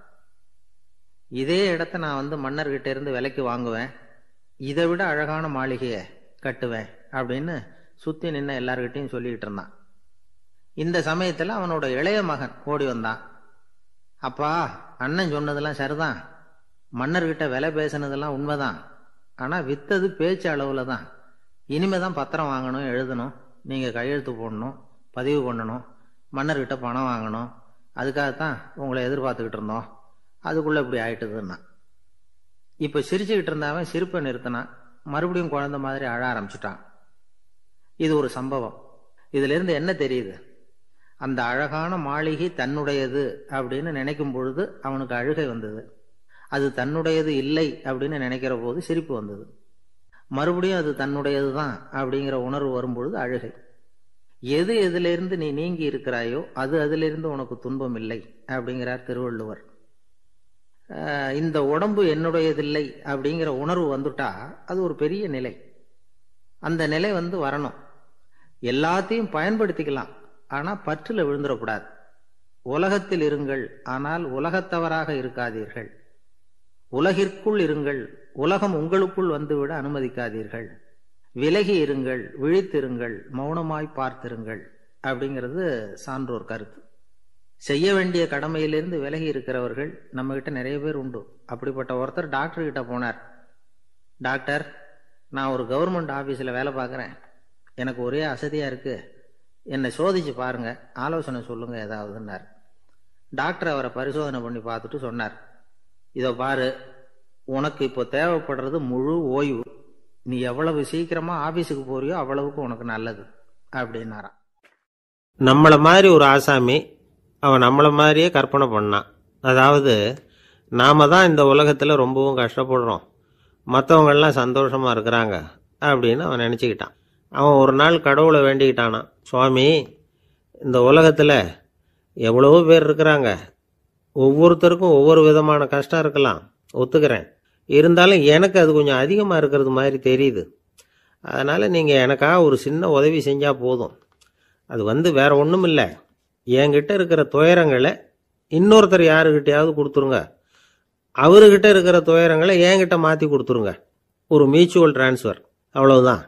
இதே இடத்த நான் வந்து மன்னர்கிட்ட இருந்து விலைக்கு வாங்குவேன், இதை விட அழகான மாளிகையை கட்டுவேன் அப்படின்னு சுத்தி நின்ன எல்லார்கிட்டையும் சொல்லிக்கிட்டு இருந்தான். இந்த சமயத்துல அவனோட இளைய மகன் ஓடி வந்தான். அப்பா, அண்ணன் சொன்னதெல்லாம் சரிதான், மன்னர்கிட்ட விலை பேசினதெல்லாம் உண்மைதான், ஆனா வித்தது பேச்சு அளவுல தான். இனிமேதான் பத்திரம் வாங்கணும், எழுதணும், நீங்க கையெழுத்து போடணும், பதிவு பண்ணணும், மன்னர்கிட்ட பணம் வாங்கணும், அதுக்காகத்தான் உங்களை எதிர்பார்த்துக்கிட்டு இருந்தோம், அதுக்குள்ள இப்படி ஆயிட்டுதுன்னா. இப்ப சிரிச்சுக்கிட்டு இருந்தவன் சிரிப்பை நிறுத்தினான். மறுபடியும் குழந்தை மாதிரி அழ ஆரம்பிச்சுட்டான். இது ஒரு சம்பவம். இதுல இருந்து என்ன தெரியுது? அந்த அழகான மாளிகை தன்னுடையது அப்படின்னு நினைக்கும் பொழுது அவனுக்கு அழுகை வந்தது. அது தன்னுடையது இல்லை அப்படின்னு நினைக்கிற போது சிரிப்பு வந்தது. மறுபடியும் அது தன்னுடையது தான் அப்படிங்கிற உணர்வு வரும்பொழுது அழுகை. எது எதிலிருந்து நீ நீங்கி இருக்கிறாயோ அது அதிலிருந்து உனக்கு துன்பம் இல்லை அப்படிங்கிறார் திருவள்ளுவர். இந்த உடம்பு என்னுடையதில்லை அப்படிங்கிற உணர்வு வந்துட்டா அது ஒரு பெரிய நிலை. அந்த நிலை வரணும். எல்லாத்தையும் பயன்படுத்திக்கலாம், ஆனா பற்றுல விழுந்துடக்கூடாது. உலகத்தில் இருங்கள், ஆனால் உலகத்தவராக இருக்காதீர்கள். உலகிற்குள் இருங்கள், உலகம் உங்களுக்குள் வந்துவிட அனுமதிக்காதீர்கள். விலகி இருங்கள், விழித்திருங்கள், மௌனமாய் பார்த்திருங்கள் அப்படிங்கிறது சான்றோர் கருத்து. செய்ய வேண்டிய கடமையிலிருந்து விலகி இருக்கிறவர்கள் நம்ம கிட்ட நிறைய பேர் உண்டு. அப்படிப்பட்ட ஒருத்தர் டாக்டர் கிட்ட போனார். டாக்டர், நான் ஒரு கவர்மெண்ட் ஆபீஸ்ல வேலை பார்க்குறேன், எனக்கு ஒரே அசதியா இருக்கு, என்னை சோதிச்சு பாருங்க, ஆலோசனை சொல்லுங்க ஏதாவதுன்னார். டாக்டர் அவரை பரிசோதனை பண்ணி பார்த்துட்டு சொன்னார், இதோ பாரு, உனக்கு இப்போ தேவைப்படுறது முழு ஓய்வு. நீ எவ்வளவு சீக்கிரமா ஆபீஸுக்கு போறியோ அவ்வளவுக்கு உனக்கு நல்லது அப்படின்னாராம். நம்மள மாதிரி ஒரு ஆசாமி அவன் நம்மள மாதிரியே கற்பனை பண்ணான். அதாவது நாம தான் இந்த உலகத்துல ரொம்பவும் கஷ்டப்படுறோம், மற்றவங்கெல்லாம் சந்தோஷமா இருக்கிறாங்க அப்படின்னு அவன் நினைச்சுக்கிட்டான். அவன் ஒரு நாள் கடவுளை வேண்டிக்கிட்டானான், சுவாமி, இந்த உலகத்துல எவ்வளவோ பேர் இருக்கிறாங்க, ஒவ்வொருத்தருக்கும் ஒவ்வொரு விதமான கஷ்டம் இருக்கலாம், ஒத்துக்கிறேன். இருந்தாலும் எனக்கு அது கொஞ்சம் அதிகமாக இருக்கிறது மாதிரி தெரியுது. அதனால் நீங்கள் எனக்காக ஒரு சின்ன உதவி செஞ்சால் போதும். அது வேற ஒன்றும் இல்லை, என்கிட்ட இருக்கிற துயரங்களை இன்னொருத்தர் யாருக்கிட்டையாவது கொடுத்துருங்க, அவர்கிட்ட இருக்கிற துயரங்களை என்கிட்ட மாற்றி கொடுத்துருங்க. ஒரு மியூச்சுவல் டிரான்ஸ்ஃபர், அவ்வளவுதான்.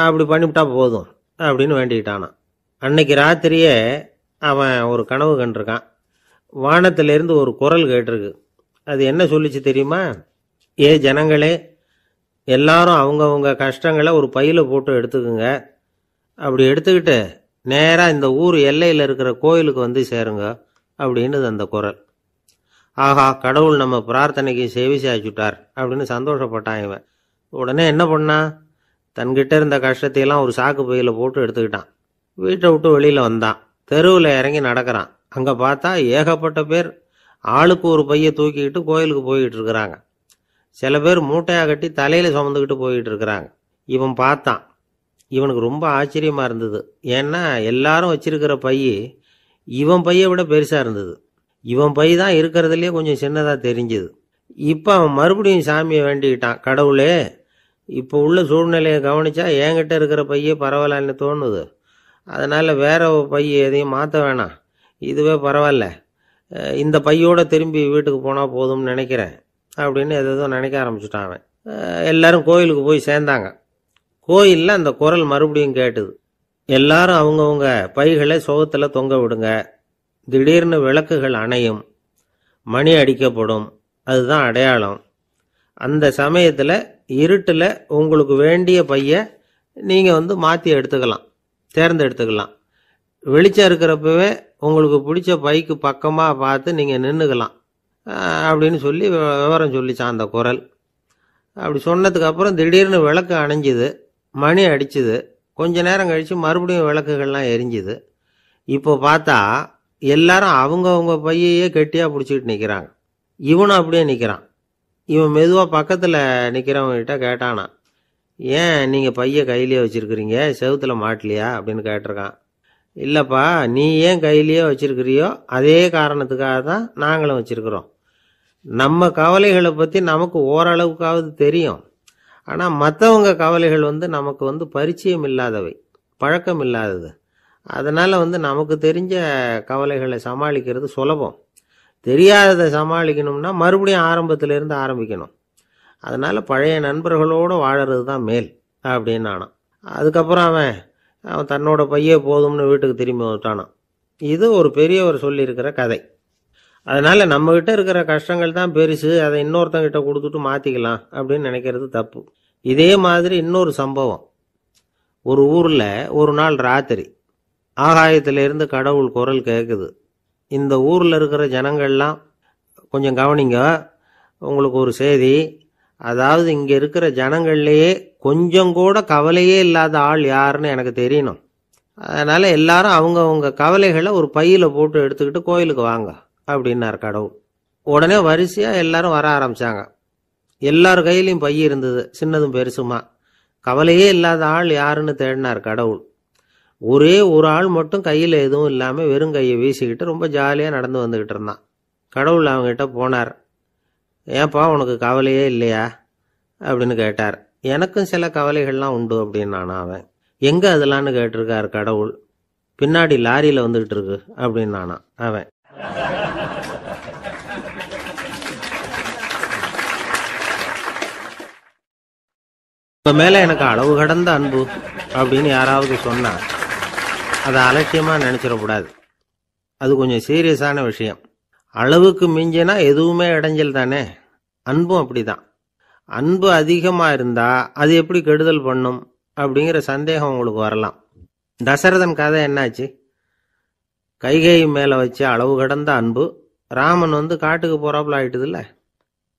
அப்படி பண்ணிவிட்டா போதும் அப்படின்னு வேண்டிக்கிட்டானான். அன்னைக்கு ராத்திரியே அவன் ஒரு கனவு கண்டிருக்கான். வானத்திலேருந்து ஒரு குரல் கேட்டிருக்கு. அது என்ன சொல்லிச்சு தெரியுமா? ஏ ஜனங்களே, எல்லாரும் அவங்கவுங்க கஷ்டங்களை ஒரு பையில் போட்டு எடுத்துக்குங்க. அப்படி எடுத்துக்கிட்டு நேராக இந்த ஊர் எல்லையில் இருக்கிற கோயிலுக்கு சேருங்க அப்படின்னு அந்த குரல். ஆஹா, கடவுள் நம்ம பிரார்த்தனைக்கு செவி சாய்ச்சுட்டார் அப்படின்னு சந்தோஷப்பட்டான் இவன். உடனே என்ன பண்ணான்? தன்கிட்ட இருந்த கஷ்டத்தையெல்லாம் ஒரு சாக்கு பையில் போட்டு எடுத்துக்கிட்டான். வீட்டை விட்டு வெளியில் வந்தான். தெருவில் இறங்கி நடக்கிறான். அங்கே பார்த்தா ஏகப்பட்ட பேர் ஆளுக்கு ஒரு பையை தூக்கிக்கிட்டு கோயிலுக்கு போய்கிட்டு இருக்கிறாங்க. சில பேர் மூட்டையாக கட்டி தலையில் சுமந்துக்கிட்டு போய்கிட்டு இருக்கிறாங்க. இவன் பார்த்தான். இவனுக்கு ரொம்ப ஆச்சரியமாக இருந்தது. ஏன்னா எல்லாரும் வச்சிருக்கிற பைய இவன் பையை விட பெருசாக இருந்தது. இவன் பை தான் இருக்கிறதுலே கொஞ்சம் சின்னதாக தெரிஞ்சுது. இப்போ அவன் மறுபடியும் சாமியை வேண்டிக்கிட்டான், கடவுளே, இப்போ உள்ள சூழ்நிலையை கவனிச்சா என்கிட்ட இருக்கிற பையே பரவாயில்லன்னு தோணுது. அதனால் வேற பை எதையும் மாற்ற வேணாம், இதுவே பரவாயில்ல, இந்த பையோடு திரும்பி வீட்டுக்கு போனால் போதும்னு நினைக்கிறேன் அப்படின்னு எதோ நினைக்க ஆரம்பிச்சுட்டான் அவன். எல்லாரும் கோயிலுக்கு போய் சேர்ந்தாங்க. கோயிலில் அந்த குரல் மறுபடியும் கேட்டுது. எல்லாரும் அவங்கவுங்க பைகளை சுகத்தில் தொங்க விடுங்க. திடீர்னு விளக்குகள் அணையும், மணி அடிக்கப்படும், அதுதான் அடையாளம். அந்த சமயத்தில் இருட்டில் உங்களுக்கு வேண்டிய பையை நீங்கள் மாற்றி எடுத்துக்கலாம், தேர்ந்தெடுத்துக்கலாம். வெளிச்சம் இருக்கிறப்பவே உங்களுக்கு பிடிச்ச பைக்கு பக்கமாக பார்த்து நீங்கள் நின்றுக்கலாம் அப்படின்னு சொல்லி விவரம் சொல்லிச்சான் அந்த குரல். அப்படி சொன்னதுக்கு அப்புறம் திடீர்னு விளக்கு அணைஞ்சுது, மணி அடிச்சுது. கொஞ்ச நேரம் கழித்து மறுபடியும் விளக்குகள்லாம் எரிஞ்சுது. இப்போ பார்த்தா எல்லாரும் அவங்கவுங்க பையையே கெட்டியாக பிடிச்சிக்கிட்டு நிற்கிறாங்க. இவனும் அப்படியே நிற்கிறான். இவன் மெதுவாக பக்கத்தில் நிற்கிறவங்ககிட்ட கேட்டானா, ஏன் நீங்கள் பையை கையிலேயே வச்சுருக்கிறீங்க, செவுத்தில் மாட்டலையா அப்படின்னு கேட்டிருக்கான். இல்லைப்பா, நீ ஏன் கையிலேயே வச்சிருக்கிறியோ அதே காரணத்துக்காக தான் நாங்களும் வச்சிருக்கிறோம். நம்ம கவலைகளை பற்றி நமக்கு ஓரளவுக்காவது தெரியும், ஆனால் மற்றவங்க கவலைகள் நமக்கு பரிச்சயம் இல்லாதவை, பழக்கம் இல்லாதது. அதனால் நமக்கு தெரிஞ்ச கவலைகளை சமாளிக்கிறது சுலபம். தெரியாததை சமாளிக்கணும்னா மறுபடியும் ஆரம்பத்திலேருந்து ஆரம்பிக்கணும். அதனால் பழைய நண்பர்களோடு வாழறது தான் மேல் அப்படின்னு நானான். அதுக்கப்புறம் அவன் தன்னோட பையே போதும்னு வீட்டுக்கு திரும்பி வந்துட்டானான். இது ஒரு பெரியவர் சொல்லியிருக்கிற கதை. அதனால் நம்மகிட்ட இருக்கிற கஷ்டங்கள் தான் பெருசு, அதை இன்னொருத்தங்கிட்ட கொடுத்துட்டு மாற்றிக்கலாம் அப்படின்னு நினைக்கிறது தப்பு. இதே மாதிரி இன்னொரு சம்பவம். ஒரு ஊரில் ஒரு நாள் ராத்திரி ஆகாயத்திலிருந்து கடவுள் குரல் கேட்குது. இந்த ஊரில் இருக்கிற ஜனங்கள்லாம் கொஞ்சம் கவனிங்க, உங்களுக்கு ஒரு செய்தி. அதாவது இங்கே இருக்கிற ஜனங்கள்லேயே கொஞ்சம் கூட கவலையே இல்லாத ஆள் யாருன்னு எனக்கு தெரியணும். அதனால எல்லாரும் அவங்கவுங்க கவலைகளை ஒரு பையில போட்டு எடுத்துக்கிட்டு கோயிலுக்கு வாங்க அப்படின்னார் கடவுள். உடனே வரிசையா எல்லாரும் வர ஆரம்பிச்சாங்க. எல்லார் கையிலையும் பை இருந்தது, சின்னதும் பெருசுமா. கவலையே இல்லாத ஆள் யாருன்னு தேடினார் கடவுள். ஒரே ஒரு ஆள் மட்டும் கையில் எதுவும் இல்லாமல் வெறும் கையை வீசிக்கிட்டு ரொம்ப ஜாலியாக நடந்து வந்துக்கிட்டு இருந்தான். கடவுள் அவங்ககிட்ட போனார். ஏன்பா உனக்கு கவலையே இல்லையா அப்படின்னு கேட்டார். எனக்கும் சில கவலைகள்லாம் உண்டு அப்படின்னானா அவன். எங்கே அதெல்லாம்னு கேட்டிருக்கார் கடவுள். பின்னாடி லாரியில் வந்துக்கிட்டு இருக்கு அப்படின்னானா அவன். இப்போ மேலே எனக்கு அளவு கடந்த அன்பு அப்படின்னு யாராவது சொன்னா அதை அலட்சியமாக நினச்சிடக்கூடாது. அது கொஞ்சம் சீரியஸான விஷயம். அளவுக்கு மிஞ்சினா எதுவுமே இடைஞ்சல் தானே. அன்பும் அப்படிதான். அன்பு அதிகமாக இருந்தால் அது எப்படி கெடுதல் பண்ணும் அப்படிங்கிற சந்தேகம் உங்களுக்கு வரலாம். தசரதன் கதை என்னாச்சு? கைகேயி மேலே வச்சு அளவு கடந்த அன்பு. ராமன் காட்டுக்கு போறாப்புல ஆயிட்டுதுல்ல.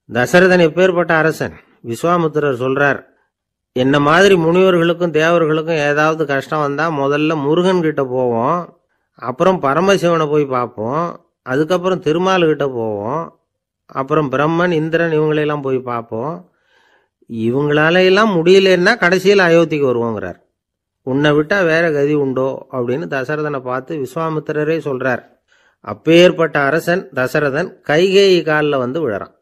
தசரதன் எப்பேற்பட்ட அரசன். விஸ்வாமித்திரர் சொல்றார், என்ன மாதிரி முனிவர்களுக்கும் தேவர்களுக்கும் ஏதாவது கஷ்டம் வந்தால் முதல்ல முருகன் கிட்ட போவோம், அப்புறம் பரமசிவனை போய் பார்ப்போம், அதுக்கப்புறம் திருமால்கிட்ட போவோம், அப்புறம் பிரம்மன் இந்திரன் இவங்களெல்லாம் போய் பார்ப்போம். இவங்களாலையெல்லாம் முடியலன்னா கடைசியில் அயோத்திக்கு வருவோங்கிறார். உன்னை விட்டா வேற கதி உண்டோ அப்படின்னு தசரதனை பார்த்து விஸ்வாமித்திரரே சொல்றார். அப்பேற்பட்ட அரசன் தசரதன் கைகேயி காலில் விழறான்.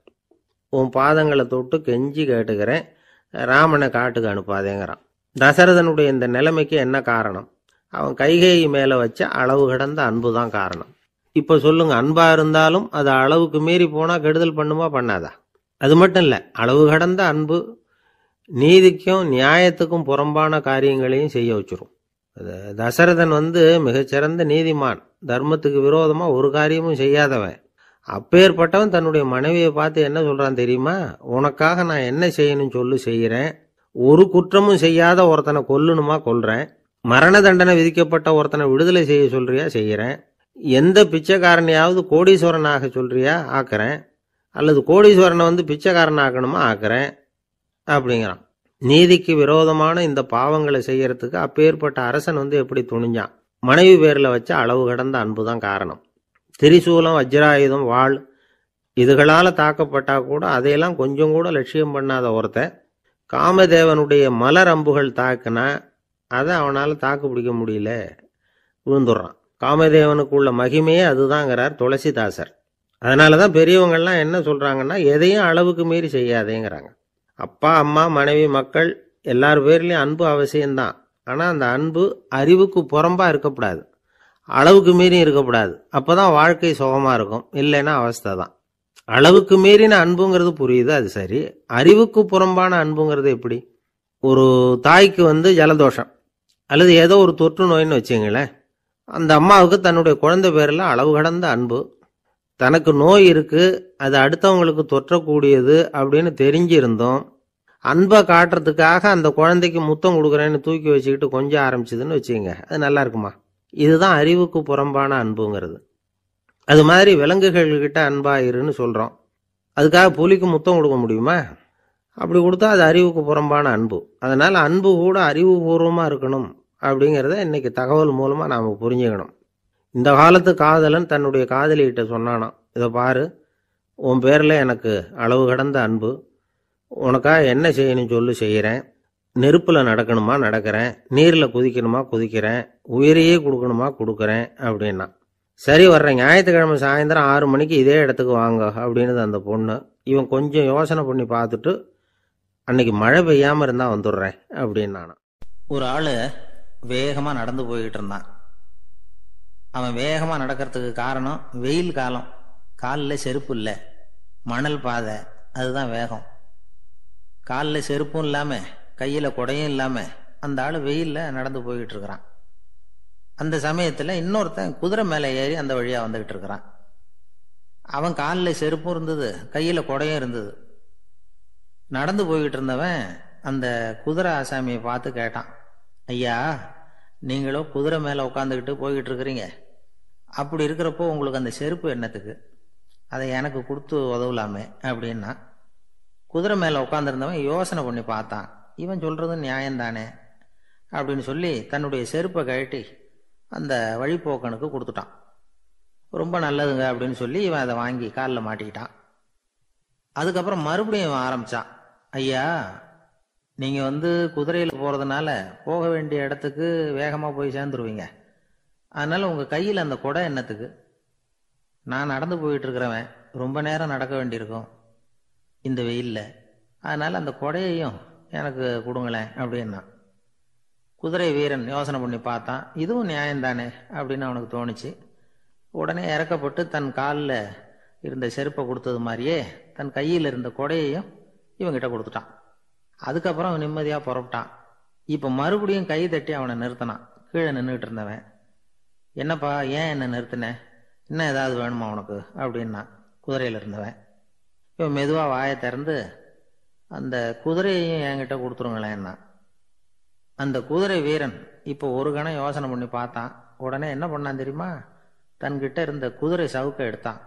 உன் பாதங்களை தொட்டு கெஞ்சி கேட்டுக்கிறேன், ராமனை காட்டுக்கு அனுப்பாதேங்கிறான். தசரதனுடைய இந்த நிலைமைக்கு என்ன காரணம்? அவன் கைகேயி மேலே வச்ச அளவு கடந்த அன்பு தான் காரணம். இப்போ சொல்லுங்க, அன்பா இருந்தாலும் அது அளவுக்கு மீறி போனால் கெடுதல் பண்ணுமா பண்ணாதா? அது மட்டும் இல்லை, அளவு கடந்த அன்பு நீதிக்கும் நியாயத்துக்கும் புறம்பான காரியங்களையும் செய்ய வச்சிரும். தசரதன் மிகச்சிறந்த நீதிமான், தர்மத்துக்கு விரோதமாக ஒரு காரியமும் செய்யாதவன். அப்பேற்பட்டவன் தன்னுடைய மனைவியை பார்த்து என்ன சொல்றான் தெரியுமா? உனக்காக நான் என்ன செய்யணும்னு சொல்லு செய்கிறேன், ஒரு குற்றமும் செய்யாத ஒருத்தனை கொல்லணுமா கொல்றேன், மரண தண்டனை விதிக்கப்பட்ட ஒருத்தனை விடுதலை செய்ய சொல்றியா செய்கிறேன், எந்த பிச்சைக்காரனையாவது கோடீஸ்வரனாக சொல்றியா ஆக்குறேன், அல்லது கோடீஸ்வரனை பிச்சைக்காரன் ஆக்கணுமா ஆக்குறேன் அப்படிங்கிறான். நீதிக்கு விரோதமான இந்த பாவங்களை செய்யறதுக்கு அப்பேற்பட்ட அரசன் எப்படி துணிஞ்சான்? மனைவி பேரில் வச்ச அளவு கடந்த அன்பு தான் காரணம். திரிசூலம், வஜ்ராயுதம், வாள் இதுகளால் தாக்கப்பட்டா கூட அதையெல்லாம் கொஞ்சம் கூட லட்சியம் பண்ணாத ஒருத்தன் காமதேவனுடைய மலர் அம்புகள் தாக்குனா அதை அவனால் தாக்கு பிடிக்க முடியல, விழுந்துடுறான். காமதேவனுக்குள்ள மகிமையே அதுதாங்கிறார் துளசிதாசர். அதனால தான் பெரியவங்கள்லாம் என்ன சொல்கிறாங்கன்னா, எதையும் அளவுக்கு மீறி செய்யாதேங்கிறாங்க. அப்பா, அம்மா, மனைவி, மக்கள் எல்லார் பேர்லேயும் அன்பு அவசியம்தான். ஆனால் அந்த அன்பு அறிவுக்கு புறம்பாக இருக்கக்கூடாது, அளவுக்கு மீறி இருக்கக்கூடாது. அப்போ தான் வாழ்க்கை சுகமாக இருக்கும். இல்லைன்னா அவஸ்தை தான். அளவுக்கு மீறின அன்புங்கிறது புரியுது, அது சரி. அறிவுக்கு புறம்பான அன்புங்கிறது எப்படி? ஒரு தாய்க்கு ஜலதோஷம் அல்லது ஏதோ ஒரு தொற்று நோயின்னு வச்சுங்களேன். அந்த அம்மாவுக்கு தன்னுடைய குழந்தை பேரில் அளவு கடந்த அன்பு. தனக்கு நோய் இருக்கு, அது அடுத்தவங்களுக்கு தொற்றக்கூடியது அப்படின்னு தெரிஞ்சிருந்தோம் அன்பை காட்டுறதுக்காக அந்த குழந்தைக்கு முத்தம் கொடுக்குறேன்னு தூக்கி வச்சுக்கிட்டு கொஞ்சம் ஆரம்பிச்சதுன்னு வச்சுக்கோங்க, அது நல்லா இருக்குமா? இதுதான் அறிவுக்கு புறம்பான அன்புங்கிறது. அது மாதிரி விலங்குகள்கிட்ட அன்பாயிருன்னு சொல்கிறோம். அதுக்காக புலிக்கு முத்தம் கொடுக்க முடியுமா? அப்படி கொடுத்தா அது அறிவுக்கு புறம்பான அன்பு. அதனால் அன்பு கூட அறிவுபூர்வமாக இருக்கணும் அப்படிங்கிறத இன்னைக்கு தகவல் மூலமாக நாம் புரிஞ்சுக்கணும். இந்த காலத்து காதலன் தன்னுடைய காதலிகிட்ட சொன்னானாம், இதை பாரு, உன் பேரில் எனக்கு அளவு கடந்த அன்பு, உனக்காக என்ன செய்யணும் சொல்லு செய்கிறேன், நெருப்பில் நடக்கணுமா நடக்கிறேன், நீரில் குதிக்கணுமா குதிக்கிறேன், உயிரையே கொடுக்கணுமா கொடுக்குறேன் அப்படின்னா. சரி, வர்றேன் ஞாயிற்றுக்கிழமை சாயந்தரம் 6 மணிக்கு இதே இடத்துக்கு வாங்க அப்படின்னு அந்த பொண்ணு. இவன் கொஞ்சம் யோசனை பண்ணி பார்த்துட்டு, அன்னைக்கு மழை பெய்யாமல் இருந்தால் வந்துடுறேன் அப்படின்னானா. ஒரு ஆள் வேகமாக நடந்து போய்கிட்டு இருந்தான். அவன் வேகமாக நடக்கிறதுக்கு காரணம் வெயில் காலம், காலில் செருப்பு இல்லை, மணல் பாதை, அதுதான் வேகம். காலில் செருப்பும் இல்லாமல் கையில் குடையும் இல்லாமல் அந்த ஆள் வெயிலில் நடந்து போய்கிட்டு இருக்கிறான். அந்த சமயத்தில் இன்னொருத்தன் குதிரை மேலே ஏறி அந்த வழியாக வந்துக்கிட்டு இருக்கிறான். அவன் காலில் செருப்பும் இருந்தது, கையில் குடையும் இருந்தது. நடந்து போய்கிட்டு இருந்தவன் அந்த குதிரை ஆசாமியை பார்த்து கேட்டான், ஐயா, நீங்களும் குதிரை மேலே உட்காந்துக்கிட்டு போய்கிட்டு இருக்கிறீங்க, அப்படி இருக்கிறப்போ உங்களுக்கு அந்த செருப்பு என்னத்துக்கு? அதை எனக்கு கொடுத்து உதவலாமே அப்படின்னா. குதிரை மேலே உட்காந்துருந்தவன் யோசனை பண்ணி பார்த்தான், இவன் சொல்கிறது நியாயம்தானே அப்படின்னு சொல்லி தன்னுடைய செருப்பை கழட்டி அந்த வழிப்போக்கனுக்கு கொடுத்துட்டான். ரொம்ப நல்லதுங்க அப்படின்னு சொல்லி இவன் அதை வாங்கி காலில் மாட்டிக்கிட்டான். அதுக்கப்புறம் மறுபடியும் இவன் ஆரம்பிச்சான், ஐயா நீங்கள் குதிரையில் போகிறதுனால போக வேண்டிய இடத்துக்கு வேகமாக போய் சேர்ந்துருவீங்க. அதனால் உங்கள் கையில் அந்த குடை என்னத்துக்கு? நான் நடந்து போயிட்டு இருக்கிறவன், ரொம்ப நேரம் நடக்க வேண்டியிருக்கும் இந்த வெயிலில். அதனால் அந்த குடையையும் எனக்கு கொடுங்களேன் அப்படின்னா. குதிரை வீரன் யோசனை பண்ணி பார்த்தான், இதுவும் நியாயம்தானே அப்படின்னு அவனுக்கு தோணுச்சு. உடனே இறக்கப்பட்டு தன் காலில் இருந்த செருப்பை கொடுத்தது மாதிரியே தன் கையில் இருந்த கொடையையும் இவங்கிட்ட கொடுத்துட்டான். அதுக்கப்புறம் அவன் நிம்மதியாக புறப்பட்டான். இப்போ மறுபடியும் கை தட்டி அவனை நிறுத்தினான். கீழே நின்றுட்டு இருந்தவன், என்னப்பா ஏன் என்ன நிறுத்தினேன், இன்னும் ஏதாவது வேணுமா உனக்கு அப்படின்னா குதிரையில் இருந்தவன். இவன் மெதுவாக வாயை திறந்து, அந்த குதிரையையும் என்கிட்ட கொடுத்துருங்களேன்னா. அந்த குதிரை வீரன் இப்போ ஒரு கணம் யோசனை பண்ணி பார்த்தான். உடனே என்ன பண்ணான் தெரியுமா? தன்கிட்ட இருந்த குதிரை சவுக்கை எடுத்தான்.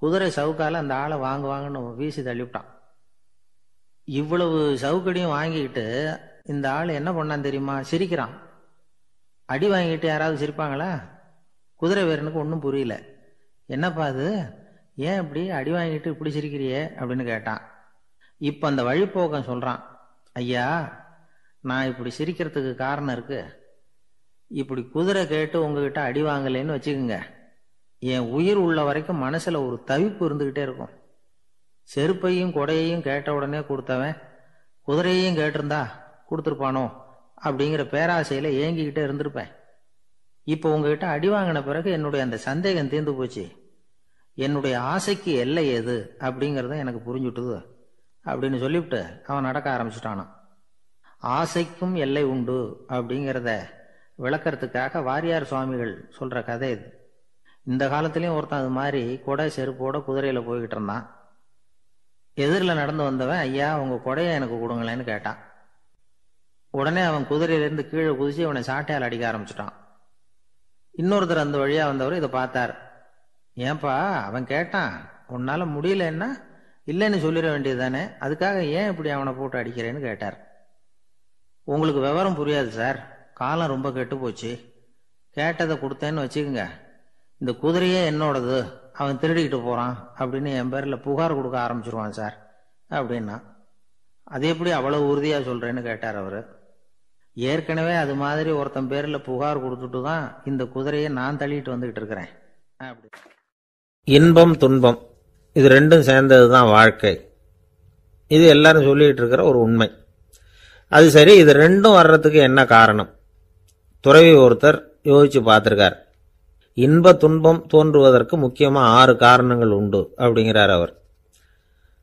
குதிரை சவுக்கால அந்த ஆளை வாங்குன்னு வீசி தள்ளிவிட்டான். இவ்வளவு சவுக்கடியும் வாங்கிக்கிட்டு இந்த ஆள் என்ன பண்ணான் தெரியுமா? சிரிக்கிறான். அடி வாங்கிட்டு யாராவது சிரிப்பாங்களா? குதிரை வீரனுக்கு ஒன்றும் புரியல. என்னப்பா அது, ஏன் இப்படி அடி வாங்கிட்டு இப்படி சிரிக்கிறியே அப்படின்னு கேட்டான். இப்போ அந்த வழிப்போக்கன் சொல்கிறான், ஐயா நான் இப்படி சிரிக்கிறதுக்கு காரணம் இருக்கு. இப்படி குதிரை கேட்டு உங்ககிட்ட அடி வாங்கலைன்னு வச்சுக்கோங்க, என் உயிர் உள்ள வரைக்கும் மனசில் ஒரு தவிப்பு இருந்துக்கிட்டே இருக்கும். செருப்பையும் கொடையையும் கேட்ட உடனே கொடுத்தவன் குதிரையையும் கேட்டிருந்தா கொடுத்துருப்பானோ அப்படிங்கிற பேராசையில் ஏங்கிக்கிட்டே இருந்திருப்பேன். இப்போ உங்ககிட்ட அடி வாங்கின பிறகு என்னுடைய அந்த சந்தேகம் தீர்ந்து போச்சு. என்னுடைய ஆசைக்கு எல்லை எது அப்படிங்கிறத எனக்கு புரிஞ்சுட்டுது அப்படின்னு சொல்லிவிட்டு அவன் நடக்க ஆரம்பிச்சுட்டானான். ஆசைக்கும் எல்லை உண்டு அப்படிங்கிறத விளக்கறதுக்காக வாரியார் சுவாமிகள் சொல்ற கதை இது. இந்த காலத்திலயும் ஒருத்தன் அது மாதிரி கொடை செருப்போட குதிரையில போய்கிட்டு இருந்தான். எதிரில் நடந்து வந்தவன், ஐயா உங்க கொடையை எனக்கு கொடுங்களேன்னு கேட்டான். உடனே அவன் குதிரையிலேருந்து கீழே குதிச்சு அவனை சாட்டையால் அடிக்க ஆரம்பிச்சுட்டான். இன்னொருத்தர் அந்த வழியா வந்தவர் இதை பார்த்தார். ஏன்பா அவன் கேட்டான், உன்னால முடியலன்னா இல்லைன்னு சொல்லிட வேண்டியது தானே, அதுக்காக ஏன் இப்படி அவனை போட்டு அடிக்கிறேன்னு கேட்டார். உங்களுக்கு விவரம் புரியாது சார், காலம் ரொம்ப கெட்டு போச்சு. கேட்டதை கொடுத்தேன்னு வச்சுக்கோங்க, இந்த குதிரையே என்னோடது, அவன் திருடிக்கிட்டு போறான் அப்படின்னு என் பேரில் புகார் கொடுக்க ஆரம்பிச்சிருவான் சார் அப்படின்னா. அது எப்படி அவ்வளவு உறுதியா சொல்றேன்னு கேட்டார் அவரு. ஏற்கனவே அது மாதிரி ஒருத்தன் பேரில் புகார் கொடுத்துட்டு தான் இந்த குதிரையை நான் தள்ளிட்டு வந்துகிட்டு இருக்கிறேன் அப்படி. இன்பம் துன்பம் இது ரெண்டும் சேர்ந்தது தான் வாழ்க்கை. இது எல்லாரும் சொல்லிட்டு இருக்கிற ஒரு உண்மை. அது சரி, இது ரெண்டும் வர்றதுக்கு என்ன காரணம்? துறவி ஒருத்தர் யோசிச்சு பார்த்திருக்கார். இன்ப துன்பம் தோன்றுவதற்கு முக்கியமாக 6 காரணங்கள் உண்டு அப்படிங்கிறார் அவர்.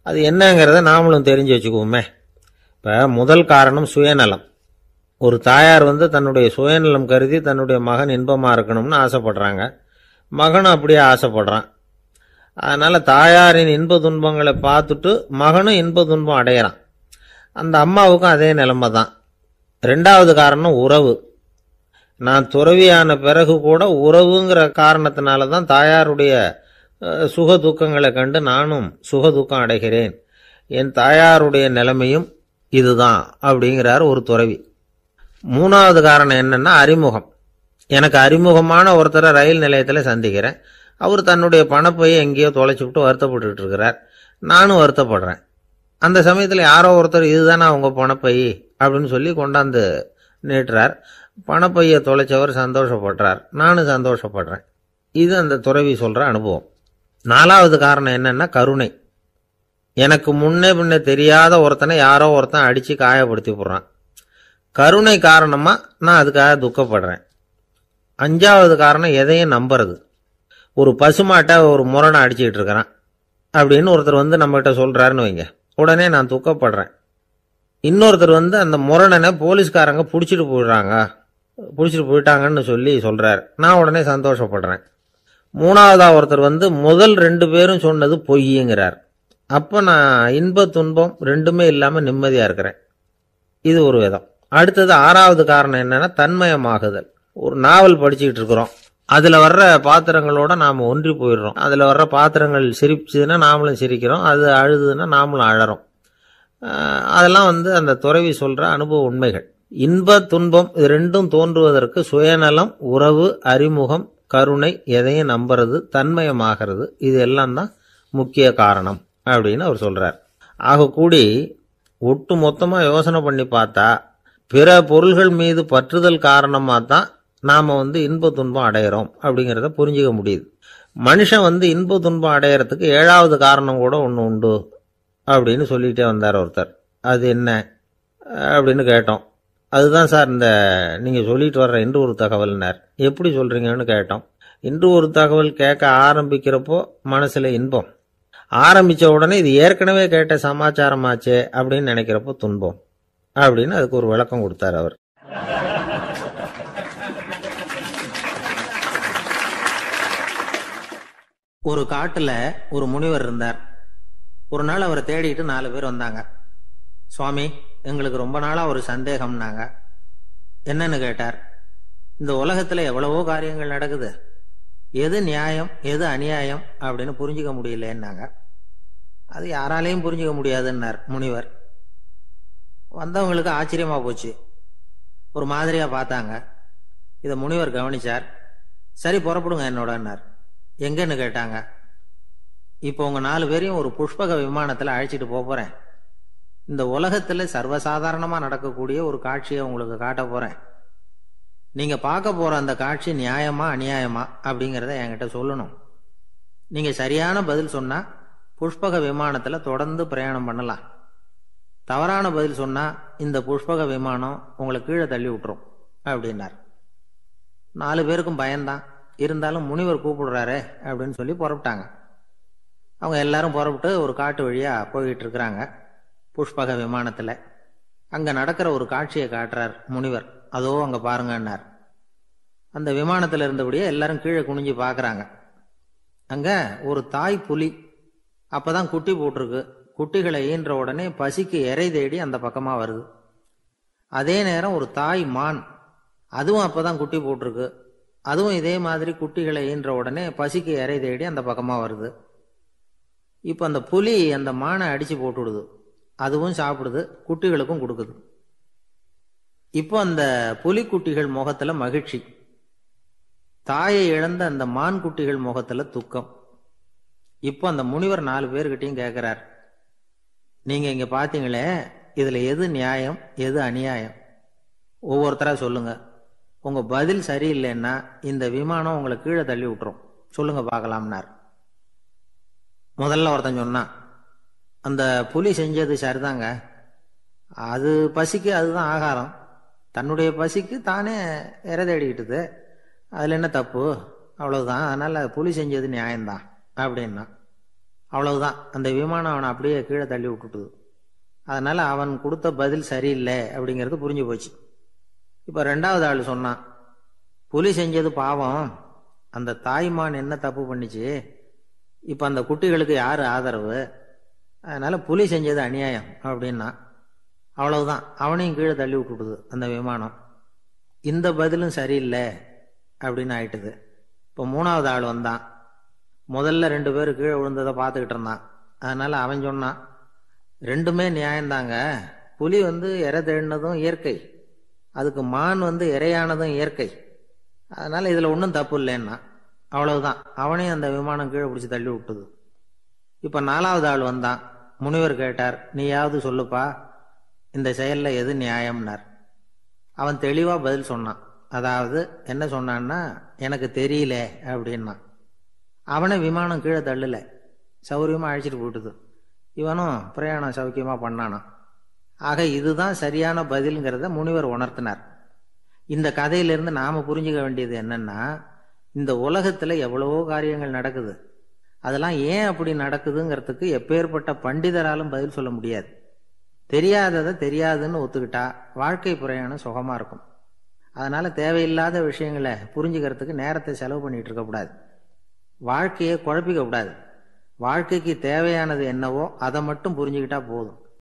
அது என்னங்கிறத நாமளும் தெரிஞ்சு வச்சுக்குவோமே. இப்போ முதல் காரணம் சுயநலம். ஒரு தாயார் தன்னுடைய சுயநலம் கருதி தன்னுடைய மகன் இன்பமாக இருக்கணும்னு ஆசைப்படுறாங்க. மகனும் அப்படியே ஆசைப்படுறான். அதனால் தாயாரின் இன்ப துன்பங்களை பார்த்துட்டு மகனும் இன்ப துன்பம் அடையிறான். அந்த அம்மாவுக்கும் அதே நிலைமை தான். 2வது காரணம் உறவு. நான் துறவியான பிறகு கூட உறவுங்கிற காரணத்தினால தான் தாயாருடைய சுக துக்கங்களை கண்டு நானும் சுக துக்கம் அடைகிறேன். என் தாயாருடைய நிலைமையும் இதுதான் அப்படிங்கிறார் ஒரு துறவி. 3வது காரணம் என்னன்னா அறிமுகம். எனக்கு அறிமுகமான ஒருத்தரை ரயில் நிலையத்தில் சந்திக்கிறேன். அவர் தன்னுடைய பணப்பையை எங்கேயோ தொலைச்சிவிட்டு வருத்தப்பட்டு இருக்கிறார். நானும் வருத்தப்படுறேன். அந்த சமயத்தில் யாரோ ஒருத்தர் இதுதானே அவங்க பணப்பை அப்படின்னு சொல்லி கொண்டாந்து நீட்டுறார். பணப்பையை தொலைச்சவர் சந்தோஷப்படுறார், நானும் சந்தோஷப்படுறேன். இது அந்த துறவி சொல்ற அனுபவம். 4வது காரணம் என்னன்னா கருணை. எனக்கு முன்னே பின்னே தெரியாத ஒருத்தனை யாரோ ஒருத்தன் அடிச்சு காயப்படுத்தி போடுறான். கருணை காரணமா நான் அதுக்காக துக்கப்படுறேன். 5வது காரணம் எதையும் நம்புறது. ஒரு பசுமாட்டை ஒரு முரணை அடிச்சுக்கிட்டு இருக்கிறான் அப்படின்னு ஒருத்தர் நம்மகிட்ட சொல்றாருன்னு வைங்க, உடனே நான் துக்கப்படுறேன். இன்னொருத்தர் அந்த முரணனை போலீஸ்காரங்க பிடிச்சிட்டு போயிட்டாங்கன்னு சொல்லி சொல்றாரு, நான் உடனே சந்தோஷப்படுறேன். 3வதா ஒருத்தர் முதல் 2 பேரும் சொன்னது பொய்யுங்கிறார். அப்போ நான் இன்ப துன்பம் ரெண்டுமே இல்லாமல் நிம்மதியாக இருக்கிறேன். இது ஒரு விதம். அடுத்தது 6வது காரணம் என்னன்னா தன்மயமாகுதல். ஒரு நாவல் படிச்சுக்கிட்டு இருக்கிறோம், அதில் வர்ற பாத்திரங்களோட நாம் ஒன்றி போயிடுறோம். அதில் வர்ற பாத்திரங்கள் சிரிச்சுதுன்னா நாமளும் சிரிக்கிறோம், அது அழுதுன்னா நாமளும் அழறோம். அதெல்லாம் அந்த துறவி சொல்கிற அனுபவ உண்மைகள். இன்ப துன்பம் இது ரெண்டும் தோன்றுவதற்கு சுயநலம், உறவு, அறிமுகம், கருணை, எதையும் நம்புறது, தன்மயமாகிறது, இது எல்லாம் தான் முக்கிய காரணம் அப்படின்னு அவர் சொல்றார். ஆக கூடி ஒட்டு மொத்தமா யோசனை பண்ணி பார்த்தா பிற பொருள்கள் மீது பற்றுதல் காரணமாக தான் நாம் இன்ப துன்பம் அடையிறோம் அப்படிங்கிறத புரிஞ்சுக்க முடியுது. மனுஷன் இன்ப துன்பம் அடையிறதுக்கு 7வது காரணம் கூட ஒன்று உண்டு அப்படின்னு சொல்லிகிட்டே வந்தார் ஒருத்தர். அது என்ன அப்படின்னு கேட்டோம். அதுதான் சார் இந்த நீங்கள் சொல்லிட்டு வர்ற இன்று ஒரு தகவல்னார். எப்படி சொல்கிறீங்கன்னு கேட்டோம். இன்று ஒரு தகவல் கேட்க ஆரம்பிக்கிறப்போ மனசில் இன்பம், ஆரம்பித்த உடனே இது ஏற்கனவே கேட்ட சமாச்சாரமாச்சே அப்படின்னு நினைக்கிறப்போ துன்பம் அப்படின்னு அதுக்கு ஒரு விளக்கம் கொடுத்தார் அவர். ஒரு காட்டுல ஒரு முனிவர் இருந்தார். ஒரு நாள் அவரை தேடிட்டு 4 பேர் வந்தாங்க. சுவாமி, எங்களுக்கு ரொம்ப நாளா ஒரு சந்தேகம்னாங்க. என்னன்னு கேட்டார். இந்த உலகத்துல எவ்வளவோ காரியங்கள் நடக்குது, எது நியாயம் எது அநியாயம் அப்படின்னு புரிஞ்சுக்க முடியலன்னாங்க. அது யாராலையும் புரிஞ்சுக்க முடியாதுன்னார் முனிவர். வந்தவங்களுக்கு ஆச்சரியமா போச்சு, ஒரு மாதிரியா பார்த்தாங்க. இதை முனிவர் கவனிச்சார். சரி புறப்படுங்க என்னோடன்னார். எங்கன்னு கேட்டாங்க. இப்போ உங்க 4 பேரையும் ஒரு புஷ்பக விமானத்துல அழைச்சிட்டு போறேன். இந்த உலகத்துல சர்வசாதாரணமா நடக்கக்கூடிய ஒரு காட்சியை உங்களுக்கு காட்ட போறேன். நீங்க பார்க்க போற அந்த காட்சி நியாயமா அநியாயமா அப்படிங்கிறத என்கிட்ட சொல்லணும். நீங்க சரியான பதில் சொன்னா புஷ்பக விமானத்துல தொடர்ந்து பிரயாணம் பண்ணலாம். தவறான பதில் சொன்னா இந்த புஷ்பக விமானம் உங்களை கீழே தள்ளி விட்டுரும் அப்படின்னார். 4 பேருக்கும் பயம்தான். இருந்தாலும் முனிவர் கூப்பிடுறாரு அப்படின்னு சொல்லி புறப்பட்டாங்க. அவங்க எல்லாரும் புறப்பட்டு ஒரு காட்டு வழியா போயிட்டு இருக்கிறாங்க புஷ்பக விமானத்துல. அங்க நடக்கிற ஒரு காட்சியை காட்டுறார் முனிவர். அதோ அங்க பாருங்கன்னார். அந்த விமானத்துல இருந்தபடியே எல்லாரும் கீழே குனிஞ்சு பாக்குறாங்க. அங்க ஒரு தாய் புலி அப்பதான் குட்டி போட்டிருக்கு. குட்டிகளை ஈன்ற உடனே பசிக்கு இறை தேடி அந்த பக்கமா வருது. அதே நேரம் ஒரு தாய் மான், அதுவும் அப்பதான் குட்டி போட்டிருக்கு. அதுவும் இதே மாதிரி குட்டிகளை ஈன்ற உடனே பசிக்கு இறை தேடி அந்த பக்கமா வருது. இப்ப அந்த புலி அந்த மானை அடிச்சு போட்டுடுது. அதுவும் சாப்பிடுது, குட்டிகளுக்கும் கொடுக்குது. இப்போ அந்த புலிக்குட்டிகள் முகத்துல மகிழ்ச்சி, தாயை இழந்த அந்த மான் குட்டிகள் முகத்துல துக்கம். இப்போ அந்த முனிவர் 4 பேர்கிட்டையும் கேட்கிறார், நீங்க இங்க பாத்தீங்களே, இதுல எது நியாயம் எது அநியாயம்? ஒவ்வொருத்தரா சொல்லுங்க. உங்க பதில் சரியில்லைன்னா இந்த விமானம் உங்களை கீழே தள்ளி விட்டுரும். சொல்லுங்க பார்க்கலாம்னார். முதல்ல ஒருத்தன் சொன்னான், அந்த புலி செஞ்சது சரிதாங்க. அது பசிக்கு அதுதான் ஆகாரம். தன்னுடைய பசிக்கு தானே இறை தேடிக்கிட்டுது. அதில் என்ன தப்பு? அவ்வளவுதான். அதனால புலி செஞ்சது நியாயம்தான் அப்படின்னா. அவ்வளவுதான். அந்த விமானம் அவனை அப்படியே கீழே தள்ளி விட்டுட்டுது. அதனால அவன் கொடுத்த பதில் சரியில்லை அப்படிங்கிறது புரிஞ்சு போச்சு. இப்போ 2வது ஆள் சொன்னான், புலி செஞ்சது பாவம். அந்த தாய்மான் என்ன தப்பு பண்ணிச்சு? இப்போ அந்த குட்டிகளுக்கு யாரு ஆதரவு? அதனால புலி செஞ்சது அநியாயம் அப்படின்னா. அவ்வளவுதான். அவனையும் கீழே தள்ளி விட்டுடுது அந்த விமானம். இந்த பதிலும் சரியில்லை அப்படின்னு ஆயிட்டுது. இப்போ 3வது ஆள் வந்தான். முதல்ல 2 பேர் கீழே விழுந்ததை பார்த்துக்கிட்டு இருந்தான். அதனால அவன் சொன்னான், ரெண்டுமே நியாயம்தாங்க. புலி இறை தேடினதும் இயற்கை, அதுக்கு மான் இறையானதும் இயற்கை. அதனால இதுல ஒன்றும் தப்பு இல்லைன்னா. அவ்வளவுதான். அவனையும் அந்த விமானம் கீழே பிடிச்சி தள்ளி விட்டுது. இப்ப 4வது ஆள் வந்தான். முனிவர் கேட்டார், நீயாவது சொல்லுப்பா, இந்த செயல்ல எது நியாயம்னார். அவன் தெளிவா பதில் சொன்னான். அதாவது என்ன சொன்னான்னா, எனக்கு தெரியல அப்படின்னா. அவனை விமானம் கீழே தள்ளல, சௌரியமா அழைச்சிட்டு போயிட்டுது. இவனும் பிரயாணம் சௌக்கியமா பண்ணானா. ஆக இதுதான் சரியான பதில்ங்கிறத முனிவர் உணர்த்தினார். இந்த கதையிலிருந்து நாம புரிஞ்சுக்க வேண்டியது என்னன்னா, இந்த உலகத்துல எவ்வளவோ காரியங்கள் நடக்குது. அதெல்லாம் ஏன் அப்படி நடக்குதுங்கிறதுக்கு எப்பேற்பட்ட பண்டிதராலும் பதில் சொல்ல முடியாது. தெரியாததை தெரியாதுன்னு ஒத்துக்கிட்டா வாழ்க்கை பிரயாணம் சுகமா இருக்கும். அதனால தேவையில்லாத விஷயங்களை புரிஞ்சுக்கிறதுக்கு நேரத்தை செலவு பண்ணிட்டு இருக்கக்கூடாது. வாழ்க்கையை குழப்பிக்க கூடாது. வாழ்க்கைக்கு தேவையானது என்னவோ அதை மட்டும் புரிஞ்சுக்கிட்டா போதும்.